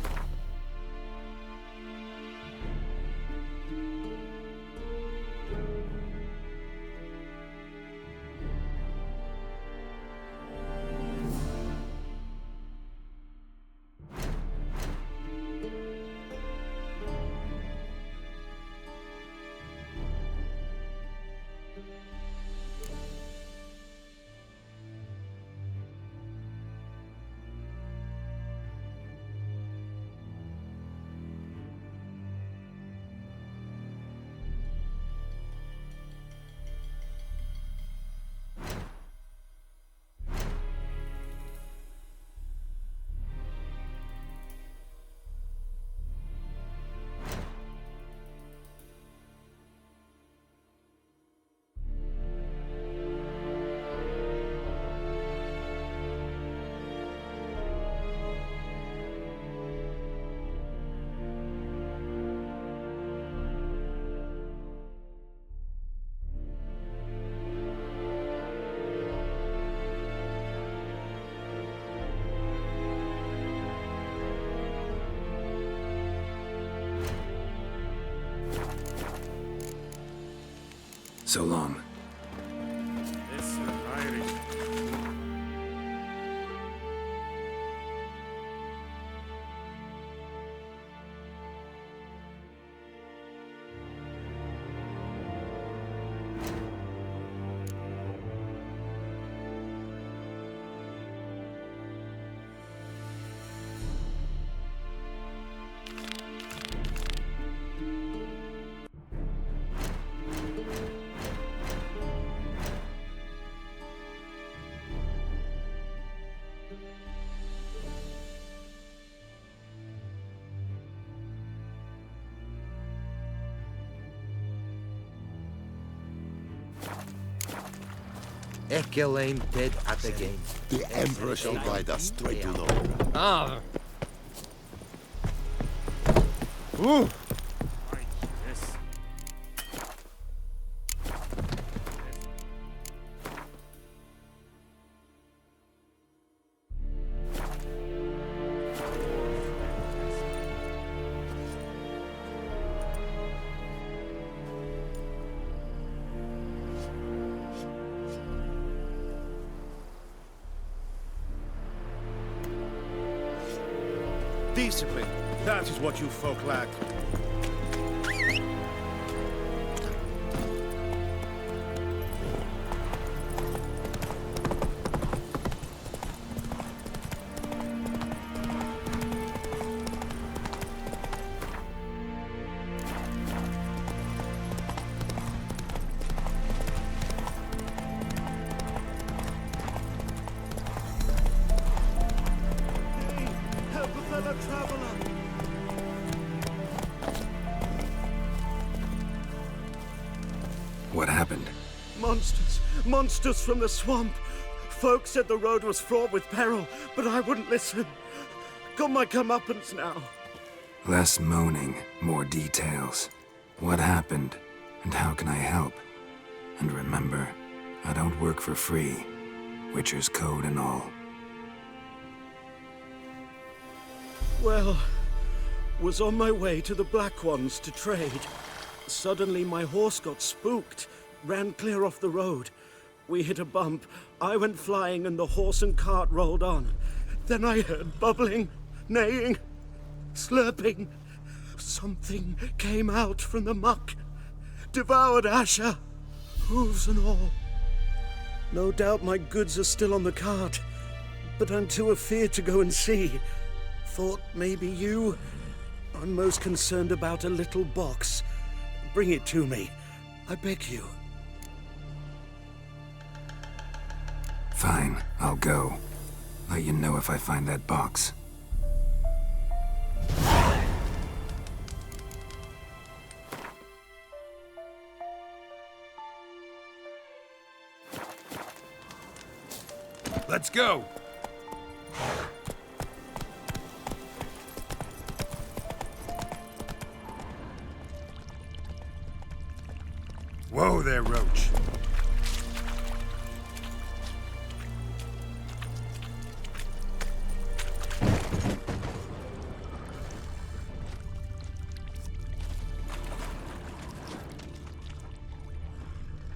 So long. Ekelain dead at the game. The Emperor shall guide us straight to the Ah. Ooh. Discipline. That is what you folk lack. Help a fellow traveler! What happened? Monsters! Monsters from the swamp! Folk said the road was fraught with peril, but I wouldn't listen. Got my comeuppance now. Less moaning, more details. What happened, and how can I help? And remember, I don't work for free. Witcher's code and all. Well, was on my way to the Black Ones to trade. Suddenly my horse got spooked, ran clear off the road. We hit a bump, I went flying and the horse and cart rolled on. Then I heard bubbling, neighing, slurping. Something came out from the muck, devoured Asher, hooves and all. No doubt my goods are still on the cart, but I'm too afeard to go and see. Thought maybe you. I'm most concerned about a little box. Bring it to me, I beg you. Fine, I'll go. Let you know if I find that box. Let's go! Whoa there, Roach.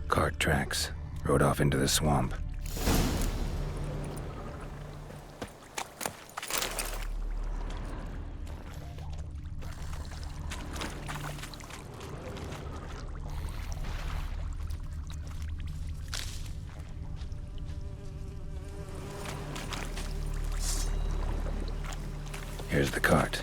Cart tracks. Rode off into the swamp. Here's the cart.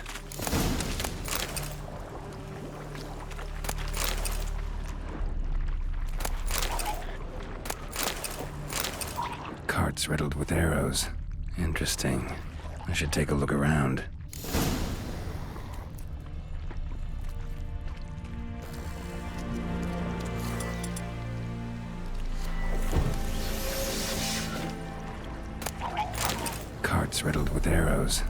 Cart's riddled with arrows. Interesting. I should take a look around. Cart's riddled with arrows.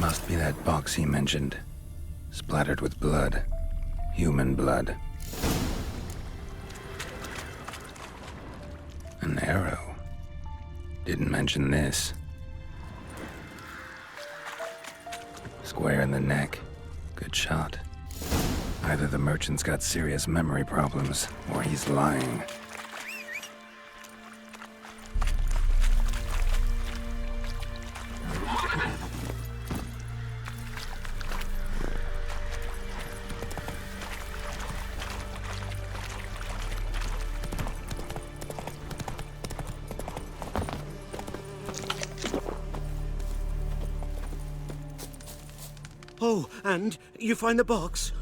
Must be that box he mentioned. Splattered with blood. Human blood. An arrow. Didn't mention this. Square in the neck. Good shot. Either the merchant's got serious memory problems, or he's lying. Oh, and you find the box?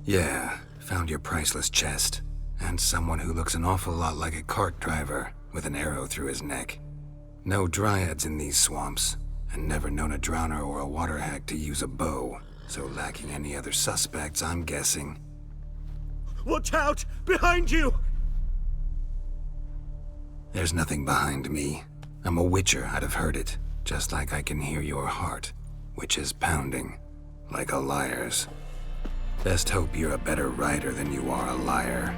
Yeah, found your priceless chest. And someone who looks an awful lot like a cart driver, with an arrow through his neck. No dryads in these swamps, and never known a drowner or a water hag to use a bow. So lacking any other suspects, I'm guessing. Watch out! Behind you! There's nothing behind me. I'm a witcher, I'd have heard it. Just like I can hear your heart, which is pounding, like a liar's. Best hope you're a better rider than you are a liar.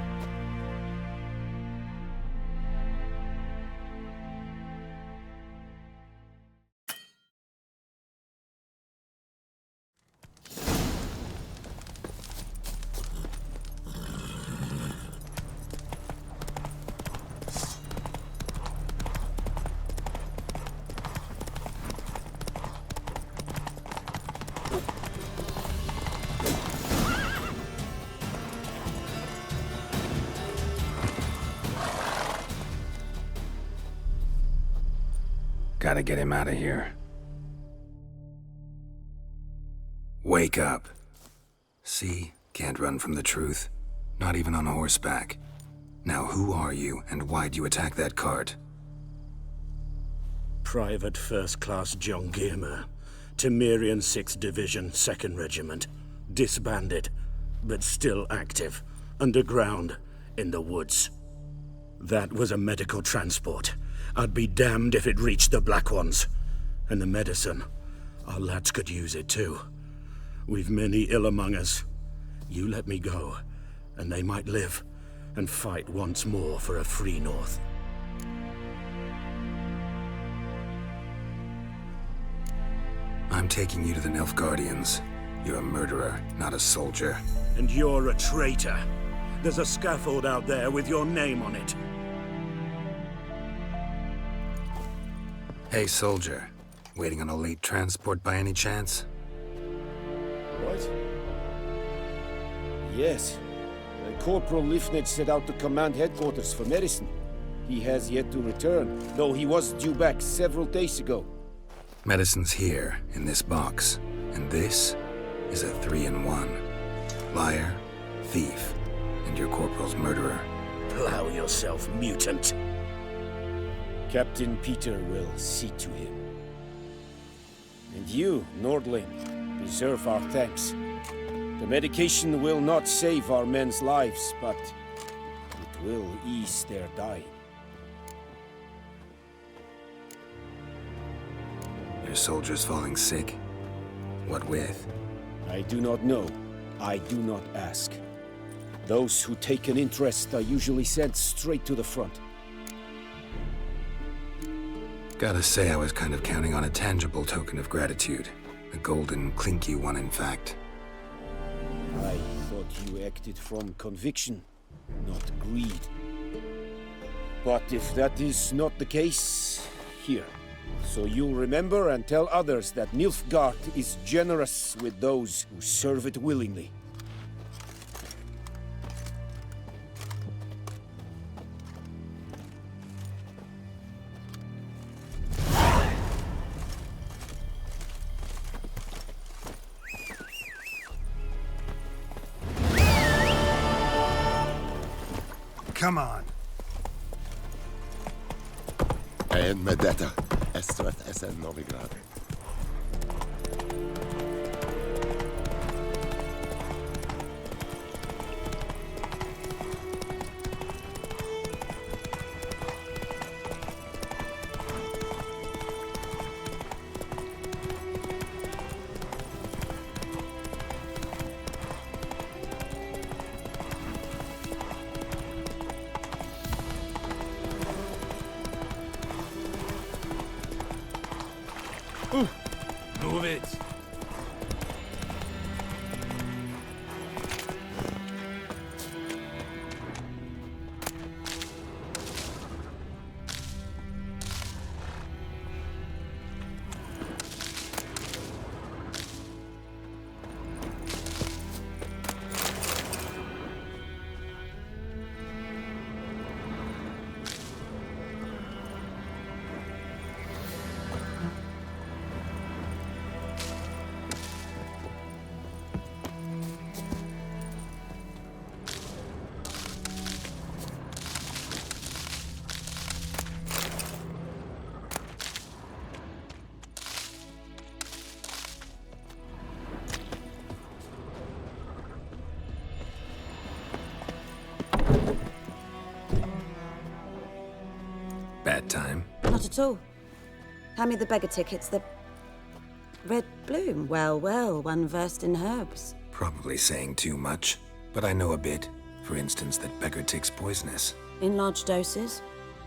Gotta get him out of here. Wake up. See? Can't run from the truth. Not even on horseback. Now who are you, and why'd you attack that cart? Private First Class John Giermer, Temerian 6th Division, 2nd Regiment. Disbanded, but still active. Underground, in the woods. That was a medical transport. I'd be damned if it reached the Black Ones. And the medicine, our lads could use it too. We've many ill among us. You let me go, and they might live, and fight once more for a free North. I'm taking you to the Nilfgaardians. You're a murderer, not a soldier. And you're a traitor. There's a scaffold out there with your name on it. Hey, soldier. Waiting on a late transport by any chance? What? Yes. Corporal Lifnitz set out to command headquarters for medicine. He has yet to return, though he was due back several days ago. Medicine's here, in this box. And this is a 3-in-1. Liar, thief, and your corporal's murderer. Plow yourself, mutant. Captain Peter will see to him. And you, Nordling, deserve our thanks. The medication will not save our men's lives, but it will ease their dying. Your soldiers falling sick? What with? I do not know. I do not ask. Those who take an interest are usually sent straight to the front. Gotta say, I was kind of counting on a tangible token of gratitude. A golden, clinky one, in fact. I thought you acted from conviction, not greed. But if that is not the case, here. So you'll remember and tell others that Nilfgaard is generous with those who serve it willingly. Come on. En med detta, Estret SN Novigrad. Move it. Bad time? Not at all. Hand me the beggar tickets, the red bloom. Well, well, one versed in herbs. Probably saying too much, but I know a bit. For instance, that beggar tick's poisonous. In large doses.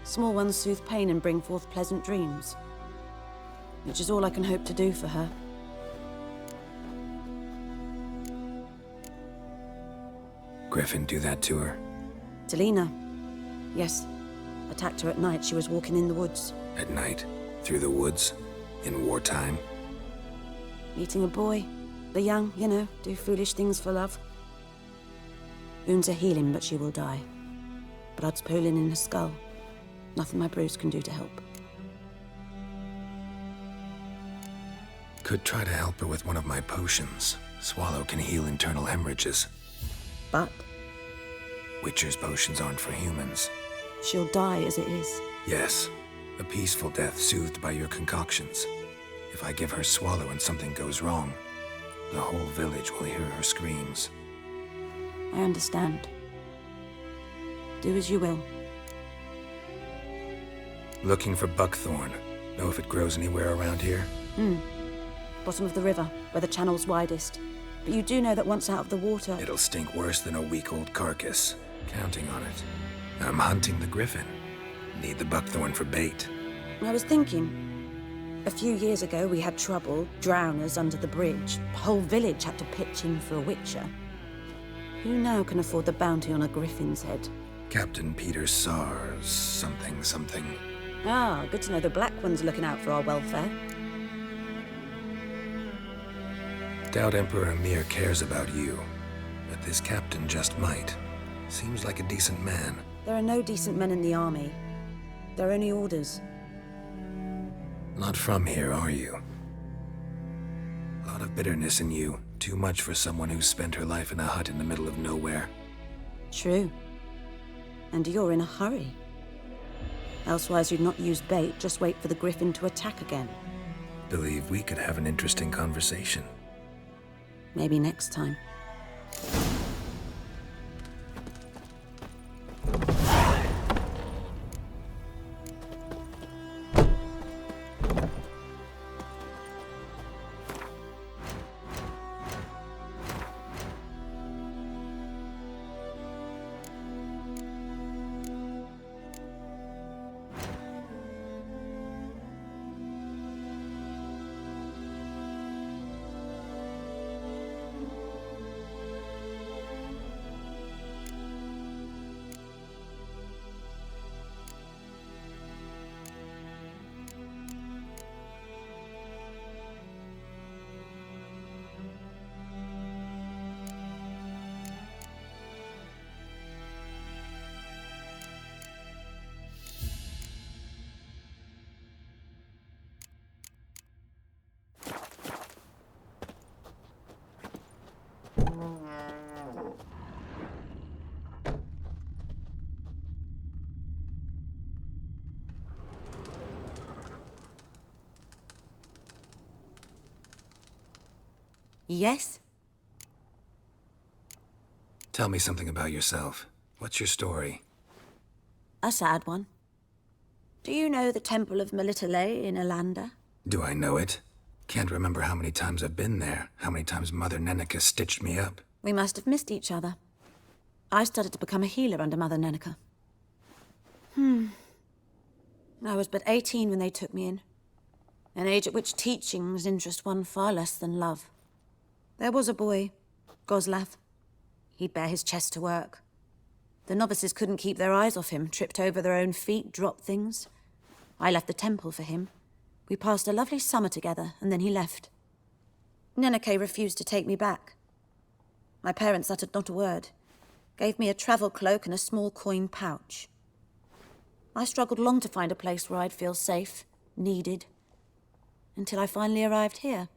Small ones soothe pain and bring forth pleasant dreams. Which is all I can hope to do for her. Griffin do that to her? Delina. Yes. Attacked her at night. She was walking in the woods. At night? Through the woods? In wartime? Meeting a boy. The young, you know, do foolish things for love. Wounds are healing, but she will die. Blood's pooling in her skull. Nothing my brews can do to help. Could try to help her with one of my potions. Swallow can heal internal hemorrhages. But? Witcher's potions aren't for humans. She'll die as it is. Yes. A peaceful death soothed by your concoctions. If I give her Swallow and something goes wrong, the whole village will hear her screams. I understand. Do as you will. Looking for buckthorn. Know if it grows anywhere around here? Bottom of the river, where the channel's widest. But you do know that once out of the water... It'll stink worse than a week-old carcass. Counting on it. I'm hunting the griffin. Need the buckthorn for bait. I was thinking... A few years ago we had trouble, drowners under the bridge. The whole village had to pitch in for a witcher. Who now can afford the bounty on a griffin's head? Captain Peter Sars, something. Ah, good to know the Black One's looking out for our welfare. Doubt Emperor Emir cares about you, but this captain just might. Seems like a decent man. There are no decent men in the army. They're only orders. Not from here, are you? A lot of bitterness in you. Too much for someone who spent her life in a hut in the middle of nowhere. True. And you're in a hurry. Elsewise you'd not use bait, just wait for the griffin to attack again. Believe we could have an interesting conversation. Maybe next time. Yes? Tell me something about yourself. What's your story? A sad one. Do you know the Temple of Melitele in Alanda? Do I know it? Can't remember how many times I've been there, how many times Mother Neneka stitched me up. We must have missed each other. I started to become a healer under Mother Neneka. I was but 18 when they took me in. An age at which teachings interest one far less than love. There was a boy, Goslav. He'd bare his chest to work. The novices couldn't keep their eyes off him, tripped over their own feet, dropped things. I left the temple for him. We passed a lovely summer together, and then he left. Neneke refused to take me back. My parents uttered not a word, gave me a travel cloak and a small coin pouch. I struggled long to find a place where I'd feel safe, needed, until I finally arrived here.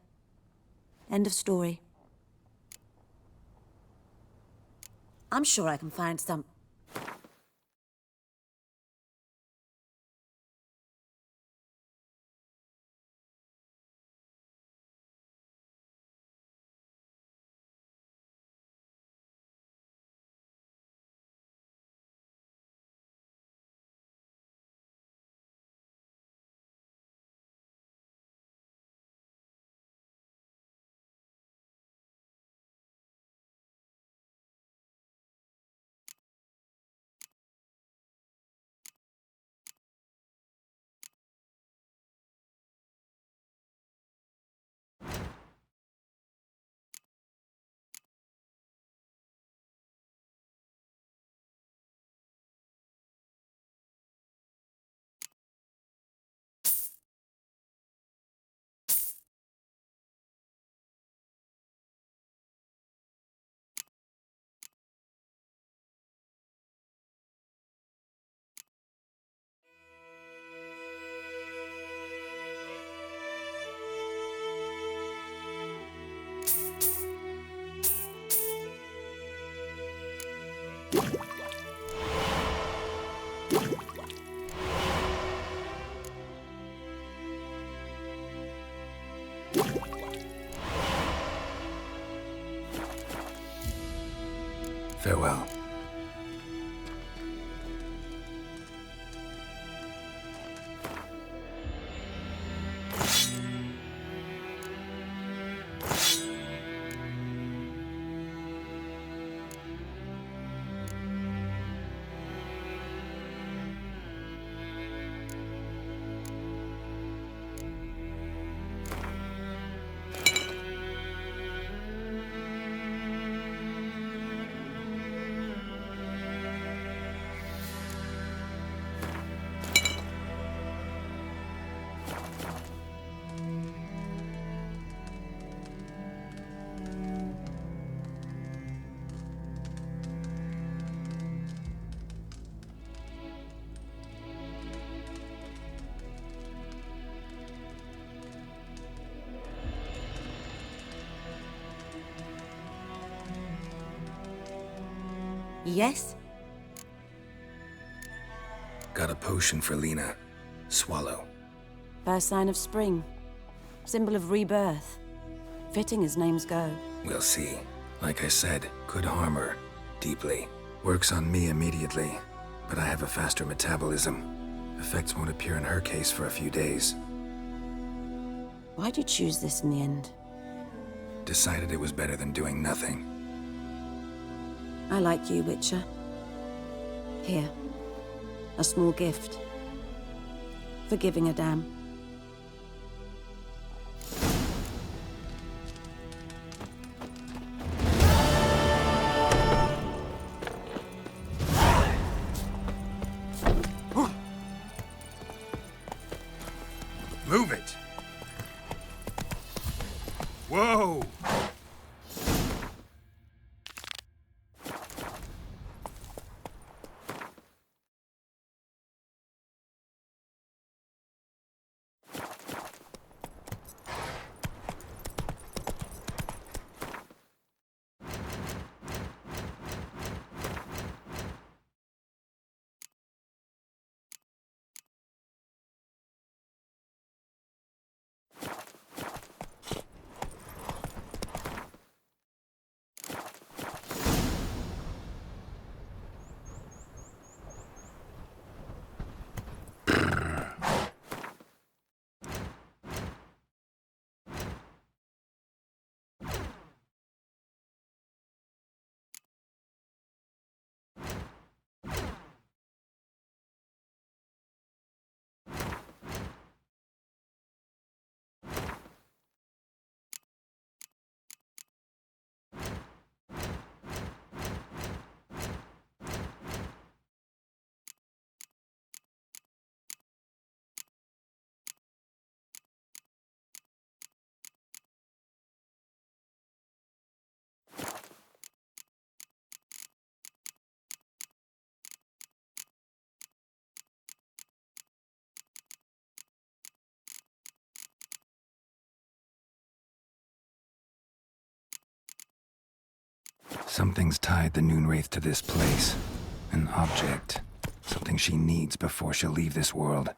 End of story. I'm sure I can find some... Farewell. Yes? Got a potion for Lena. Swallow. First sign of spring. Symbol of rebirth. Fitting as names go. We'll see. Like I said, could harm her. Deeply. Works on me immediately, but I have a faster metabolism. Effects won't appear in her case for a few days. Why'd you choose this in the end? Decided it was better than doing nothing. I like you, Witcher. Here. A small gift. For giving a damn. Move it! Whoa! Something's tied the Noonwraith to this place. An object. Something she needs before she'll leave this world.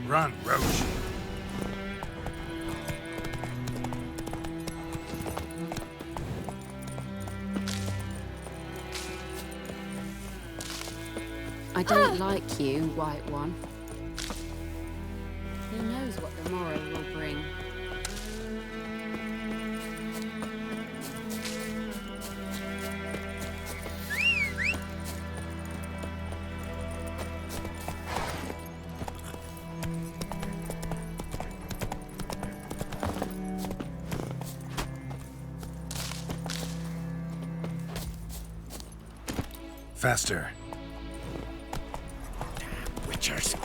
Run, Roach. I don't like you, White One. Who knows what the morrow will bring? Faster. Witchers.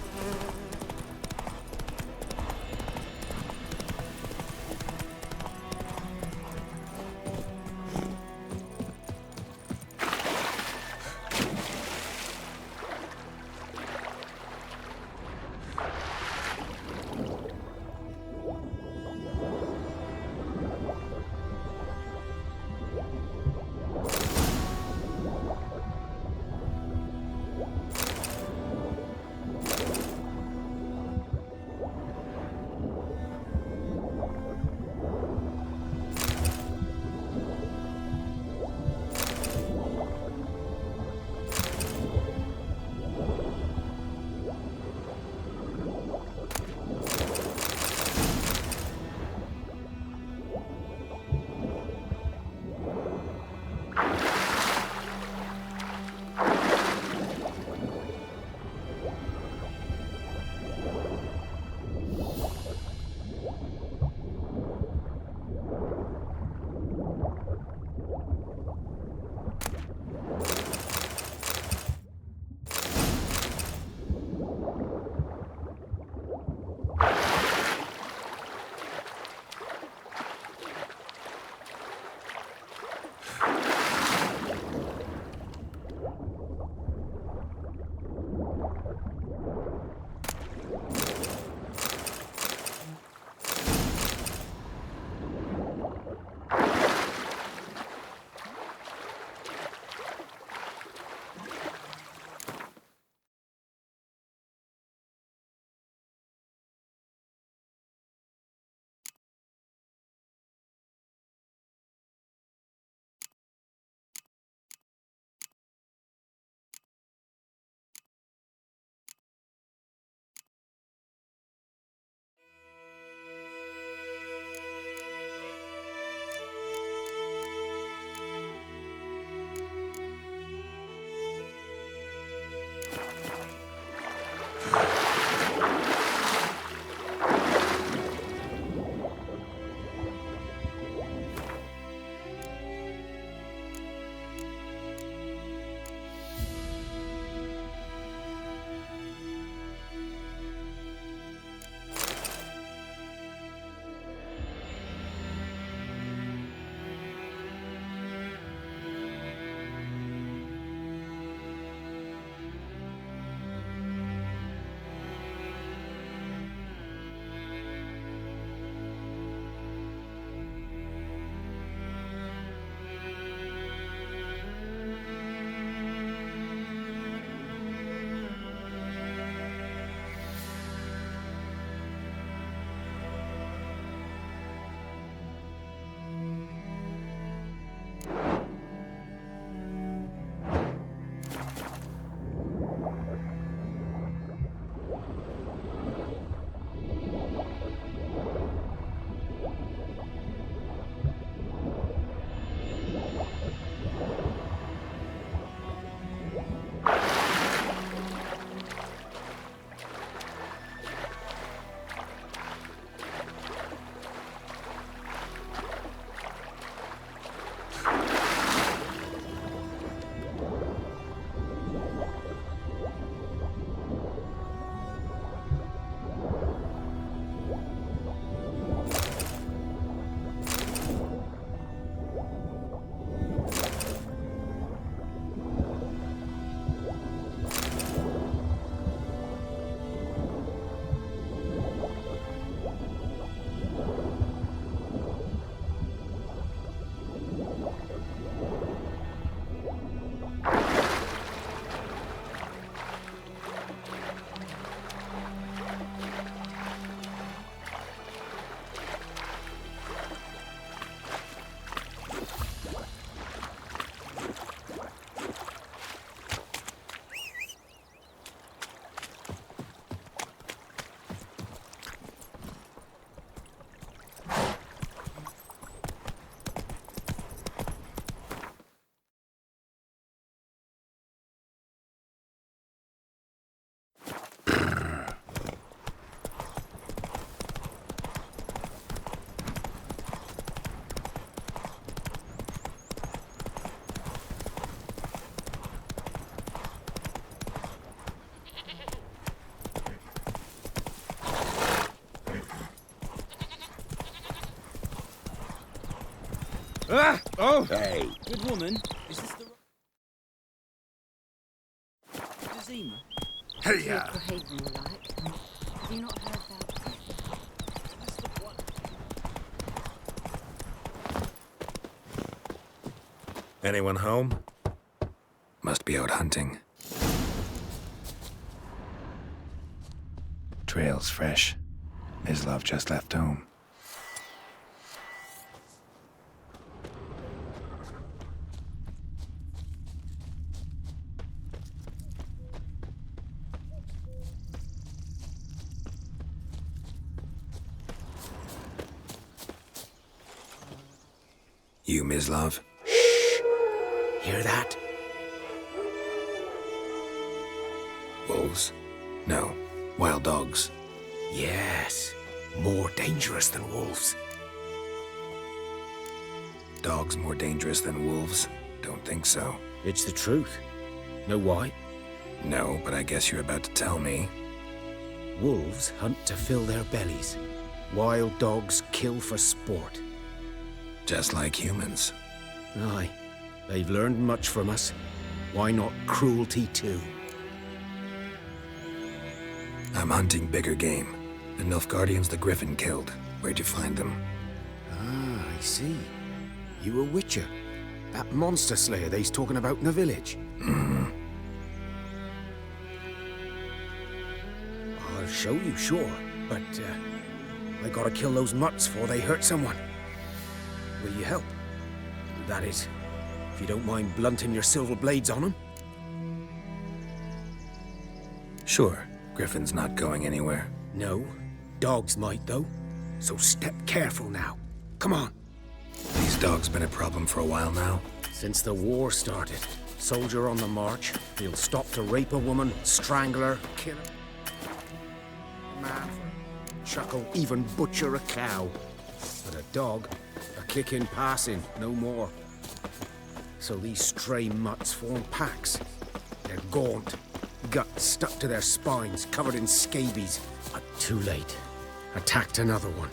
Ah! Oh! Hey. Good woman, is this the... Zima? Hey, Create more like. Have you not heard that? Anyone home? Must be out hunting. Trail's fresh. Mislav just left home. You, Mislav? Hear that? Wolves? No. Wild dogs. Yes. More dangerous than wolves. Dogs more dangerous than wolves? Don't think so. It's the truth. Know why? No, but I guess you're about to tell me. Wolves hunt to fill their bellies. Wild dogs kill for sport. Just like humans. Aye. They've learned much from us. Why not cruelty too? I'm hunting bigger game. The Nilfgaardians the Griffin killed. Where'd you find them? Ah, I see. You a witcher. That monster slayer they's talking about in the village. Mm-hmm. I'll show you, sure. But, I gotta kill those mutts before they hurt someone. Will you help? That is, if you don't mind blunting your silver blades on them. Sure. Griffin's not going anywhere. No. Dogs might, though. So step careful now. Come on. These dogs been a problem for a while now? Since the war started. Soldier on the march. He'll stop to rape a woman, strangle her, kill her. Man, chuckle, even butcher a cow. But a dog, a kick in passing, no more. So these stray mutts form packs. They're gaunt, guts stuck to their spines, covered in scabies. But too late. Attacked another one.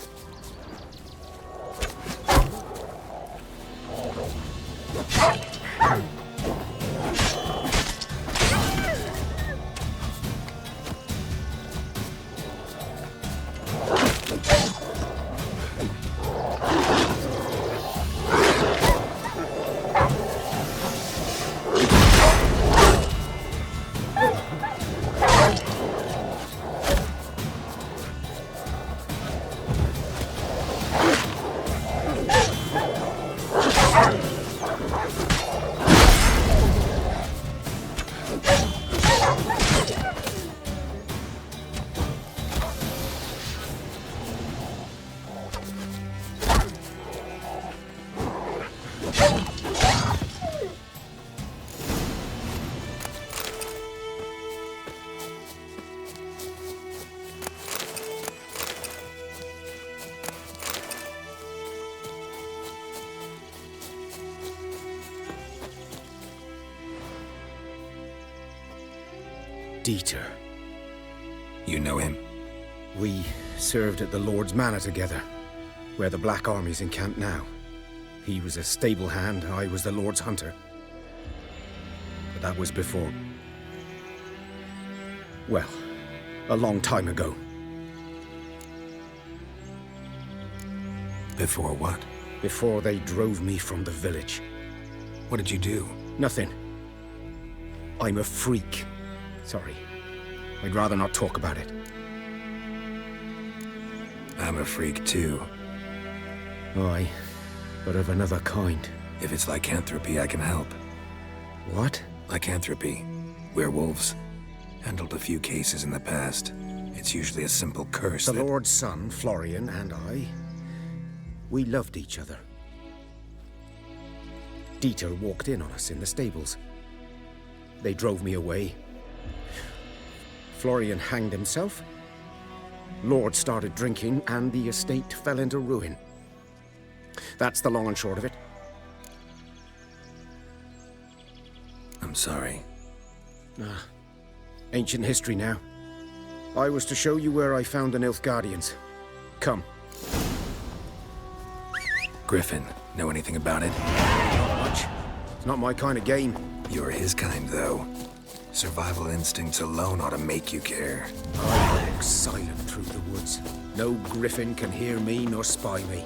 Dieter. You know him? We served at the Lord's Manor together, where the Black Army's encamped now. He was a stable hand, I was the Lord's hunter. But that was before... well, a long time ago. Before what? Before they drove me from the village. What did you do? Nothing. I'm a freak. Sorry. I'd rather not talk about it. I'm a freak too. Aye, but of another kind. If it's lycanthropy, I can help. What? Lycanthropy. Werewolves. Handled a few cases in the past. It's usually a simple curse The Lord's son, Florian, and I, we loved each other. Dieter walked in on us in the stables. They drove me away. Florian hanged himself. Lord started drinking, and the estate fell into ruin. That's the long and short of it. I'm sorry. Ancient history now. I was to show you where I found the Nilfgaardians. Come. Griffin, Know anything about it? Not much. It's not my kind of game. You're his kind, though. Survival instincts alone ought to make you care. I walk silent through the woods. No griffin can hear me nor spy me.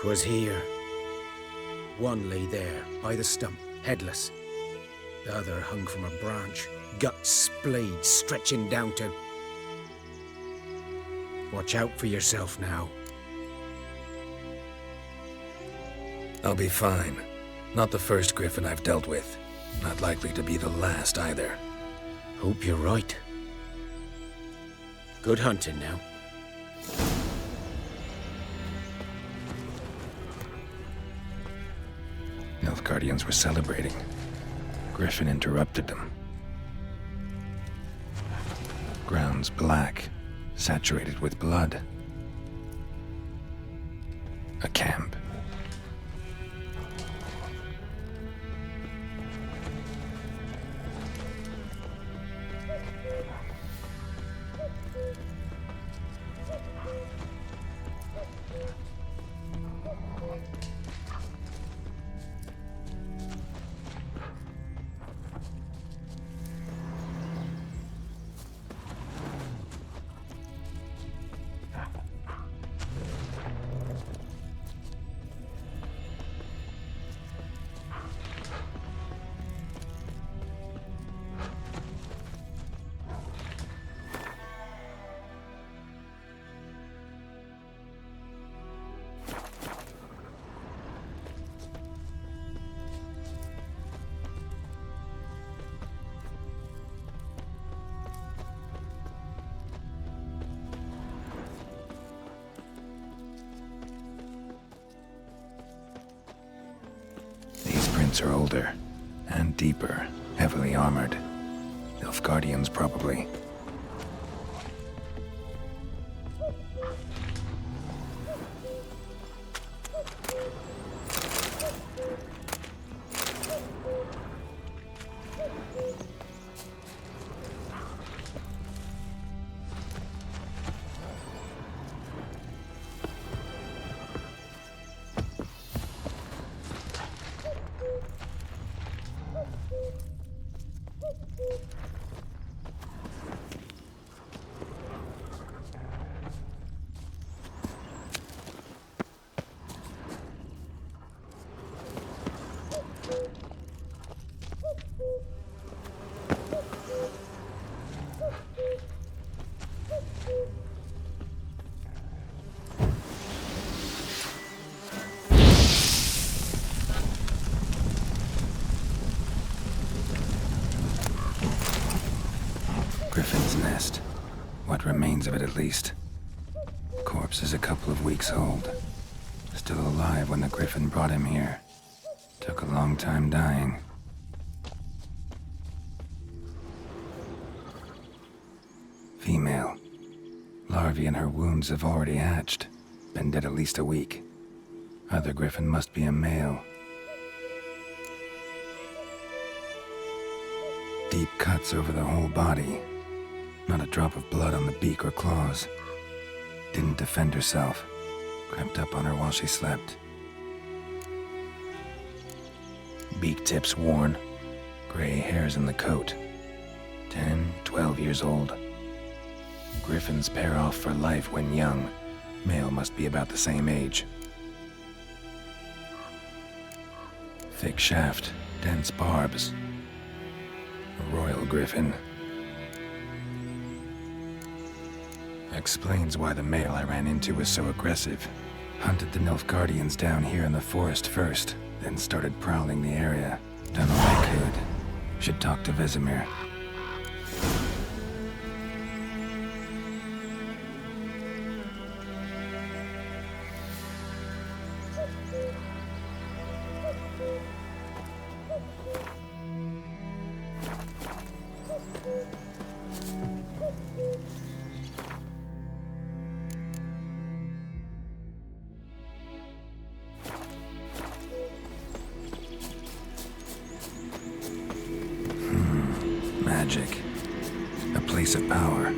Was here. One lay there, by the stump, headless. The other hung from a branch, guts splayed, stretching down to... Watch out for yourself now. I'll be fine. Not the first griffin I've dealt with. Not likely to be the last, either. Hope you're right. Good hunting now. Nilfgaardians were celebrating. Griffin interrupted them. Grounds black, saturated with blood. A camp. Are older and deeper, heavily armored. Nilfgaardians, probably. Griffin's nest. What remains of it, at least. Corpse is a couple of weeks old. Still alive when the Griffin brought him here. Took a long time dying. Female. Larvae in her wounds have already hatched. Been dead at least a week. Other Griffin must be a male. Deep cuts over the whole body. Not a drop of blood on the beak or claws. Didn't defend herself. Crept up on her while she slept. Beak tips worn. Gray hairs in the coat. 10, 12 years old. Griffins pair off for life when young. Male must be about the same age. Thick shaft, dense barbs. A royal griffin. Explains why the male I ran into was so aggressive. Hunted the Nilfgaardians down here in the forest first, then started prowling the area. Done all I could. Should talk to Vesemir. magic. A place of power.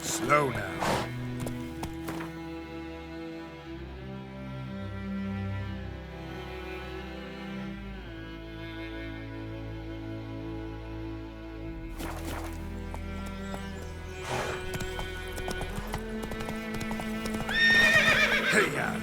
Slow now. Hey-ya!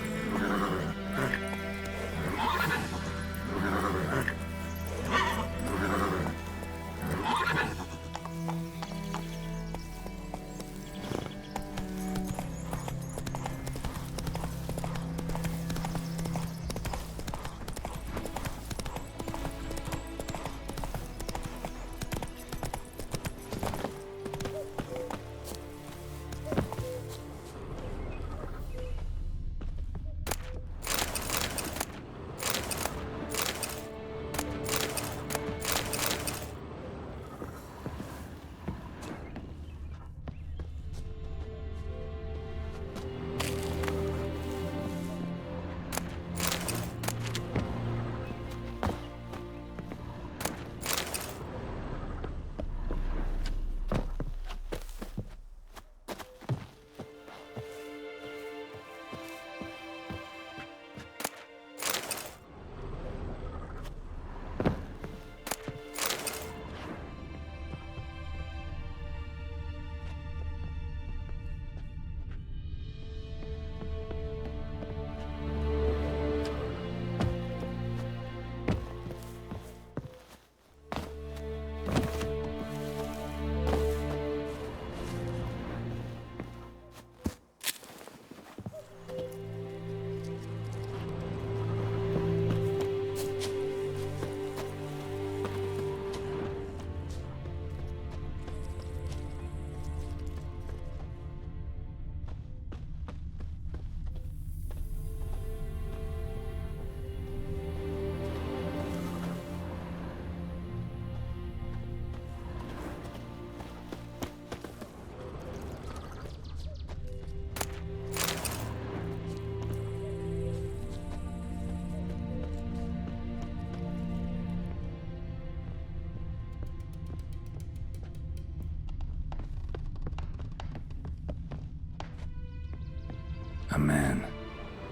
A man,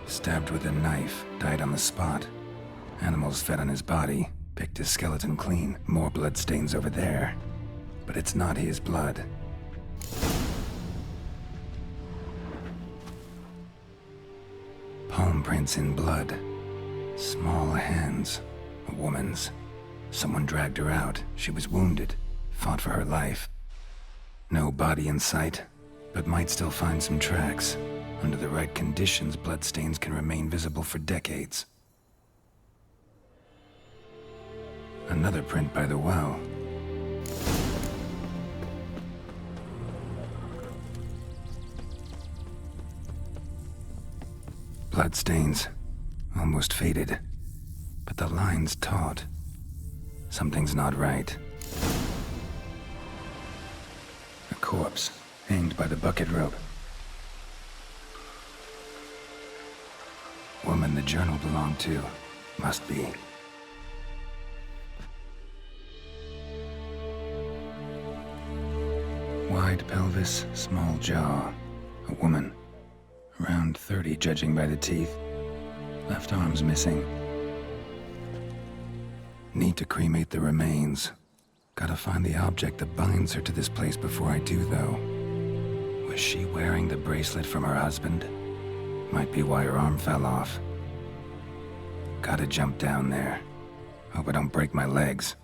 stabbed with a knife, died on the spot. Animals fed on his body, picked his skeleton clean. More bloodstains over there. But it's not his blood. Palm prints in blood. Small hands. A woman's. Someone dragged her out. She was wounded, fought for her life. No body in sight, but might still find some tracks. Under the right conditions, bloodstains can remain visible for decades. Another print by the well. Bloodstains, almost faded, but the line's taut. Something's not right. A corpse, hanged by the bucket rope. Woman the journal belonged to, must be. Wide pelvis, small jaw. A woman. Around 30, judging by the teeth. Left arm's missing. Need to cremate the remains. Gotta find the object that binds her to this place before I do, though. Was she wearing the bracelet from her husband? Might be why her arm fell off. Gotta jump down there. Hope I don't break my legs.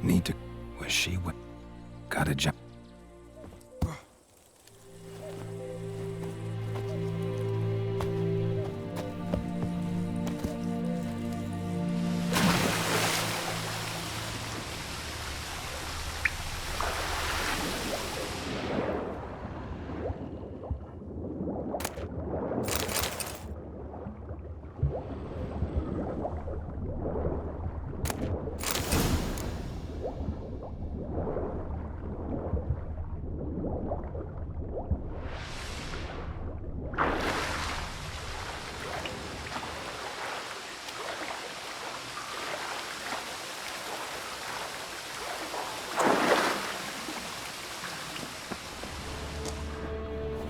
Need to... Was she... Gotta jump...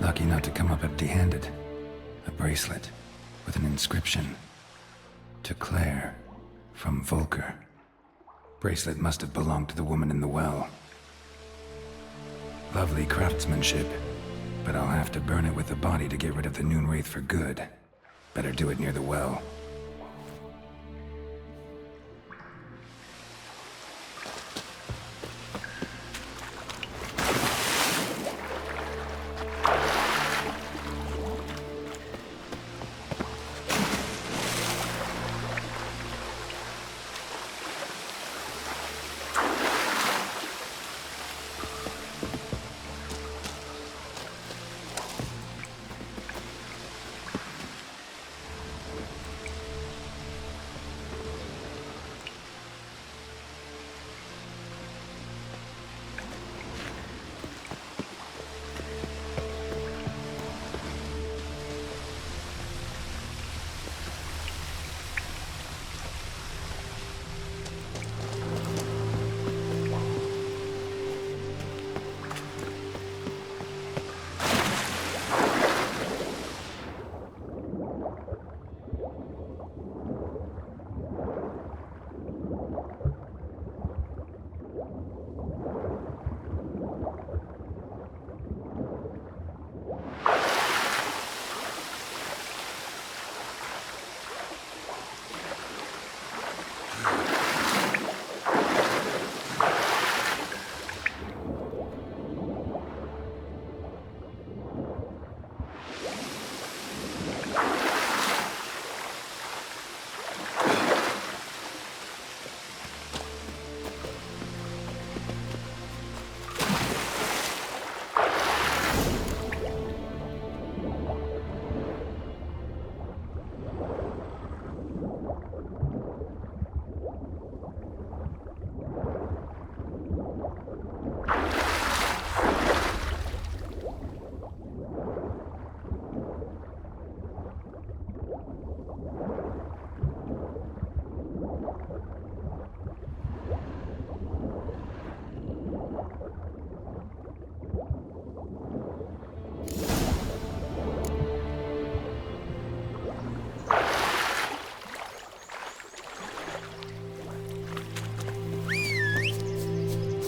Lucky not to come up empty-handed. A bracelet with an inscription. To Claire, from Volker. Bracelet must have belonged to the woman in the well. Lovely craftsmanship, but I'll have to burn it with the body to get rid of the Noonwraith for good. Better do it near the well.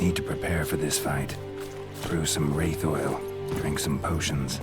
Need to prepare for this fight. Brew some wraith oil. Drink some potions.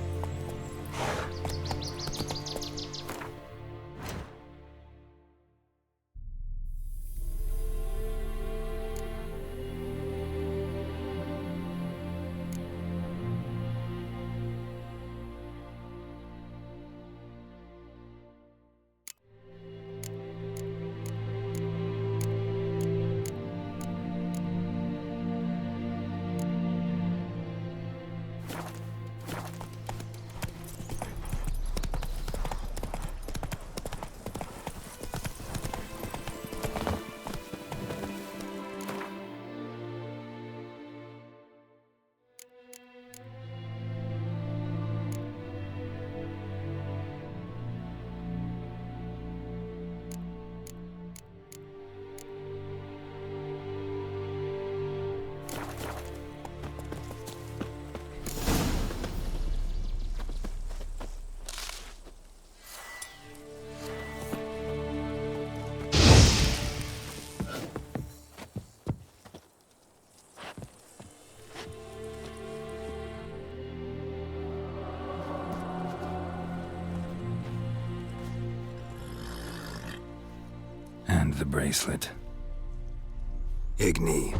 And the bracelet. Igni,